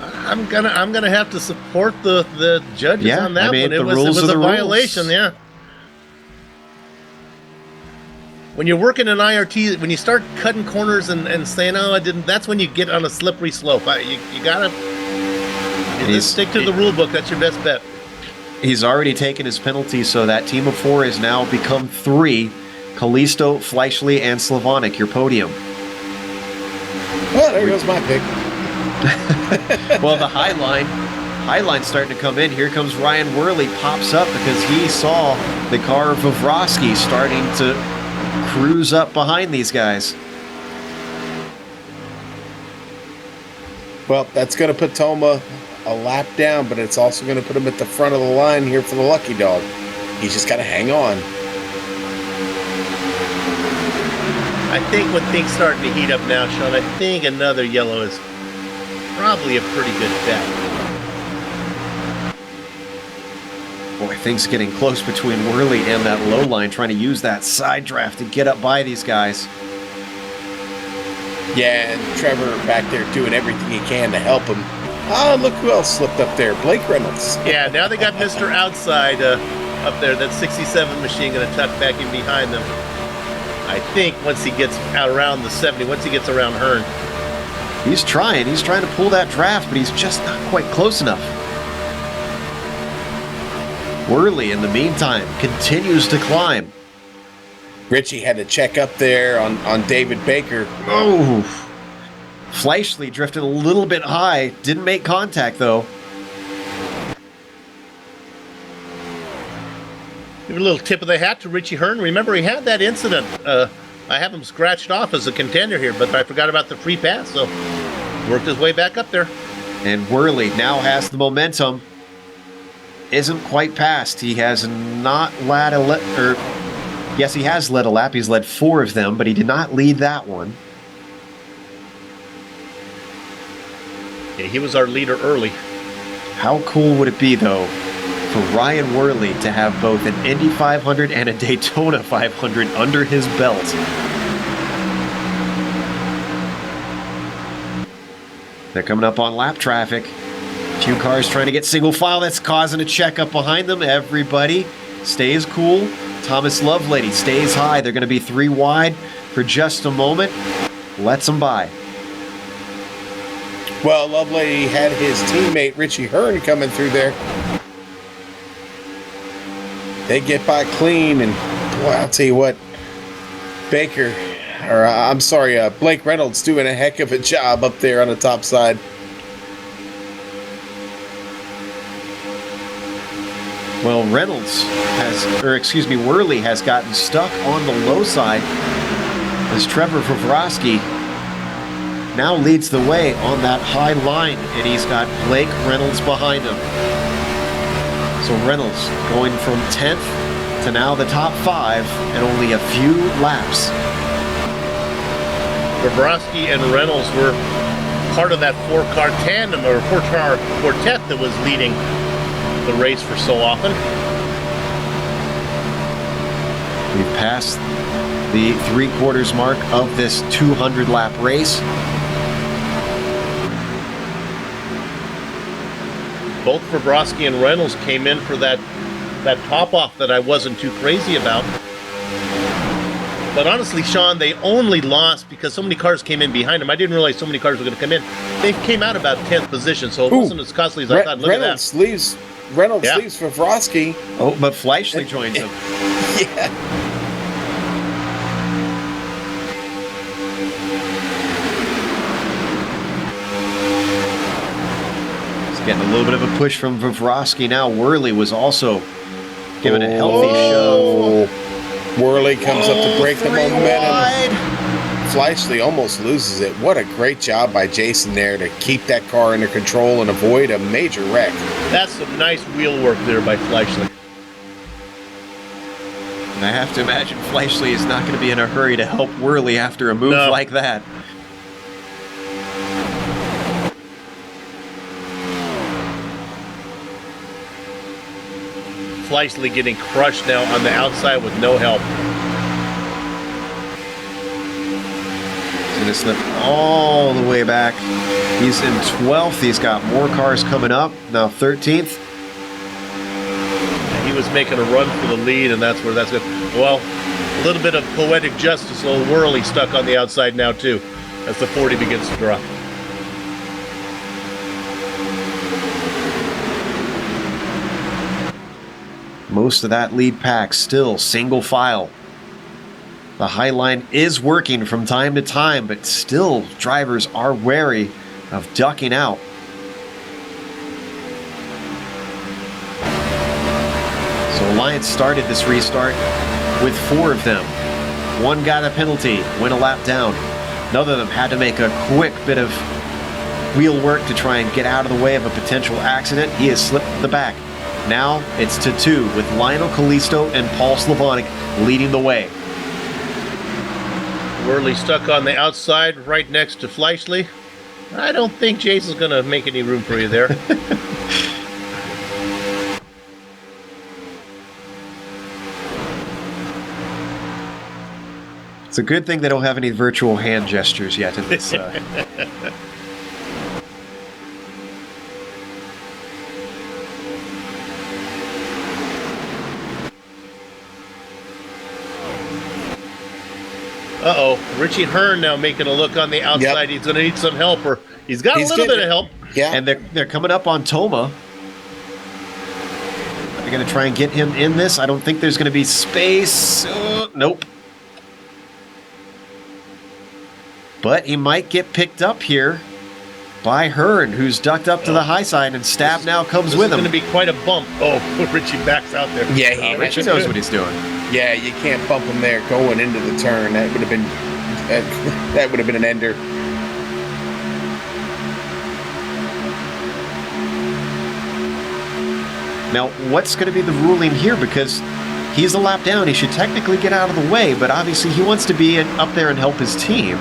I'm gonna have to support the judges on that one. It was a violation, yeah. When you're working in IRT, when you start cutting corners and saying, "Oh, I didn't," that's when you get on a slippery slope. You gotta just stick to the rule book. That's your best bet. He's already taken his penalty, so that team of 4 has now become 3. Kalisto, Fleischle, and Slavonic, your podium. Well, there goes my pick. Well, the high line's starting to come in. Here comes Ryan Worley, pops up because he saw the car of Vavrovsky starting to cruise up behind these guys. Well, that's going to put Toma a lap down, but it's also going to put him at the front of the line here for the lucky dog. He's just got to hang on. I think when things starting to heat up now, Sean, I think another yellow is probably a pretty good bet. Boy, things getting close between Worley and that low line, trying to use that side draft to get up by these guys. Yeah, and Trevor back there doing everything he can to help him. Oh, look who else slipped up there. Blake Reynolds. Yeah, now they got Mr. Outside up there. That 67 machine going to tuck back in behind them. I think once he gets out around the 70, once he gets around Hearn. He's trying to pull that draft, but he's just not quite close enough. Worley, in the meantime, continues to climb. Richie had to check up there on David Baker. Oh! Fleischle drifted a little bit high. Didn't make contact, though. Give a little tip of the hat to Richie Hearn. Remember, he had that incident. I have him scratched off as a contender here, but I forgot about the free pass, so worked his way back up there. And Worley now has the momentum. Isn't quite past. He has not led a yes, he has led a lap. He's led 4 of them, but he did not lead that one. Yeah, he was our leader early. How cool would it be, though, for Ryan Worley to have both an Indy 500 and a Daytona 500 under his belt? They're coming up on lap traffic. A few cars trying to get single file. That's causing a checkup behind them. Everybody stays cool. Thomas Lovelady stays high. They're going to be 3 wide for just a moment. Lets them by. Well, Lovelady had his teammate Richie Hearn coming through there. They get by clean, and boy, I'll tell you what, Blake Reynolds doing a heck of a job up there on the top side. Well, Worley has gotten stuck on the low side as Trevor Vavrovsky now leads the way on that high line, and he's got Blake Reynolds behind him. So Reynolds going from 10th to now the top 5 and only a few laps. Vavrovsky and Reynolds were part of that 4-car tandem or 4-car quartet that was leading the race for so often. We've passed the 3/4 mark of this 200-lap race. Both Vavrovsky and Reynolds came in for that top-off that I wasn't too crazy about. But honestly, Sean, they only lost because so many cars came in behind them. I didn't realize so many cars were going to come in. They came out about 10th position, so it wasn't as costly as I thought. Look Reynolds at that. Reynolds leaves Vavrovsky. Oh, but Fleischle joins him. Yeah. Getting a little bit of a push from Vavrovsky now. Worley was also giving a healthy shove. Worley comes up to break the 3 momentum. wide. Fleischle almost loses it. What a great job by Jason there to keep that car under control and avoid a major wreck. That's some nice wheel work there by Fleischle. And I have to imagine Fleischle is not going to be in a hurry to help Worley after a move like that. Fleischle getting crushed now on the outside with no help. He's going to slip all the way back. He's in 12th. He's got more cars coming up. Now 13th. He was making a run for the lead, and that's good. Well, a little bit of poetic justice. A little Worley stuck on the outside now, too, as the 40 begins to drop. Most of that lead pack still single file. The high line is working from time to time, but still drivers are wary of ducking out. So Alliance started this restart with 4 of them. 1 got a penalty, went a lap down. Another of them had to make a quick bit of wheel work to try and get out of the way of a potential accident. He has slipped the back. Now it's to 2 with Lionel Callisto and Paul Slavonic leading the way. Worley stuck on the outside right next to Fleischle. I don't think Jason's going to make any room for you there. It's a good thing they don't have any virtual hand gestures yet in this. Uh-oh, Richie Hearn now making a look on the outside. Yep. He's going to need some help, or he's got a little bit of help. Yeah, and they're coming up on Toma. They're going to try and get him in this. I don't think there's going to be space. Nope. But he might get picked up here by Hearn, who's ducked up to the high side, and Stab now comes with him. It's going to be quite a bump. Oh, Richie backs out there. Yeah, Richie knows what he's doing. Yeah, you can't bump him there going into the turn. That would have been an ender. Now, what's going to be the ruling here? Because he's a lap down. He should technically get out of the way, but obviously he wants to be up there and help his team.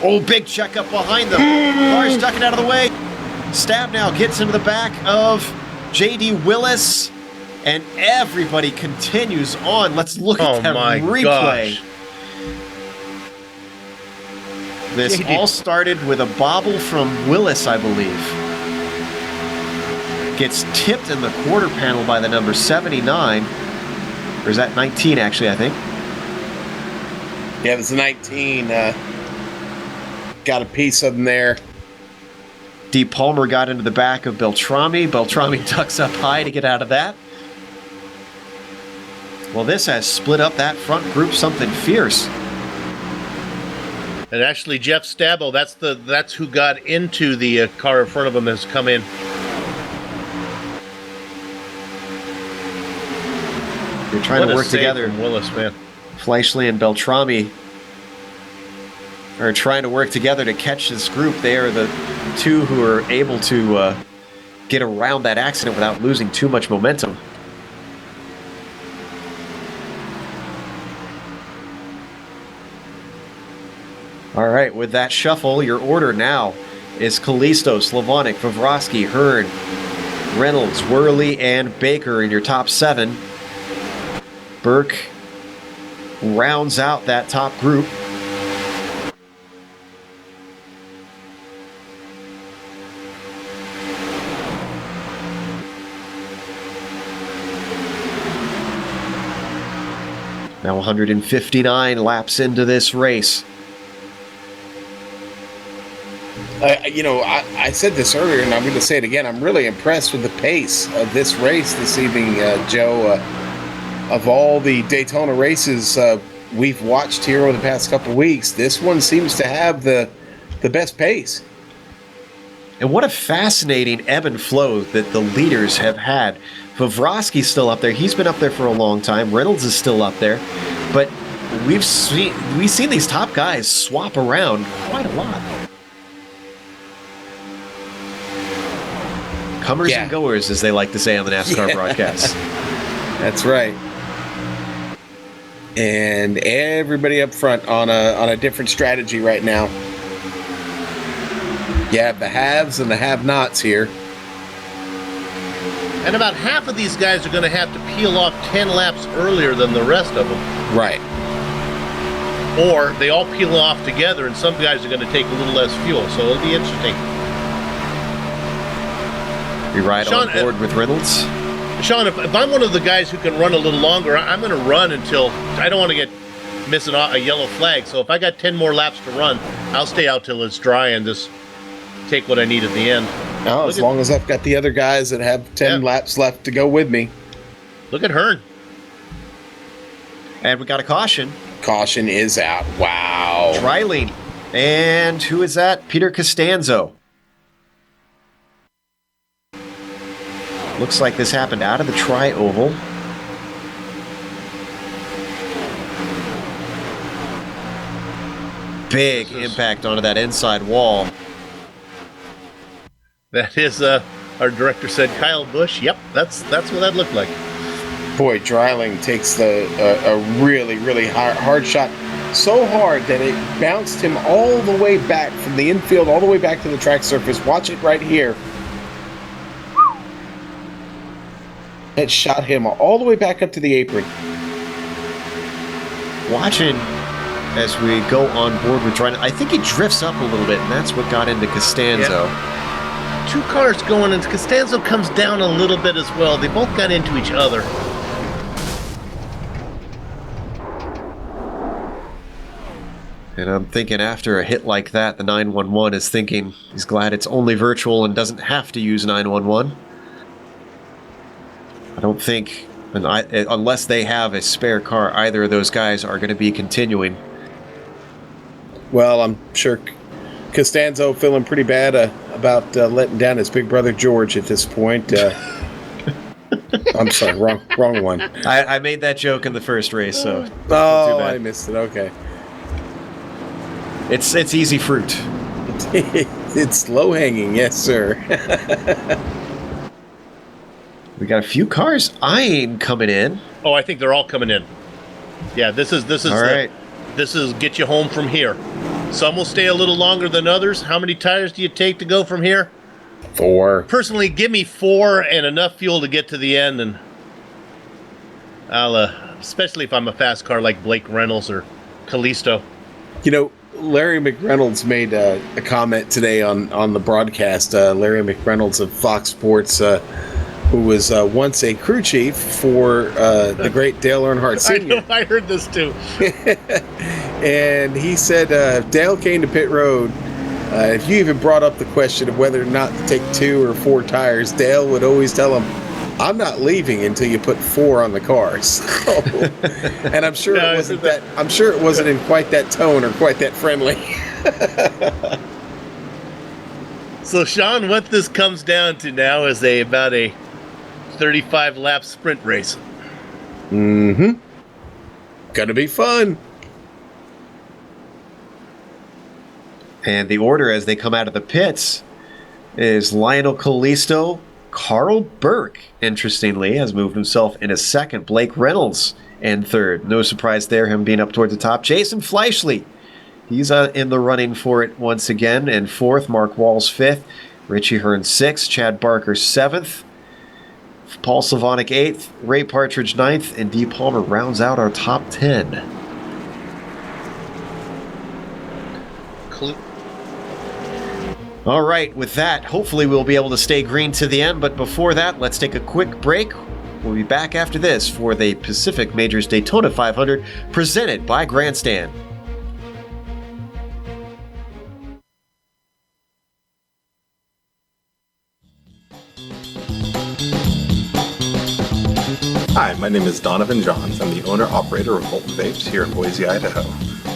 Oh, big check up behind them. Car's ducking out of the way. Stab now gets into the back of J.D. Willis. And everybody continues on. Let's look at that replay. Gosh. This all started with a bobble from Willis, I believe. Gets tipped in the quarter panel by the number 79. Or is that 19, actually, I think? Yeah, it was 19. Got a piece of them there. D. Palmer got into the back of Beltrami. Beltrami ducks up high to get out of that. Well, this has split up that front group something fierce. And actually, Jeff Stabbo, that's who got into the car in front of him, has come in. They're trying to work together. Willis, man. Fleischle and Beltrami are trying to work together to catch this group. They are the 2 who are able to get around that accident without losing too much momentum. All right, with that shuffle, your order now is Callisto, Slavonic, Vavrovsky, Hearn, Reynolds, Worley, and Baker in your top 7. Burke rounds out that top group. Now 159 laps into this race. I said this earlier, and I'm going to say it again. I'm really impressed with the pace of this race this evening, Joe. Of all the Daytona races we've watched here over the past couple of weeks, this one seems to have the best pace. And what a fascinating ebb and flow that the leaders have had. Vavrovsky's still up there. He's been up there for a long time. Reynolds is still up there. But we've seen these top guys swap around quite a lot. Comers and goers, as they like to say on the NASCAR broadcast. That's right. And everybody up front on a different strategy right now. You have the haves and the have-nots here. And about half of these guys are going to have to peel off 10 laps earlier than the rest of them. Right. Or they all peel off together, and some guys are going to take a little less fuel, so it'll be interesting. You ride on board with Reynolds? Sean, if I'm one of the guys who can run a little longer, I'm going to run until I don't want to get missing a yellow flag. So if I got 10 more laps to run, I'll stay out till it's dry and just take what I need at the end. Oh, as long as I've got the other guys that have 10 laps left to go with me. Look at Hearn. And we got a caution. Caution is out. Wow. Dryling. And who is that? Peter Costanzo. Looks like this happened out of the tri-oval. Big impact onto that inside wall. That is, our director said, Kyle Busch. Yep, that's what that looked like. Boy, Dryling takes a really, really hard shot. So hard that it bounced him all the way back from the infield, all the way back to the track surface. Watch it right here. It shot him all the way back up to the apron. Watching as we go on board with Dryling, I think he drifts up a little bit, and that's what got into Costanzo. Yeah. 2 cars going, and Costanzo comes down a little bit as well. They both got into each other. And I'm thinking after a hit like that, the 911 is thinking he's glad it's only virtual and doesn't have to use 911. I don't think, unless they have a spare car, either of those guys are going to be continuing. Well, I'm sure Costanzo feeling pretty bad about letting down his big brother George at this point. I'm sorry, wrong one. I made that joke in the first race, so oh, I missed it. Okay, it's easy fruit. It's low hanging, yes, sir. We got a few cars eyeing coming in. Oh, I think they're all coming in. Yeah, this is all right. This is get you home from here. Some will stay a little longer than others. How many tires do you take to go from here? 4. Personally, give me 4 and enough fuel to get to the end, and I'll, especially if I'm a fast car like Blake Reynolds or Kalisto. You know, Larry McReynolds made a comment today on the broadcast. Larry McReynolds of Fox Sports, who was once a crew chief for the great Dale Earnhardt Sr. I know, I heard this too. And he said if Dale came to pit road, if you even brought up the question of whether or not to take 2 or 4 tires, Dale would always tell him, "I'm not leaving until you put 4 on the cars." So, and I'm sure it wasn't that. I'm sure it wasn't in quite that tone or quite that friendly. So, Sean, what this comes down to now is about a 35-lap sprint race. Mm-hmm. Gonna be fun. And the order as they come out of the pits is Lionel Kalisto. Carl Burke, interestingly, has moved himself in a second. Blake Reynolds in third. No surprise there, him being up toward the top. Jason Fleischle, he's in the running for it once again. And fourth, Mark Walls fifth. Richie Hearn sixth. Chad Barker seventh. Paul Slavonic eighth. Ray Partridge ninth. And Dee Palmer rounds out our top 10. All right, with that, hopefully we'll be able to stay green to the end. But before that, let's take a quick break. We'll be back after this for the Pacific Majors Daytona 500 presented by GranStand. Hi, my name is Donovan Johns. I'm the owner-operator of Bolton Vapes here in Boise, Idaho.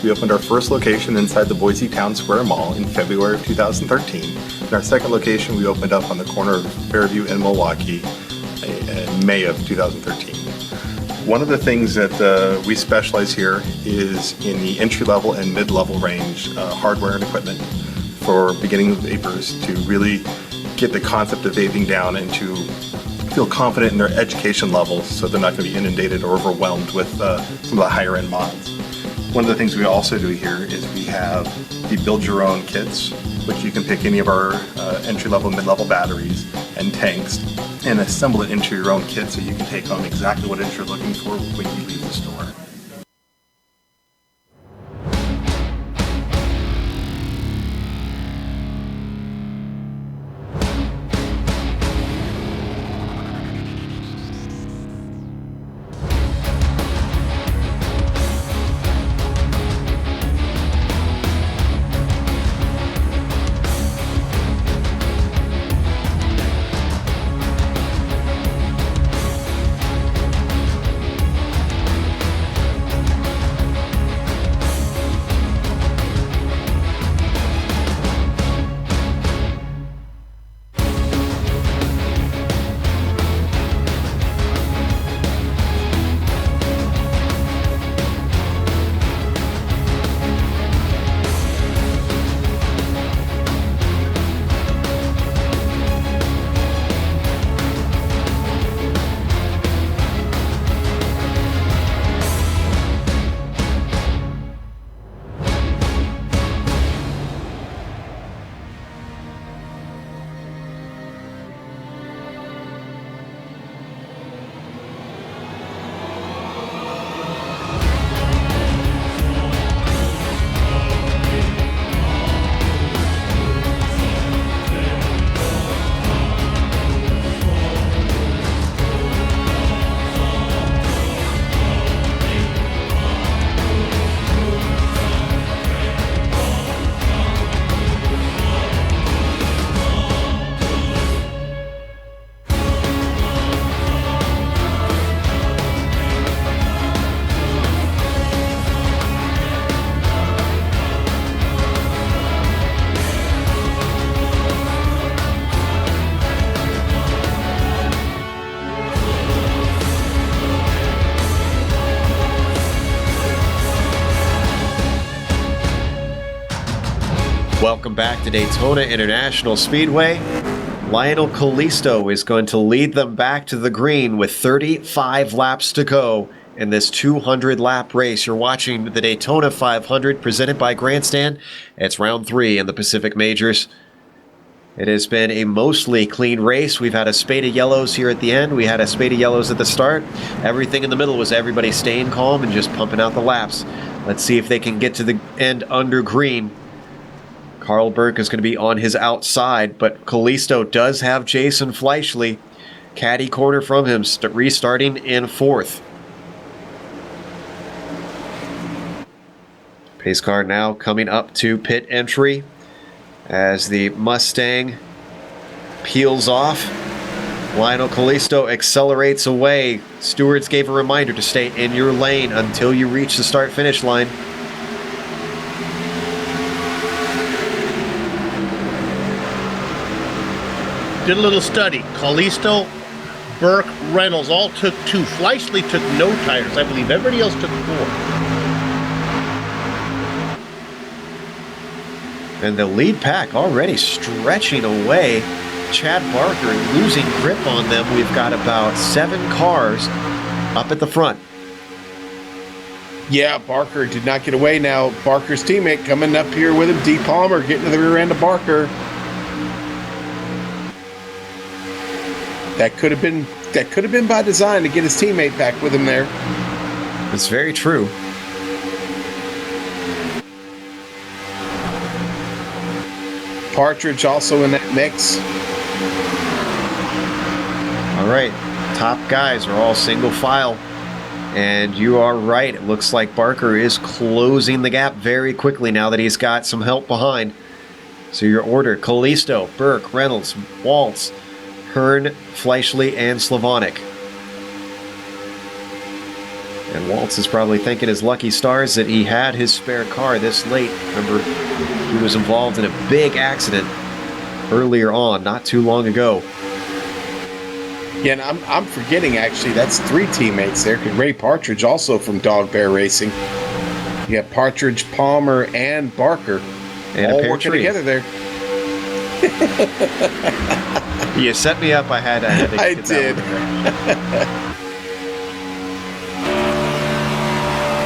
We opened our first location inside the Boise Town Square Mall in February of 2013. And our second location we opened up on the corner of Fairview and Milwaukee in May of 2013. One of the things that we specialize here is in the entry-level and mid-level range hardware and equipment for beginning vapors to really get the concept of vaping down and to feel confident in their education levels so they're not going to be inundated or overwhelmed with some of the higher end mods. One of the things we also do here is we have the build your own kits, which you can pick any of our entry-level, mid-level batteries and tanks and assemble it into your own kit so you can take home exactly what it is you're looking for when you leave the store. welcome back to Daytona International Speedway. Lionel Callisto is going to lead them back to the green with 35 laps to go in this 200-lap race. You're watching the Daytona 500 presented by GranStand. It's round 3 in the Pacific Majors. It has been a mostly clean race. We've had a spate of yellows here at the end. We had a spate of yellows at the start. Everything in the middle was everybody staying calm and just pumping out the laps. Let's see if they can get to the end under green. Carl Burke is going to be on his outside, but Callisto does have Jason Fleischle caddy corner from him, restarting in 4th. Pace car now coming up to pit entry as the Mustang peels off. Lionel Callisto accelerates away. Stewards gave a reminder to stay in your lane until you reach the start-finish line. Did a little study. Callisto, Burke, Reynolds all took 2. Fleischle took no tires. I believe everybody else took 4. And the lead pack already stretching away. Chad Barker losing grip on them. We've got about 7 cars up at the front. Yeah, Barker did not get away. Now Barker's teammate coming up here with him, D. Palmer, getting to the rear end of Barker. That could have been by design to get his teammate back with him there. It's very true. Partridge also in that mix. All right, top guys are all single file. And you are right. It looks like Barker is closing the gap very quickly now that he's got some help behind. So your order: Callisto, Burke, Reynolds, Waltz, Hearn, Fleischle, and Slavonic. And Waltz is probably thanking his lucky stars that he had his spare car this late. Remember, he was involved in a big accident earlier on, not too long ago. Yeah, and I'm forgetting, actually, that's 3 teammates there. Ray Partridge also from Dog Bear Racing. You got Partridge, Palmer, and Barker And all working together there. You set me up. I had to I get did. That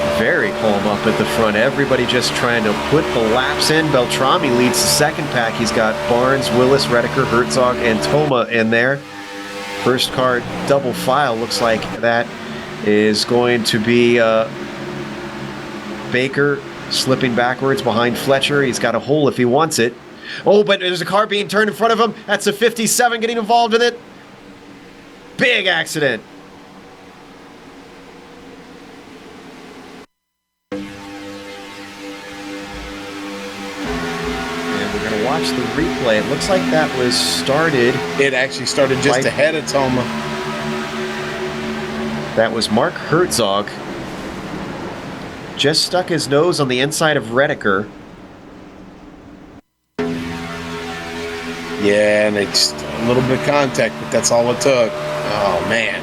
one. Very calm up at the front. Everybody just trying to put the laps in. Beltrami leads the second pack. He's got Barnes, Willis, Redeker, Herzog, and Toma in there. First car double file. Looks like that is going to be Baker slipping backwards behind Fletcher. He's got a hole if he wants it. Oh, but there's a car being turned in front of him. That's a 57 getting involved in it. Big accident. Watch the replay. It looks like that was started. It actually started just ahead of Toma. That was Mark Herzog. Just stuck his nose on the inside of Redeker. Yeah, and it's a little bit of contact, but that's all it took. Oh, man.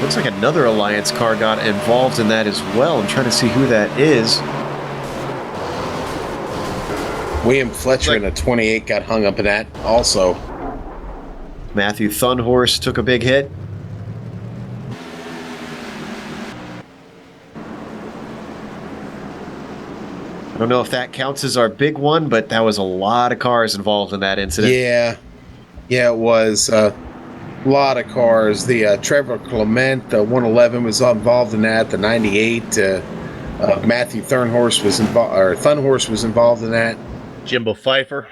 Looks like another Alliance car got involved in that as well. I'm trying to see who that is. William Fletcher in a 28 got hung up in that also. Matthew Thunhorse took a big hit. I don't know if that counts as our big one, but that was a lot of cars involved in that incident. Yeah, it was a lot of cars. The Trevor Clement, the 111 was involved in that. The 98, Matthew Thunhorse was involved in that. Jimbo Pfeiffer.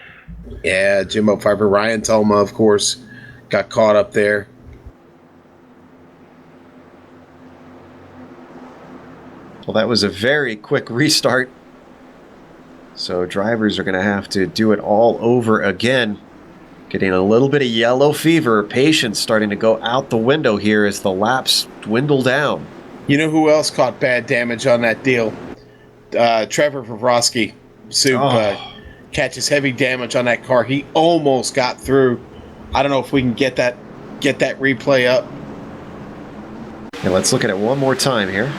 Yeah, Jimbo Pfeiffer. Ryan Toma, of course, got caught up there. Well, that was a very quick restart. So drivers are going to have to do it all over again. Getting a little bit of yellow fever. Patience starting to go out the window here as the laps dwindle down. You know who else caught bad damage on that deal? Trevor Pavrovsky. Catches heavy damage on that car. He almost got through. I don't know if we can get that replay up. Okay, let's look at it one more time here.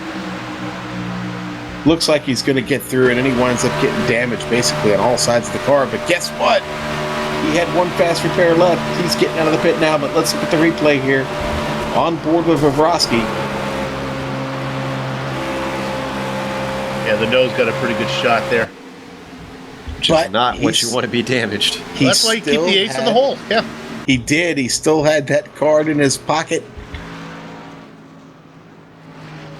looks like he's going to get through, and then he winds up getting damaged basically on all sides of the car. But guess what? He had one fast repair left. He's getting out of the pit now, but let's look at the replay here. On board with Vavrovsky. Yeah, the nose got a pretty good shot there. Which is not what you want to be damaged. Well, that's why you keep the ace in the hole. Yeah. He did. He still had that card in his pocket.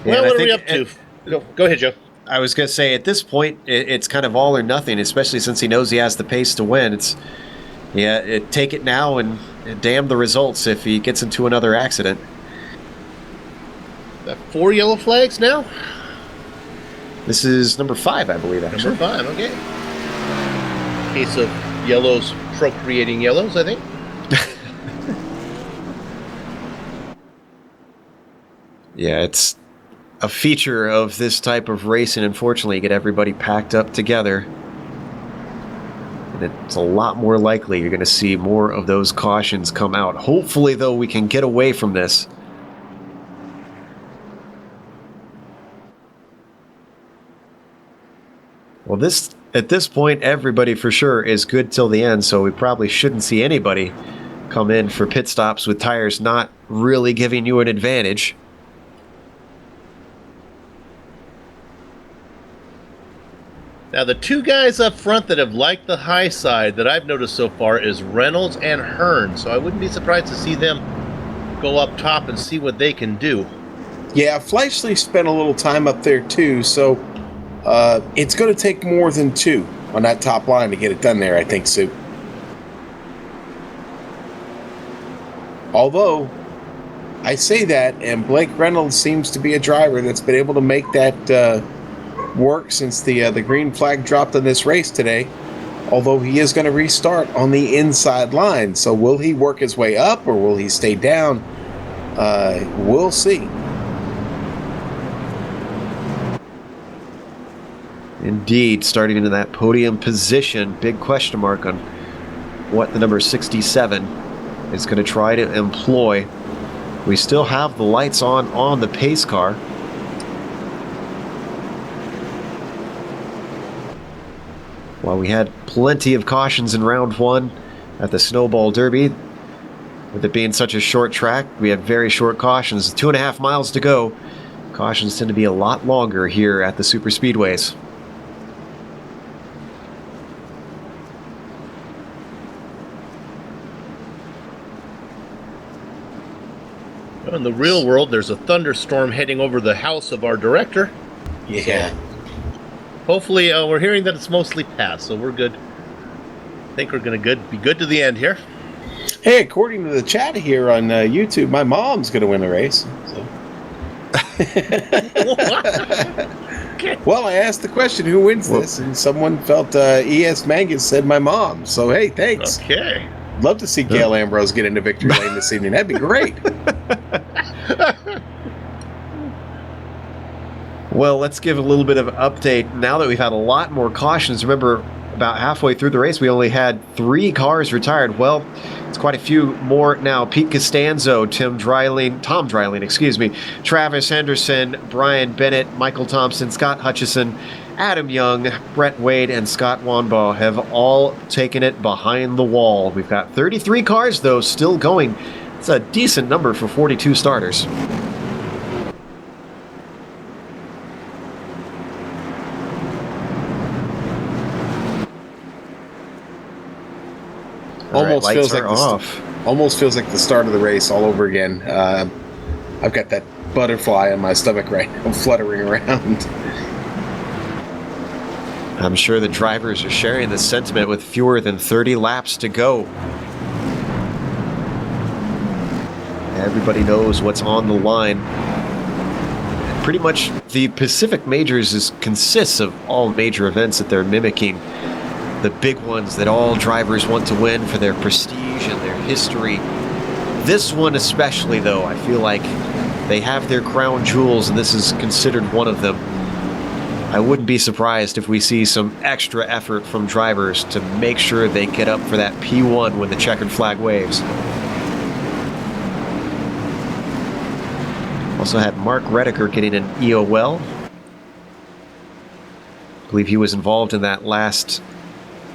Well, what are we up to? Go ahead, Joe. I was going to say, at this point, it's kind of all or nothing, especially since he knows he has the pace to win. Take it now and damn the results if he gets into another accident. 4 yellow flags now? This is number 5, I believe, actually. Number 5, okay. Case of yellows procreating yellows, I think. Yeah, it's a feature of this type of racing. Unfortunately, you get everybody packed up together. And it's a lot more likely you're going to see more of those cautions come out. Hopefully, though, we can get away from this. Well, at this point, everybody for sure is good till the end, so we probably shouldn't see anybody come in for pit stops with tires not really giving you an advantage. Now, the 2 guys up front that have liked the high side that I've noticed so far is Reynolds and Hearn, so I wouldn't be surprised to see them go up top and see what they can do. Yeah, Fleischle spent a little time up there too, so it's going to take more than 2 on that top line to get it done there, I think, Sue. Although, I say that, and Blake Reynolds seems to be a driver that's been able to make that work since the green flag dropped in this race today, although he is going to restart on the inside line. So will he work his way up or will he stay down? We'll see. Indeed, starting into that podium position, big question mark on what the number 67 is going to try to employ. We still have the lights on the pace car. While we had plenty of cautions in round 1 at the Snowball Derby, with it being such a short track, we have very short cautions. 2.5 miles to go. Cautions tend to be a lot longer here at the super speedways. In the real world, there's a thunderstorm heading over the house of our director. Yeah. Hopefully, we're hearing that it's mostly past, so we're good. I think we're going to be good to the end here. Hey, according to the chat here on YouTube, my mom's going to win the race. So. Well, I asked the question, who wins this? And someone felt E.S. Mangus said my mom. So, hey, thanks. Okay. Love to see Gail Ambrose get into victory lane this evening. That'd be great. Well, let's give a little bit of an update now that we've had a lot more cautions. Remember, about halfway through the race, we only had 3 cars retired. Well, it's quite a few more now. Pete Costanzo, Tom Dreiling, Travis Henderson, Brian Bennett, Michael Thompson, Scott Hutchison, Adam Young, Brett Wade, and Scott Wanbaugh have all taken it behind the wall. We've got 33 cars, though, still going. It's a decent number for 42 starters. Almost feels like the start of the race all over again. I've got that butterfly in my stomach right now, fluttering around. I'm sure the drivers are sharing this sentiment with fewer than 30 laps to go. Everybody knows what's on the line. Pretty much the Pacific Majors consists of all major events that they're mimicking. The big ones that all drivers want to win for their prestige and their history. This one especially, though, I feel like they have their crown jewels, and this is considered one of them. I wouldn't be surprised if we see some extra effort from drivers to make sure they get up for that P1 when the checkered flag waves. Also had Mark Redeker getting an EOL. I believe he was involved in that last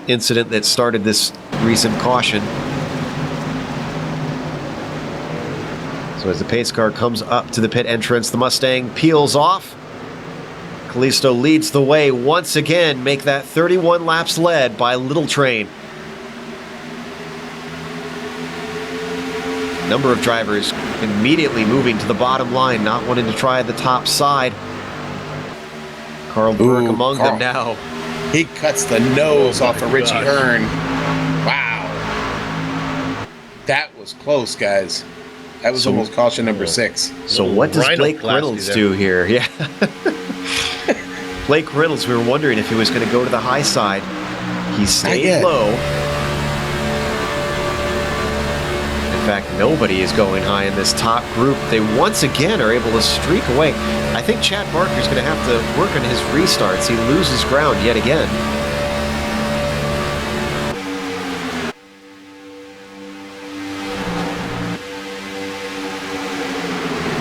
incident that started this recent caution. So as the pace car comes up to the pit entrance, the Mustang peels off. Callisto leads the way once again, make that 31 laps led by Little Train. Number of drivers immediately moving to the bottom line, not wanting to try the top side. Carl Burke among them now. He cuts the nose off of Richie Hearn. Wow. That was close, guys. That was almost caution number 6. So what does Blake Reynolds do here? Yeah. Blake Reynolds, we were wondering if he was going to go to the high side. He stayed low. In fact, nobody is going high in this top group. They once again are able to streak away. I think Chad Barker's going to have to work on his restarts. He loses ground yet again.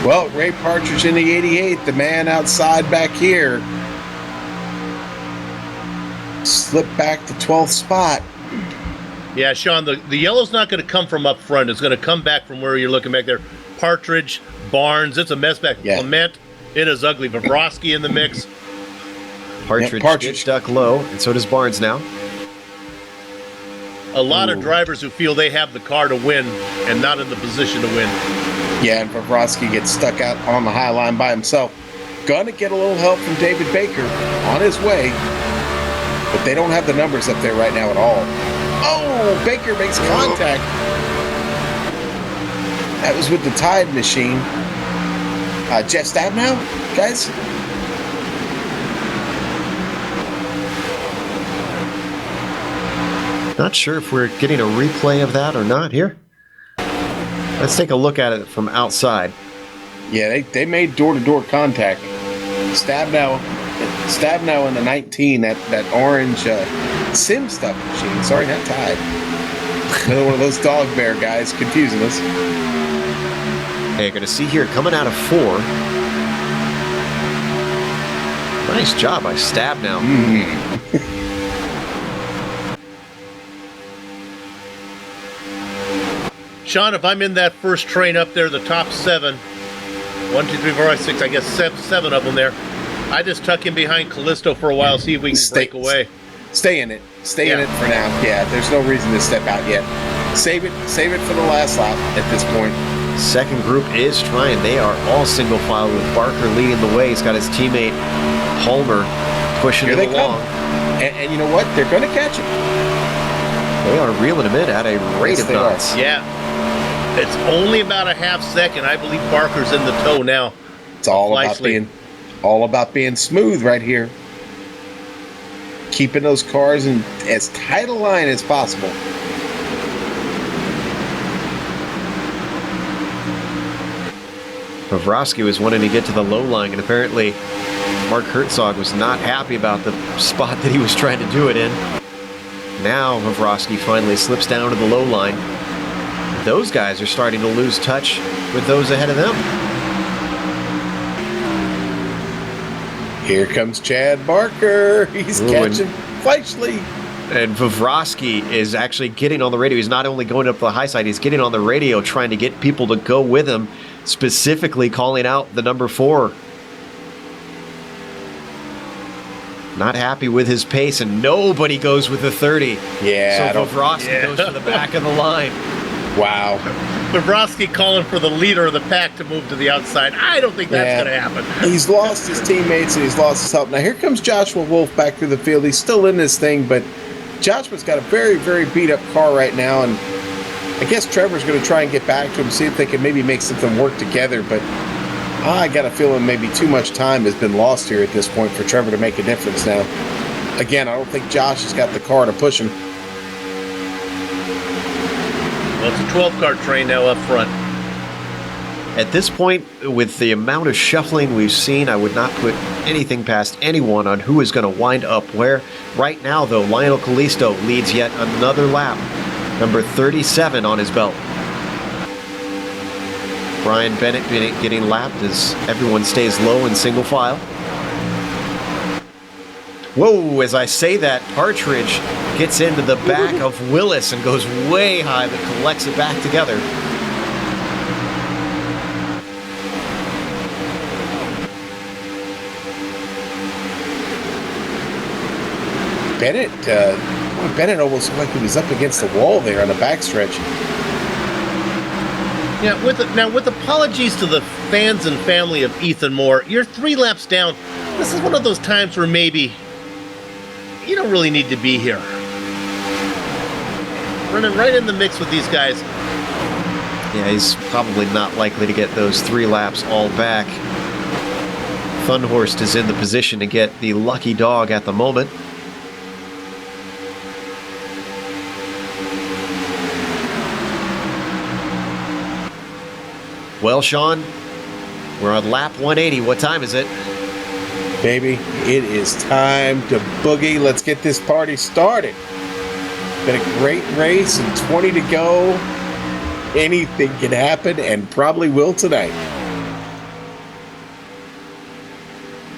Well, Ray Partridge in the 88, the man outside back here, slipped back to 12th spot. Yeah, Sean, the yellow's not going to come from up front. It's going to come back from where you're looking back there. Partridge, Barnes, it's a mess back. Yeah. Clement, it is ugly. Vavrovsky in the mix. Partridge did duck low, and so does Barnes now. A lot of drivers who feel they have the car to win and not in the position to win. Yeah, and Vavrovsky gets stuck out on the high line by himself. Gonna get a little help from David Baker on his way, but they don't have the numbers up there right now at all. Oh, Baker makes contact. That was with the Tide machine. Jeff Stabnow, guys? Not sure if we're getting a replay of that or not here. Let's take a look at it from outside. Yeah, they made door-to-door contact. Stabnow in the 19, that orange Sim stuff machine. Sorry, not Tide. Another one of those dog bear guys confusing us. Hey, you're going to see here coming out of 4. Nice job by Stabnow. Sean, if I'm in that first train up there, the top 7, 1, 2, 3, 4, 5, 6, I guess 7 of them there, I just tuck in behind Callisto for a while, see if we can break away. Stay in it. Stay in it for now. Yeah, there's no reason to step out yet. Save it for the last lap at this point. Second group is trying. They are all single file with Barker leading the way. He's got his teammate Palmer pushing him along. And you know what? They're going to catch him. They are reeling him in at a rate of knots. Yeah. It's only about a half second. I believe Barker's in the toe now. It's all about being smooth right here. Keeping those cars in as tight a line as possible. Vavrovsky was wanting to get to the low line, and apparently Mark Herzog was not happy about the spot that he was trying to do it in. Now Vavrovsky finally slips down to the low line. Those guys are starting to lose touch with those ahead of them. Here comes Chad Barker. He's catching Fleischle. And Vavrovsky is actually getting on the radio. He's not only going up the high side, he's getting on the radio trying to get people to go with him, specifically calling out the number 4. Not happy with his pace, and nobody goes with the 30. Yeah. So Vavrovsky goes to the back of the line. Wow. Vavrovsky calling for the leader of the pack to move to the outside. I don't think that's going to happen. He's lost his teammates and he's lost his help. Now here comes Joshua Wolf back through the field. He's still in this thing, but Joshua's got a very, very beat-up car right now, and I guess Trevor's going to try and get back to him, see if they can maybe make something work together, but I got a feeling maybe too much time has been lost here at this point for Trevor to make a difference now. Again, I don't think Josh has got the car to push him. Well, it's a 12-car train now up front. At this point, with the amount of shuffling we've seen, I would not put anything past anyone on who is going to wind up where. Right now, though, Lionel Callisto leads yet another lap. Number 37 on his belt. Brian Bennett getting lapped as everyone stays low in single file. Whoa, as I say that, Partridge gets into the back of Willis and goes way high, but collects it back together. Bennett almost looked like he was up against the wall there on the backstretch. Yeah, with apologies to the fans and family of Ethan Moore, you're 3 laps down. This is one of those times where maybe you don't really need to be here. Running right in the mix with these guys. Yeah, he's probably not likely to get those 3 laps all back. Thunhorst is in the position to get the lucky dog at the moment. Well, Sean, we're on lap 180. What time is it? Baby, it is time to boogie. Let's get this party started. Been a great race and 20 to go. Anything can happen and probably will tonight.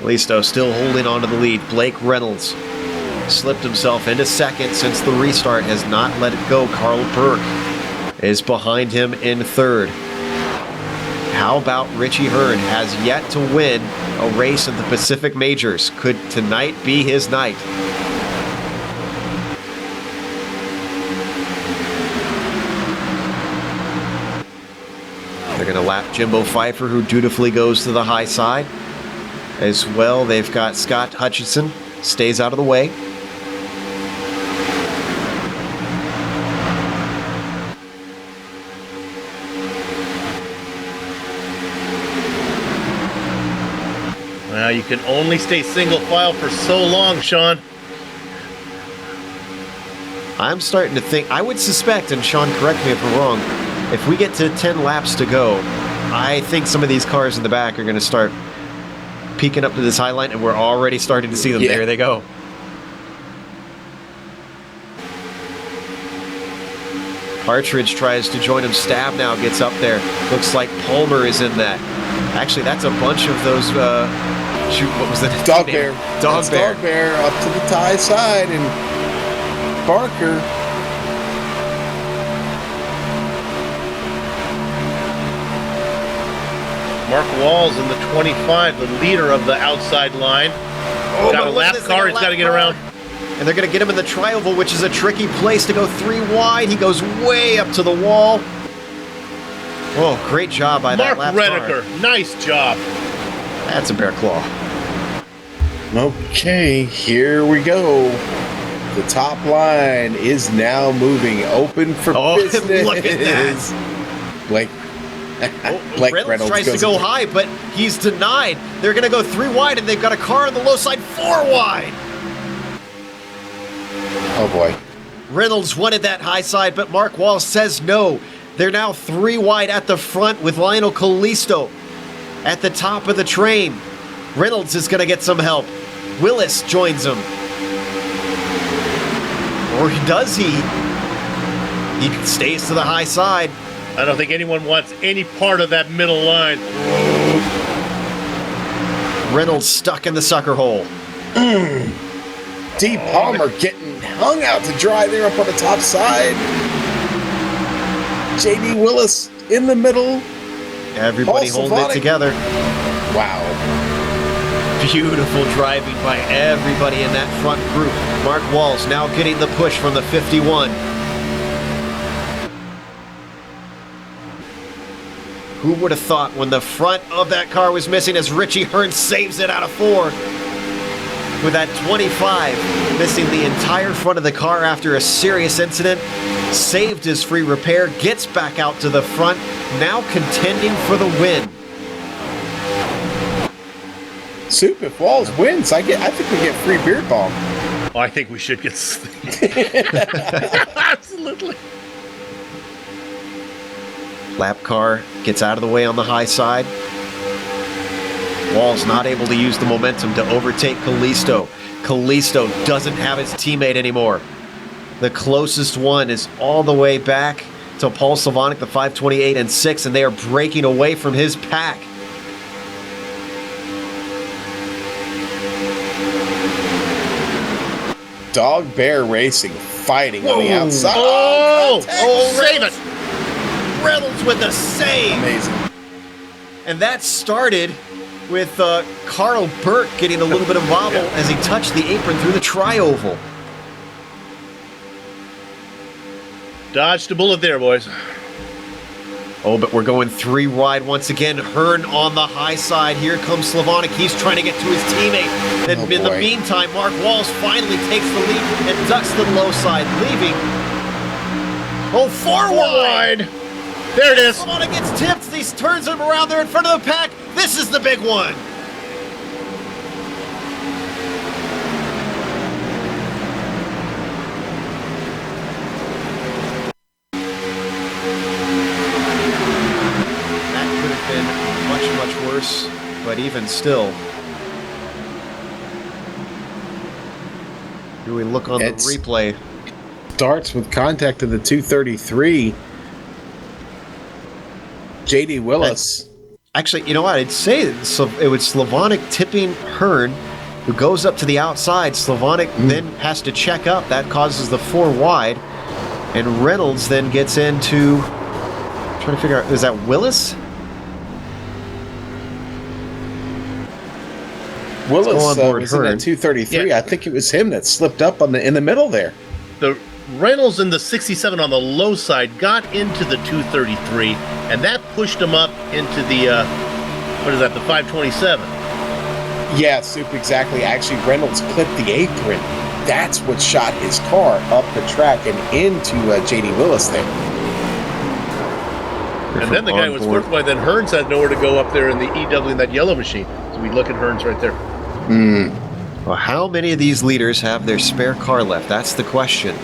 Listo still holding on to the lead. Blake Reynolds slipped himself into second since the restart, has not let it go. Carl Burke is behind him in third. How about Richie Hearn? Has yet to win a race in the Pacific Majors. Could tonight be his night? They're going to lap Jimbo Pfeiffer, who dutifully goes to the high side. As well, they've got Scott Hutchinson, stays out of the way. Well, you can only stay single file for so long, Sean. I'm starting to think, I would suspect, and Sean, correct me if I'm wrong, if we get to 10 laps to go, I think some of these cars in the back are going to start peeking up to this high line, and we're already starting to see them. Yeah. There they go. Partridge tries to join him. Stab now gets up there. Looks like Palmer is in that. Actually, that's a bunch of those, what was the Dog name? Bear. Dog Bear. Dog Bear up to the tie side, and Barker. Mark Walls in the 25, the leader of the outside line. Oh, got a lap car, he's got to get around. And they're going to get him in the tri-oval, which is a tricky place to go 3 wide. He goes way up to the wall. Oh, great job by that lap car. Mark Redeker, nice job. That's a bear claw. Okay, here we go. The top line is now moving, open for business. Look at that. Blake Reynolds tries to go high, but he's denied. They're going to go 3 wide, and they've got a car on the low side 4 wide. Oh, boy. Reynolds wanted that high side, but Mark Wall says no. They're now 3 wide at the front with Lionel Callisto at the top of the train. Reynolds is going to get some help. Willis joins him. Or does he? He stays to the high side. I don't think anyone wants any part of that middle line. Reynolds stuck in the sucker hole. D. Palmer getting hung out to dry there up on the top side. J.D. Willis in the middle. Everybody holding it together. Wow. Beautiful driving by everybody in that front group. Mark Walls now getting the push from the 51. Who would have thought when the front of that car was missing as Richie Hearn saves it out of 4? With that 25 missing the entire front of the car after a serious incident, saved his free repair, gets back out to the front, now contending for the win. Soup, if Walls wins, I think we get free beer bomb. Oh, I think we should get absolutely. Lap car gets out of the way on the high side. Walls not able to use the momentum to overtake Callisto. Callisto doesn't have his teammate anymore. The closest one is all the way back to Paul Slavonic, the 528 and 6, and they are breaking away from his pack. Dog Bear Racing fighting on the outside. Save it! Reynolds with a save. Amazing. And that started with Carl Burke getting a little bit of wobble as he touched the apron through the tri-oval. Dodged a bullet there, boys. Oh, but we're going 3 wide once again. Hearn on the high side. Here comes Slavonic. He's trying to get to his teammate. And in the meantime, Mark Walls finally takes the lead and ducks to the low side, leaving. Oh, 4 wide. There it is. Slavonic gets tipped. He turns him around there in front of the pack. This is the big one. Worse, but even still, do we look on the replay? Starts with contact of the 233. JD Willis. Actually, you know what? I'd say it was Slavonic tipping Hearn, who goes up to the outside. Slavonic then has to check up. That causes the 4 wide, and Reynolds then gets into. Trying to figure out, is that Willis? Willis was in that 233. Yeah. I think it was him that slipped up in the middle there. The Reynolds in the 67 on the low side got into the 233, and that pushed him up into the the 527. Yeah, Soup, exactly. Actually, Reynolds clipped the apron. That's what shot his car up the track and into J.D. Willis there. And then the guy was fourth wide. Then Hearns had nowhere to go up there in the EW in that yellow machine. So we look at Hearns right there. Well, how many of these leaders have their spare car left? That's the question.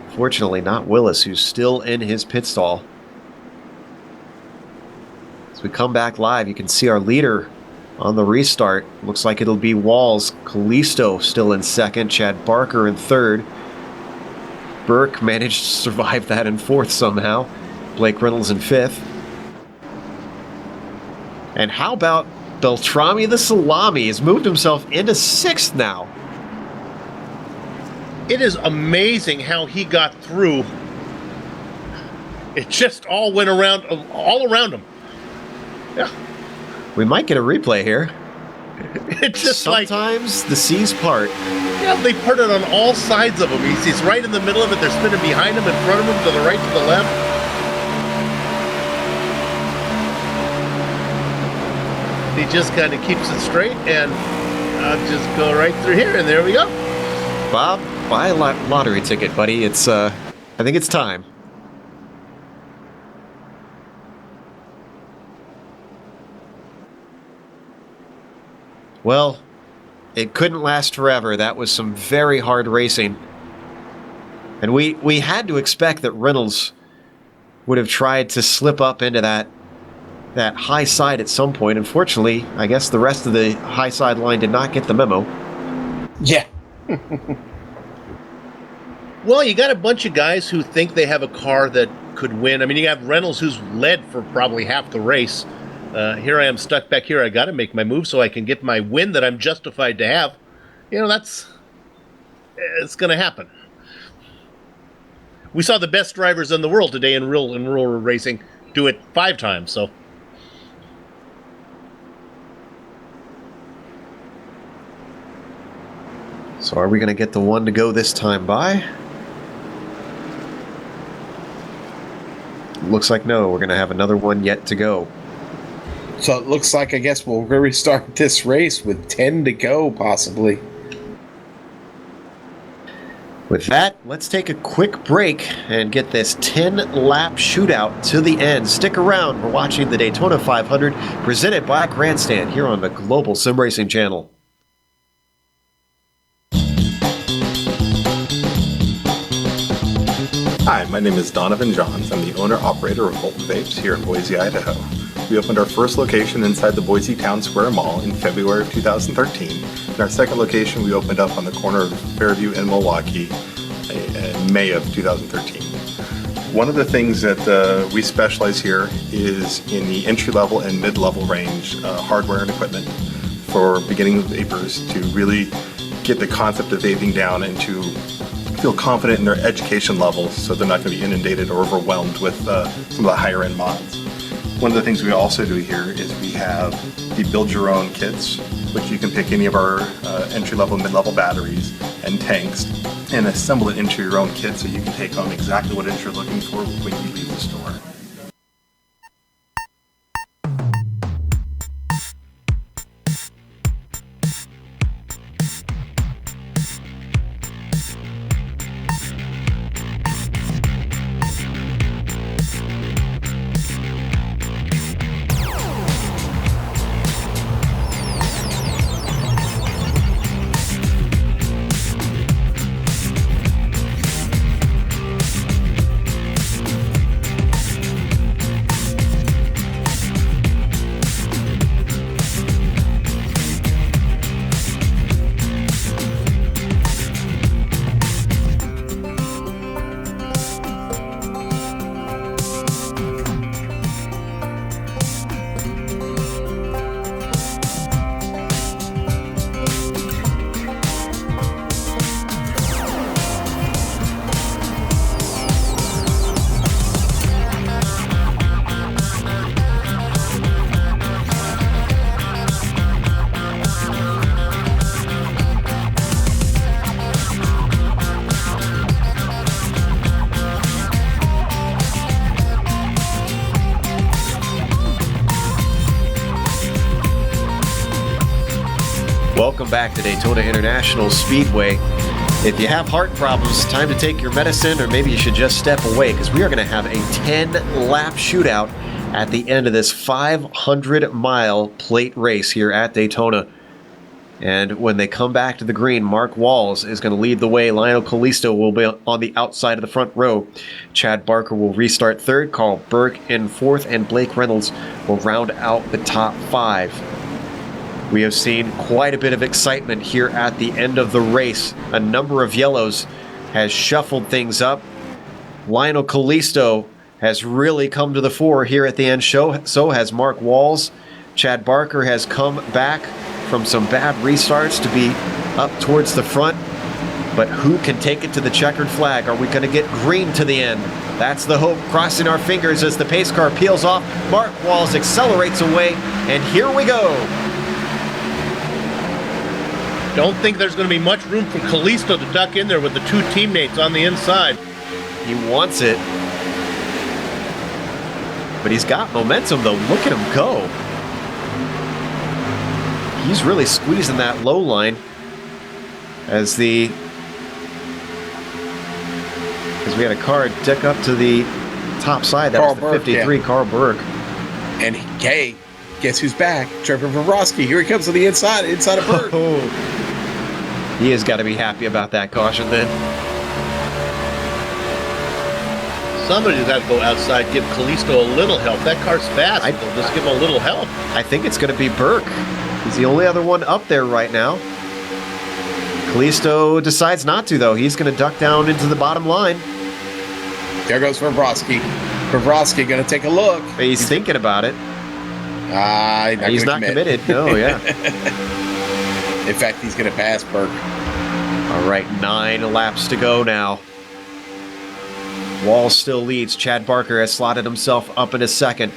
Fortunately, not Willis, who's still in his pit stall. As we come back live, you can see our leader on the restart. Looks like it'll be Walls. Callisto still in second. Chad Barker in third. Burke managed to survive that in fourth somehow. Blake Reynolds in fifth. And how about Beltrami the Salami has moved himself into sixth now. It is amazing how he got through. It just all went around, all around him. Yeah. We might get a replay here. It's just sometimes the seas part. Yeah, they parted on all sides of him. He's right in the middle of it. They're spinning behind him, in front of him, to the right, to the left. He just kind of keeps it straight, and I'll just go right through here, and there we go. Bob, buy a lottery ticket, buddy. It's I think it's time. Well, it couldn't last forever. That was some very hard racing. And we had to expect that Reynolds would have tried to slip up into that high side at some point. Unfortunately, I guess the rest of the high side line did not get the memo. Yeah. Well, you got a bunch of guys who think they have a car that could win. I mean, you have Reynolds, who's led for probably half the race. Here I am stuck back here. I got to make my move so I can get my win that I'm justified to have. You know, it's going to happen. We saw the best drivers in the world today in real racing do it 5 times. So. So are we going to get the one to go this time by? Looks like no. We're going to have another one yet to go. So it looks like, I guess, we'll restart this race with 10 to go, possibly. With that, let's take a quick break and get this 10-lap shootout to the end. Stick around. We're watching the Daytona 500 presented by GranStand here on the Global Sim Racing Channel. Hi, my name is Donovan Johns. I'm the owner-operator of Volton Vapes here in Boise, Idaho. We opened our first location inside the Boise Town Square Mall in February of 2013. And our second location we opened up on the corner of Fairview and Milwaukee in May of 2013. One of the things that we specialize here is in the entry-level and mid-level range hardware and equipment for beginning vapors to really get the concept of vaping down and to feel confident in their education levels so they're not going to be inundated or overwhelmed with some of the higher end mods. One of the things we also do here is we have the build your own kits, which you can pick any of our entry-level, mid-level batteries and tanks and assemble it into your own kit so you can take home exactly what it is you're looking for when you leave the store. Welcome back to Daytona International Speedway. If you have heart problems, time to take your medicine, or maybe you should just step away, because we are going to have a 10-lap shootout at the end of this 500-mile plate race here at Daytona. And when they come back to the green, Mark Walls is going to lead the way. Lionel Kalisto will be on the outside of the front row. Chad Barker will restart third. Carl Burke in fourth. And Blake Reynolds will round out the top five. We have seen quite a bit of excitement here at the end of the race. A number of yellows has shuffled things up. Lionel Kalisto has really come to the fore here at the end. So has Mark Walls. Chad Barker has come back from some bad restarts to be up towards the front. But who can take it to the checkered flag? Are we going to get green to the end? That's the hope, crossing our fingers as the pace car peels off. Mark Walls accelerates away, and here we go. Don't think there's going to be much room for Kalisto to duck in there with the two teammates on the inside. He wants it. But he's got momentum, though. Look at him go. He's really squeezing that low line as we had a car duck up to the top side. That Carl was the Burke, 53, yeah. Carl Burke. And hey, guess who's back? Trevor Vrosky. Here he comes to the inside of Burke. He has got to be happy about that caution then. Somebody's got to go outside, give Kalisto a little help. That car's fast. Just give him a little help. I think it's going to be Burke. He's the only other one up there right now. Kalisto decides not to, though. He's going to duck down into the bottom line. There goes Vrosky. Vrosky going to take a look. He's thinking about it. He's not committed. No, yeah. In fact, he's going to pass Burke. All right, 9 laps to go now. Walls still leads. Chad Barker has slotted himself up in a second.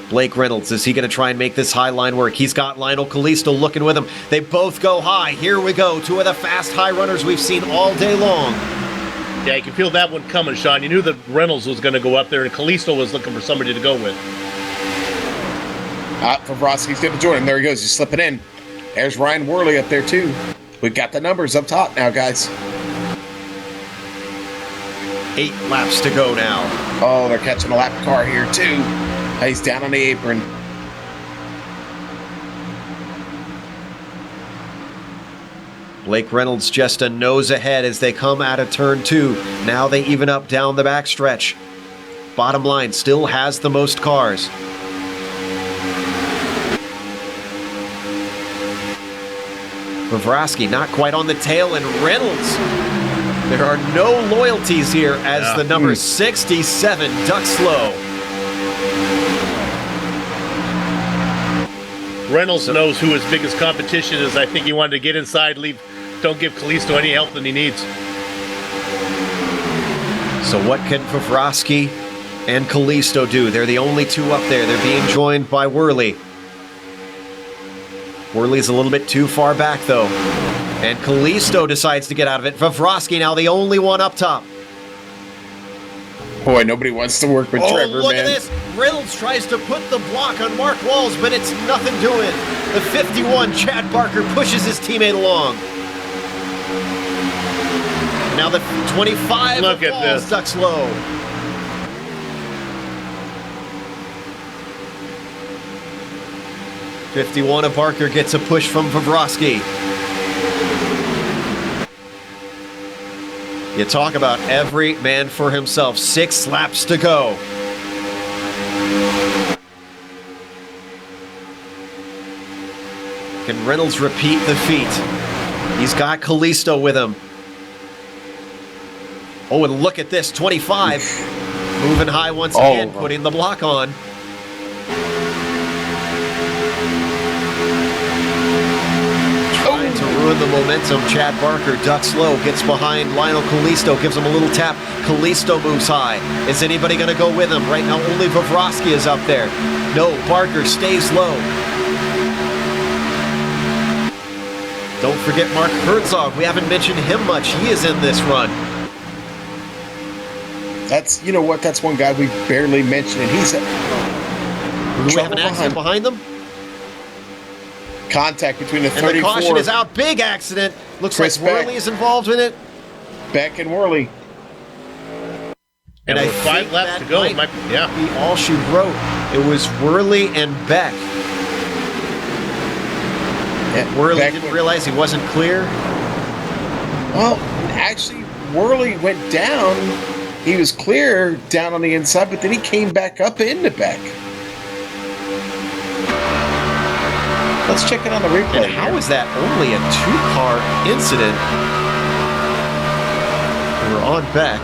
Blake Reynolds, is he going to try and make this high line work? He's got Lionel Kalisto looking with him. They both go high. Here we go. Two of the fast high runners we've seen all day long. Yeah, you can feel that one coming, Sean. You knew that Reynolds was going to go up there, and Kalisto was looking for somebody to go with. Vrosky's going to join him. There he goes. He's slipping in. There's Ryan Worley up there, too. We've got the numbers up top now, guys. 8 laps to go now. Oh, they're catching a lap car here, too. He's down on the apron. Blake Reynolds just a nose ahead as they come out of turn 2. Now they even up down the backstretch. Bottom line still has the most cars. Vrosky not quite on the tail, and Reynolds There are no loyalties here as the number 67 ducks low. Reynolds knows who his biggest competition is. I think he wanted to get inside, leave. Don't give Kalisto any help that he needs. So what can Vavrovsky and Kalisto do? They're the only two up there. They're being joined by Worley. Worley's a little bit too far back, though. And Kalisto decides to get out of it. Vavrovsky now the only one up top. Boy, nobody wants to work with Trevor, look man. at this. Reynolds tries to put the block on Mark Walls, but it's nothing doing. The 51, Chad Barker, pushes his teammate along. Now the 25 Look of at Walls this. ducks low. '51 of Barker gets a push from Vavrovsky. You talk about every man for himself. 6 laps to go. Can Reynolds repeat the feat? He's got Kalisto with him. Oh, and look at this, 25. Moving high once again, putting the block on. Trying to ruin the momentum. Chad Barker ducks low, gets behind Lionel Kalisto, gives him a little tap. Kalisto moves high. Is anybody going to go with him? Right now, only Vavrovsky is up there. No, Barker stays low. Don't forget Mark Herzog. We haven't mentioned him much. He is in this run. That's, you know what, that's one guy we barely mentioned, and he's Do we have an accident behind them? Contact between the And 34. the caution is out. Big accident. Looks Chris like Worley is involved in it. Beck and Worley. And I with 5 think laps that to go, might it might, yeah. be all she wrote. It was Worley and Beck. Yeah, Worley Beck didn't realize he wasn't clear. Well, actually, Worley went down. He was clear down on the inside, but then he came back up into Beck. Let's check it on the replay. And how is that only a 2-car incident? We're on Beck.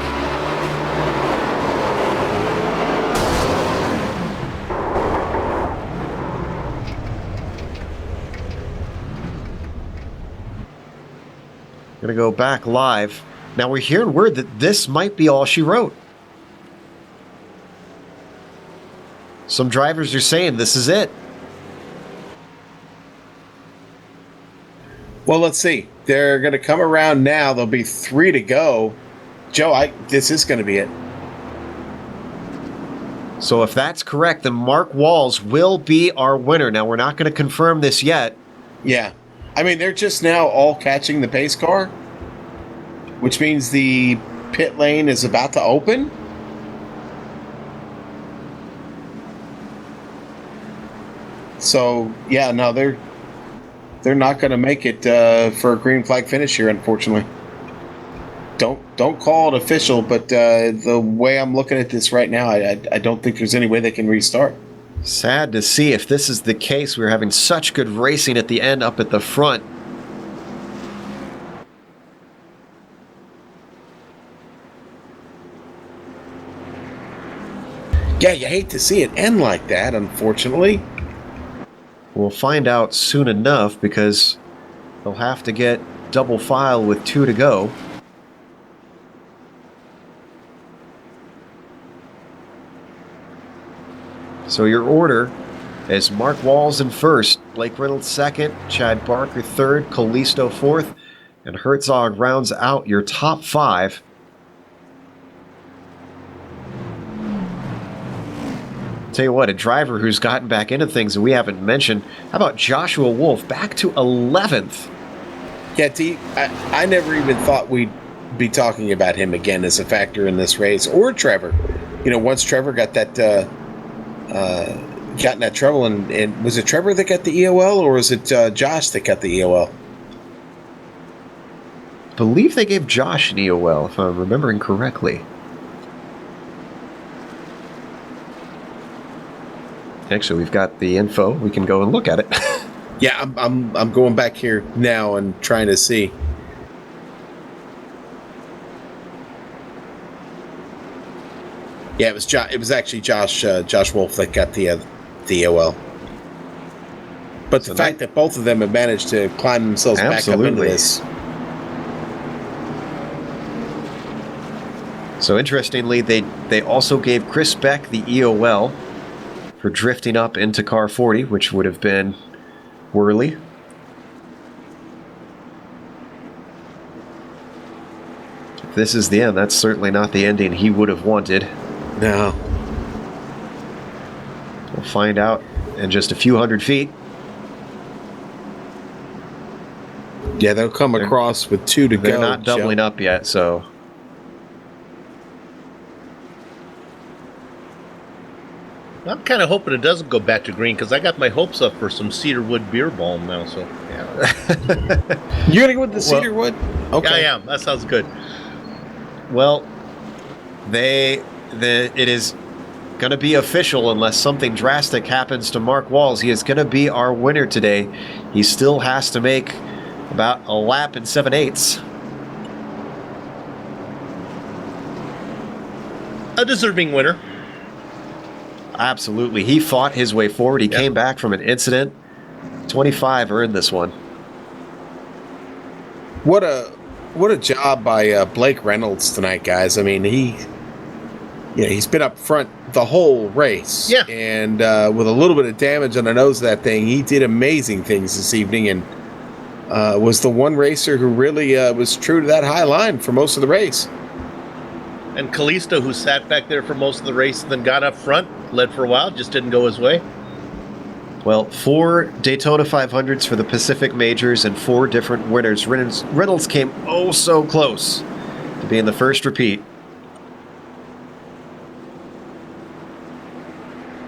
Gonna go back live. Now we're hearing word that this might be all she wrote. Some drivers are saying this is it. Well, let's see. They're going to come around now. There'll be 3 to go. Joe, this is going to be it. So if that's correct, then Mark Walls will be our winner. Now we're not going to confirm this yet. Yeah. I mean, they're just now all catching the pace car, which means the pit lane is about to open. So, yeah, no, they're not going to make it for a green flag finish here, unfortunately. Don't call it official, but the way I'm looking at this right now, I don't think there's any way they can restart. Sad to see if this is the case. We were having such good racing at the end up at the front. Yeah, you hate to see it end like that, unfortunately. We'll find out soon enough because they'll have to get double file with 2 to go. So your order is Mark Walls in first, Blake Reynolds second, Chad Barker third, Kalisto fourth, and Herzog rounds out your top 5. Tell you what, a driver who's gotten back into things that we haven't mentioned. How about Joshua Wolf back to 11th? Yeah, T, I never even thought we'd be talking about him again as a factor in this race, or Trevor. You know, once Trevor got that got in that trouble, and was it Trevor that got the EOL, or was it Josh that got the EOL? I believe they gave Josh an EOL, if I'm remembering correctly. Actually, we've got the info. We can go and look at it. Yeah, I'm going back here now and trying to see. Yeah, it was actually Josh Wolf that got the OL. But the fact that both of them have managed to climb themselves back up into this. So interestingly, they also gave Chris Beck the EOL for drifting up into car 40, which would have been Worley. If this is the end, that's certainly not the ending he would have wanted. No. We'll find out in just a few hundred feet. Yeah, they'll come across with 2 to go. They're not doubling up yet, so... I'm kind of hoping it doesn't go back to green because I got my hopes up for some cedarwood beer balm now. So yeah. You're gonna go with the cedarwood? Okay, I am. That sounds good. Well, it is going to be official unless something drastic happens to Mark Walls. He is going to be our winner today. He still has to make about a lap in 7/8. A deserving winner. Absolutely. He fought his way forward. He came back from an incident. 25 earned this one. What a job by Blake Reynolds tonight, guys. I mean, he's been up front the whole race. Yeah. And with a little bit of damage on the nose of that thing, he did amazing things this evening and was the one racer who really was true to that high line for most of the race. And Kalisto, who sat back there for most of the race and then got up front, led for a while, just didn't go his way. Well, 4 Daytona 500s for the Pacific Majors and 4 different winners. Reynolds came oh so close to being the first repeat.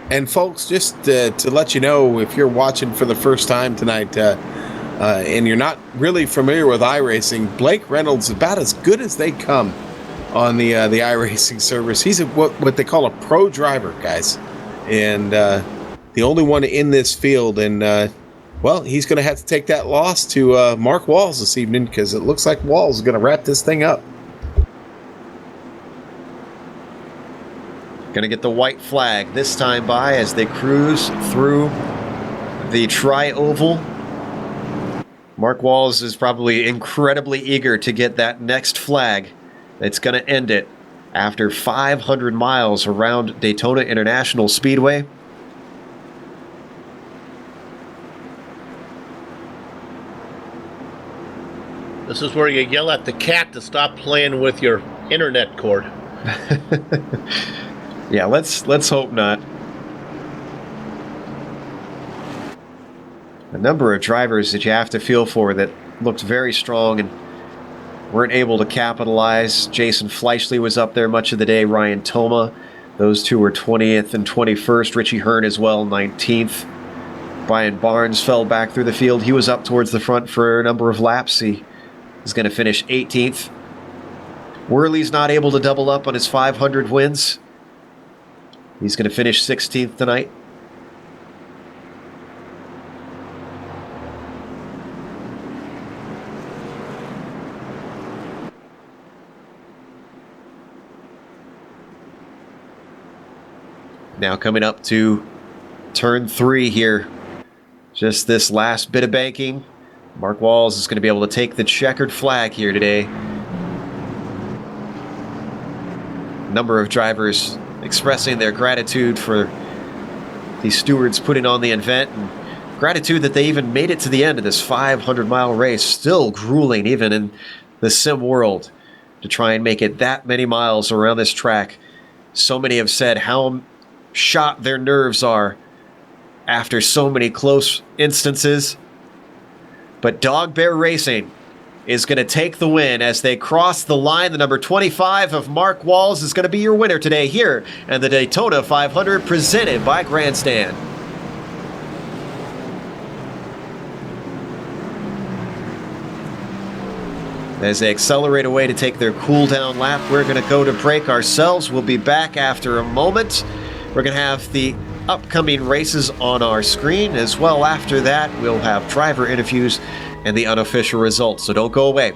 And folks, just to let you know, if you're watching for the first time tonight and you're not really familiar with iRacing, Blake Reynolds is about as good as they come on the iRacing service. He's what they call a pro driver, guys, and the only one in this field. And well, he's going to have to take that loss to Mark Walls this evening because it looks like Walls is going to wrap this thing up. Going to get the white flag this time by as they cruise through the tri-oval. Mark Walls is probably incredibly eager to get that next flag. It's going to end it after 500 miles around Daytona International Speedway. This is where you yell at the cat to stop playing with your internet cord. Yeah, let's hope not. A number of drivers that you have to feel for that looked very strong and weren't able to capitalize. Jason Fleischle was up there much of the day. Ryan Toma. Those two were 20th and 21st. Richie Hearn as well, 19th. Brian Barnes fell back through the field. He was up towards the front for a number of laps. He is going to finish 18th. Worley's not able to double up on his 500 wins. He's going to finish 16th tonight. Now coming up to turn 3 here. Just this last bit of banking. Mark Walls is going to be able to take the checkered flag here today. A number of drivers expressing their gratitude for the stewards putting on the event, and gratitude that they even made it to the end of this 500-mile race. Still grueling even in the sim world to try and make it that many miles around this track. So many have said how shot their nerves are after so many close instances. But Dog Bear Racing is going to take the win as they cross the line. The number 25 of Mark Walls is going to be your winner today here and the Daytona 500 presented by GranStand. As they accelerate away to take their cool down lap, we're going to go to break ourselves. We'll be back after a moment. We're going to have the upcoming races on our screen. As well, after that, we'll have driver interviews and the unofficial results. So don't go away.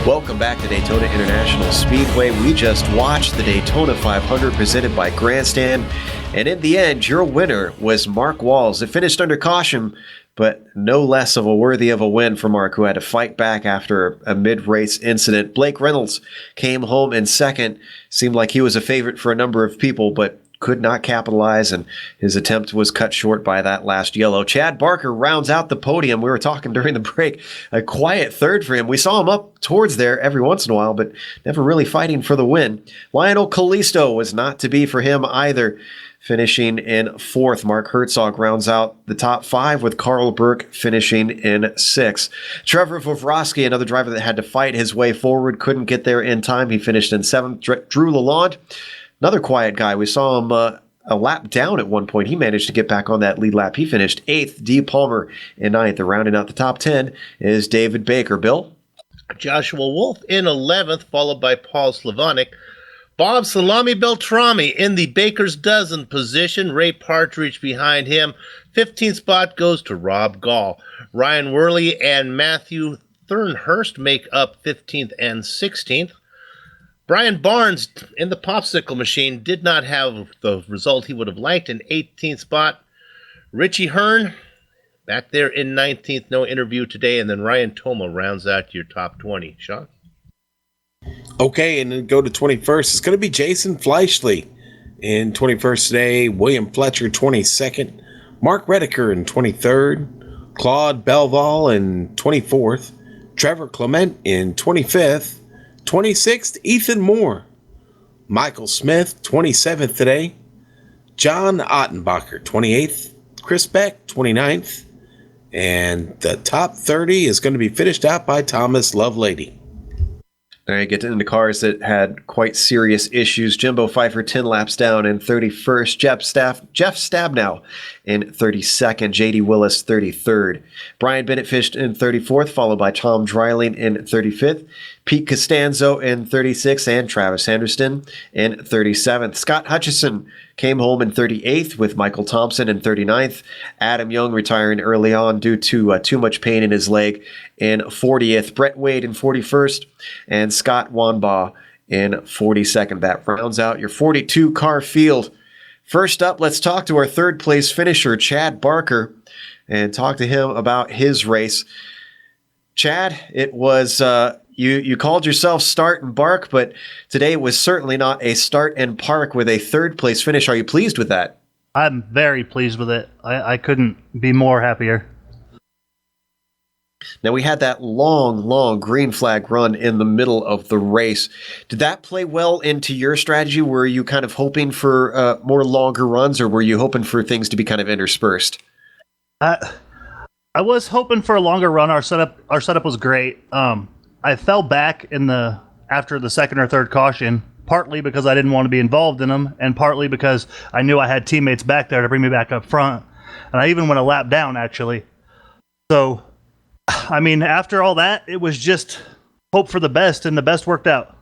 Welcome back to Daytona International Speedway. We just watched the Daytona 500 presented by GranStand, and in the end, your winner was Mark Walls. It finished under caution, but no less of a win for Mark, who had to fight back after a mid-race incident. Blake Reynolds came home in second. Seemed like he was a favorite for a number of people, but could not capitalize, and his attempt was cut short by that last yellow. Chad Barker rounds out the podium. We were talking during the break, a quiet third for him. We saw him up towards there every once in a while, but never really fighting for the win. Lionel Kalisto was not to be for him either, finishing in fourth. Mark Herzog rounds out the top five, with Carl Burke finishing in sixth. Trevor Vovrosky, another driver that had to fight his way forward, couldn't get there in time. He finished in seventh. Drew Lalonde, another quiet guy. We saw him a lap down at one point. He managed to get back on that lead lap. He finished eighth. D. Palmer in ninth. Rounding out the top 10 is David Baker. Bill? Joshua Wolf in 11th, followed by Paul Slavonic. Bob Salami Beltrami in the Baker's Dozen position. Ray Partridge behind him. 15th spot goes to Rob Gall. Ryan Worley and Matthew Thornhurst make up 15th and 16th. Brian Barnes in the popsicle machine did not have the result he would have liked in 18th spot. Richie Hearn back there in 19th, no interview today. And then Ryan Toma rounds out your top 20. Sean? Okay, and then go to 21st. It's going to be Jason Fleischle in 21st today. William Fletcher, 22nd. Mark Redeker in 23rd. Claude Belval in 24th. Trevor Clement in 25th. 26th, Ethan Moore. Michael Smith, 27th today. John Ottenbacher, 28th. Chris Beck, 29th. And the top 30 is going to be finished out by Thomas Lovelady. All right, get into cars that had quite serious issues. Jimbo Pfeiffer 10 laps down in 31st. Jeff Stabnow in 32nd. J.D. Willis 33rd. Brian Bennett fished in 34th, followed by Tom Dreiling in 35th. Pete Costanzo in 36th, and Travis Henderson in 37th. Scott Hutchison came home in 38th, with Michael Thompson in 39th. Adam Young retiring early on due to too much pain in his leg in 40th. Brett Wade in 41st, and Scott Wanbaugh in 42nd. That rounds out your 42-car field. First up, let's talk to our third-place finisher, Chad Barker, and talk to him about his race. Chad, it was... You called yourself Start and Bark, but today it was certainly not a start and park with a third-place finish. Are you pleased with that? I'm very pleased with it. I couldn't be more happier. Now, we had that long green flag run in the middle of the race. Did that play well into your strategy? Were you kind of hoping for more longer runs, or were you hoping for things to be kind of interspersed? I was hoping for a longer run. Our setup was great. I fell back after the second or third caution, partly because I didn't want to be involved in them, and partly because I knew I had teammates back there to bring me back up front. And I even went a lap down, actually. So, I mean, after all that, it was just hope for the best, and the best worked out.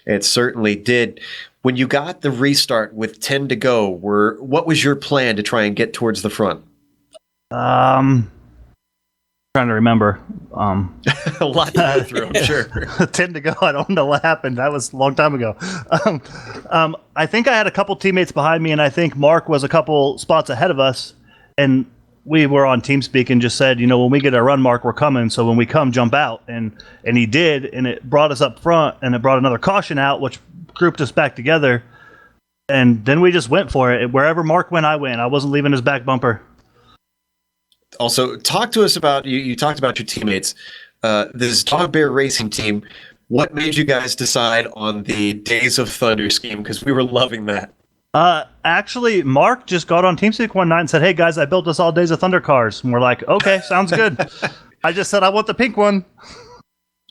It certainly did. When you got the restart with 10 to go, what was your plan to try and get towards the front? Trying to remember. A lot to go through, I'm sure. 10 to go. I don't know what happened. That was a long time ago. I think I had a couple teammates behind me, and I think Mark was a couple spots ahead of us. And we were on TeamSpeak and just said, when we get a run, Mark, we're coming. So when we come, jump out. And he did, and it brought us up front, and it brought another caution out, which grouped us back together. And then we just went for it. Wherever Mark went, I went. I wasn't leaving his back bumper. Also, talk to us about, you talked about your teammates, this Dog Bear Racing team. What made you guys decide on the Days of Thunder scheme? Because we were loving that. Actually, Mark just got on TeamSpeak one night and said, "Hey guys, I built us all Days of Thunder cars." And we're like, "Okay, sounds good." I just said, "I want the pink one."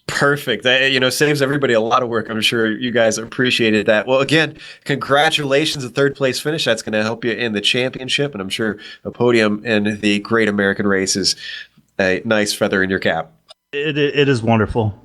Perfect. That, saves everybody a lot of work. I'm sure you guys appreciated that. Well, again, congratulations, a third place finish. That's going to help you in the championship, and I'm sure a podium in the Great American Race is a nice feather in your cap. It is wonderful.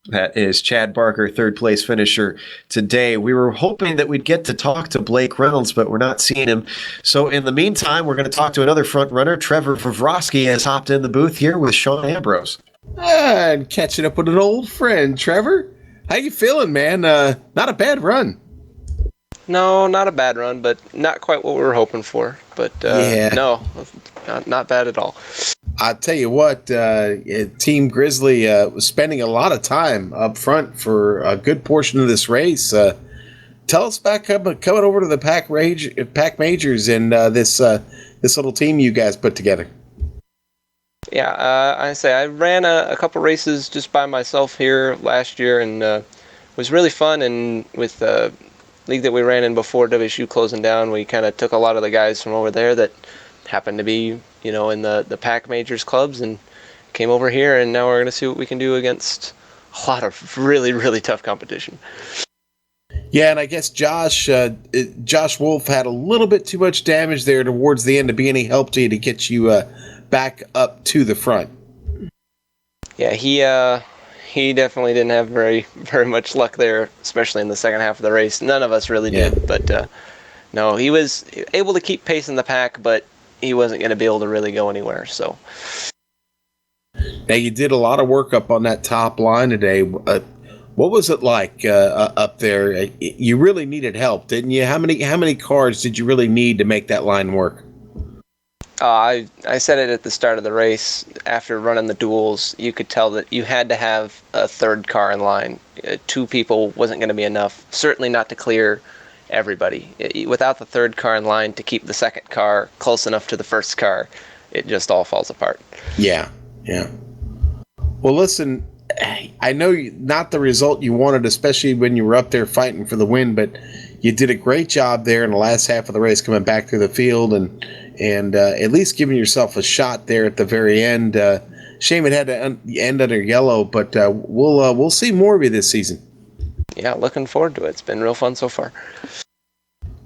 That is Chad Barker, third place finisher today. We were hoping that we'd get to talk to Blake Reynolds, but we're not seeing him. So in the meantime, we're going to talk to another front runner. Trevor Vavrovsky has hopped in the booth here with Sean Ambrose. And catching up with an old friend, Trevor. How you feeling, man? Not a bad run. No, not a bad run, but not quite what we were hoping for. But no, not bad at all. I'll tell you what, Team Grizzly was spending a lot of time up front for a good portion of this race. Tell us about coming over to the Pack Majors and this little team you guys put together. Yeah, I ran a couple races just by myself here last year, and it was really fun. And with the league that we ran in before WSU closing down, we kind of took a lot of the guys from over there that happened to be, in the Pack Majors clubs, and came over here. And now we're going to see what we can do against a lot of really, really tough competition. Yeah, and I guess Josh Wolf had a little bit too much damage there towards the end to be any help to you to get you back up to the front. Yeah, he definitely didn't have very, very much luck there, especially in the second half of the race. None of us really did, but no, he was able to keep pace in the pack, but he wasn't going to be able to really go anywhere. So now you did a lot of work up on that top line today. What was it like up there? You really needed help, didn't you? How many cars did you really need to make that line work? I said it at the start of the race. After running the duels, you could tell that you had to have a third car in line. Two people wasn't going to be enough. Certainly not to clear everybody. Without the third car in line to keep the second car close enough to the first car, it just all falls apart. Yeah. Well, listen, I know not the result you wanted, especially when you were up there fighting for the win, but you did a great job there in the last half of the race, coming back through the field and at least giving yourself a shot there at the very end. Shame it had to end under yellow, but we'll see more of you this season. Yeah, looking forward to it. It's been real fun so far.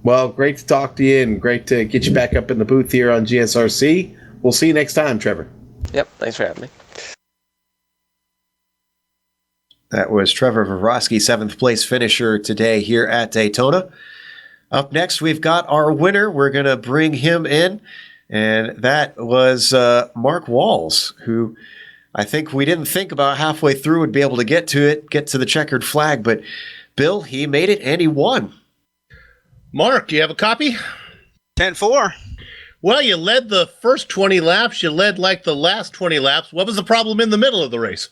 Well, great to talk to you and great to get you back up in the booth here on GSRC. We'll see you next time, Trevor. Yep, thanks for having me. That was Trevor Vorovsky, 7th place finisher today here at Daytona. Up next, we've got our winner. We're going to bring him in, and that was Mark Walls, who I think we didn't think about halfway through would be able to get to the checkered flag, but Bill, he made it and he won. Mark, do you have a copy? 10-4. Well, you led the first 20 laps. You led like the last 20 laps. What was the problem in the middle of the race?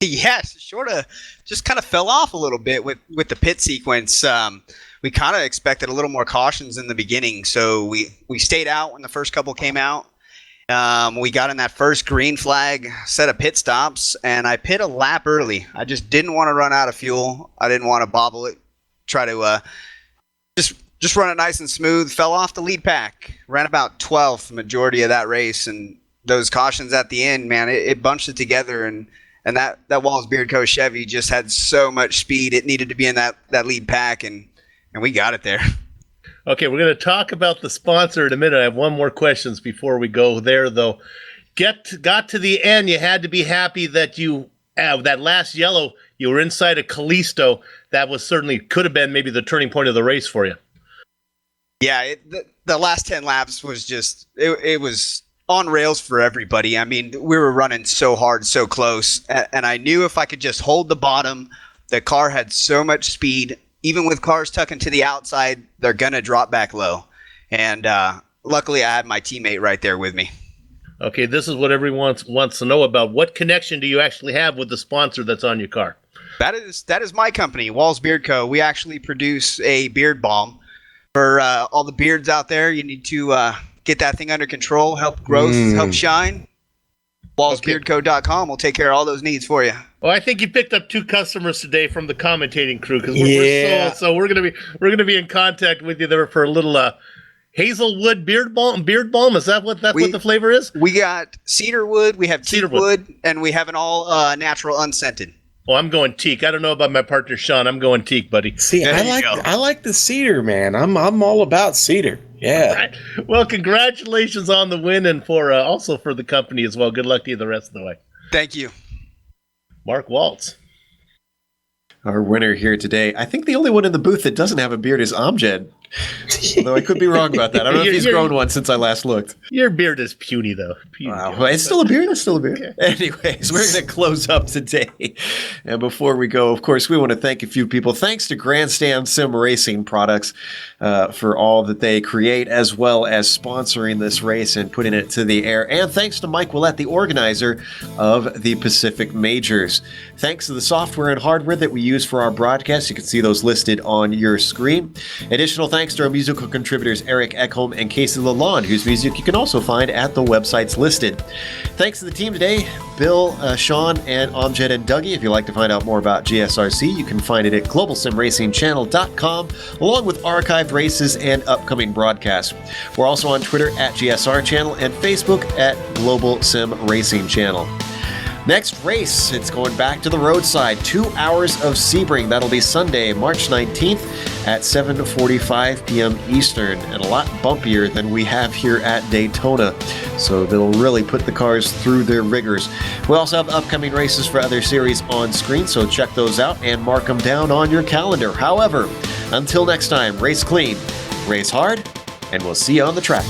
Yes, sort of just kind of fell off a little bit with the pit sequence. We kind of expected a little more cautions in the beginning, so we stayed out when the first couple came out. We got in that first green flag set of pit stops, and I pit a lap early. I just didn't want to run out of fuel. I didn't want to bobble it. Try to just run it nice and smooth. Fell off the lead pack. Ran about 12th the majority of that race, and those cautions at the end, man, it bunched it together, and that Walls Beardco Chevy just had so much speed. It needed to be in that lead pack, and we got it there. Okay, we're going to talk about the sponsor in a minute. I have one more questions before we go there, though. Got to the end. You had to be happy that that last yellow, you were inside of Callisto. That was certainly could have been maybe the turning point of the race for you. Yeah, the last 10 laps was just it was on rails for everybody. I mean, we were running so hard, so close, and I knew if I could just hold the bottom, the car had so much speed. Even with cars tucking to the outside, they're gonna drop back low. And luckily, I had my teammate right there with me. Okay, this is what everyone wants to know about. What connection do you actually have with the sponsor that's on your car? That is my company, Walls Beard Co. We actually produce a beard balm for all the beards out there. You need to get that thing under control, help growth, help shine. WallsBeardCo.com will take care of all those needs for you. Well, I think you picked up 2 customers today from the commentating crew because we're gonna be in contact with you there for a little hazelwood beard balm. Is that what the flavor is? We got cedarwood, we have teakwood, and we have an all natural unscented. Well, I'm going teak. I don't know about my partner Sean. I'm going teak, buddy. See, I like the cedar, man. I'm all about cedar. Yeah. All right. Well, congratulations on the win, and for also for the company as well. Good luck to you the rest of the way. Thank you, Mark Waltz. Our winner here today. I think the only one in the booth that doesn't have a beard is Amjad. Although I could be wrong about that. I don't know if he's grown one since I last looked. Your beard is puny, though. Wow. Well, it's still a beard. It's still a beard. Okay. Anyways, we're going to close up today. And before we go, of course, we want to thank a few people. Thanks to GranStand Sim Racing Products for all that they create, as well as sponsoring this race and putting it to the air. And thanks to Mike Willett, the organizer of the Pacific Majors. Thanks to the software and hardware that we use for our broadcasts. You can see those listed on your screen. Additional thanks to our musical contributors Eric Ekholm and Casey Lalonde, whose music you can also find at the websites listed. Thanks to the team today, Bill, Sean, and Amjad and Dougie. If you'd like to find out more about GSRC, you can find it at globalsimracingchannel.com, along with archived races and upcoming broadcasts. We're also on Twitter at GSR Channel and Facebook at Global Sim Racing Channel. Next race, it's going back to the roadside. 2 hours of Sebring. That'll be Sunday, March 19th at 7:45 p.m. Eastern, and a lot bumpier than we have here at Daytona. So they'll really put the cars through their rigors. We also have upcoming races for other series on screen, so check those out and mark them down on your calendar. However, until next time, race clean, race hard, and we'll see you on the track.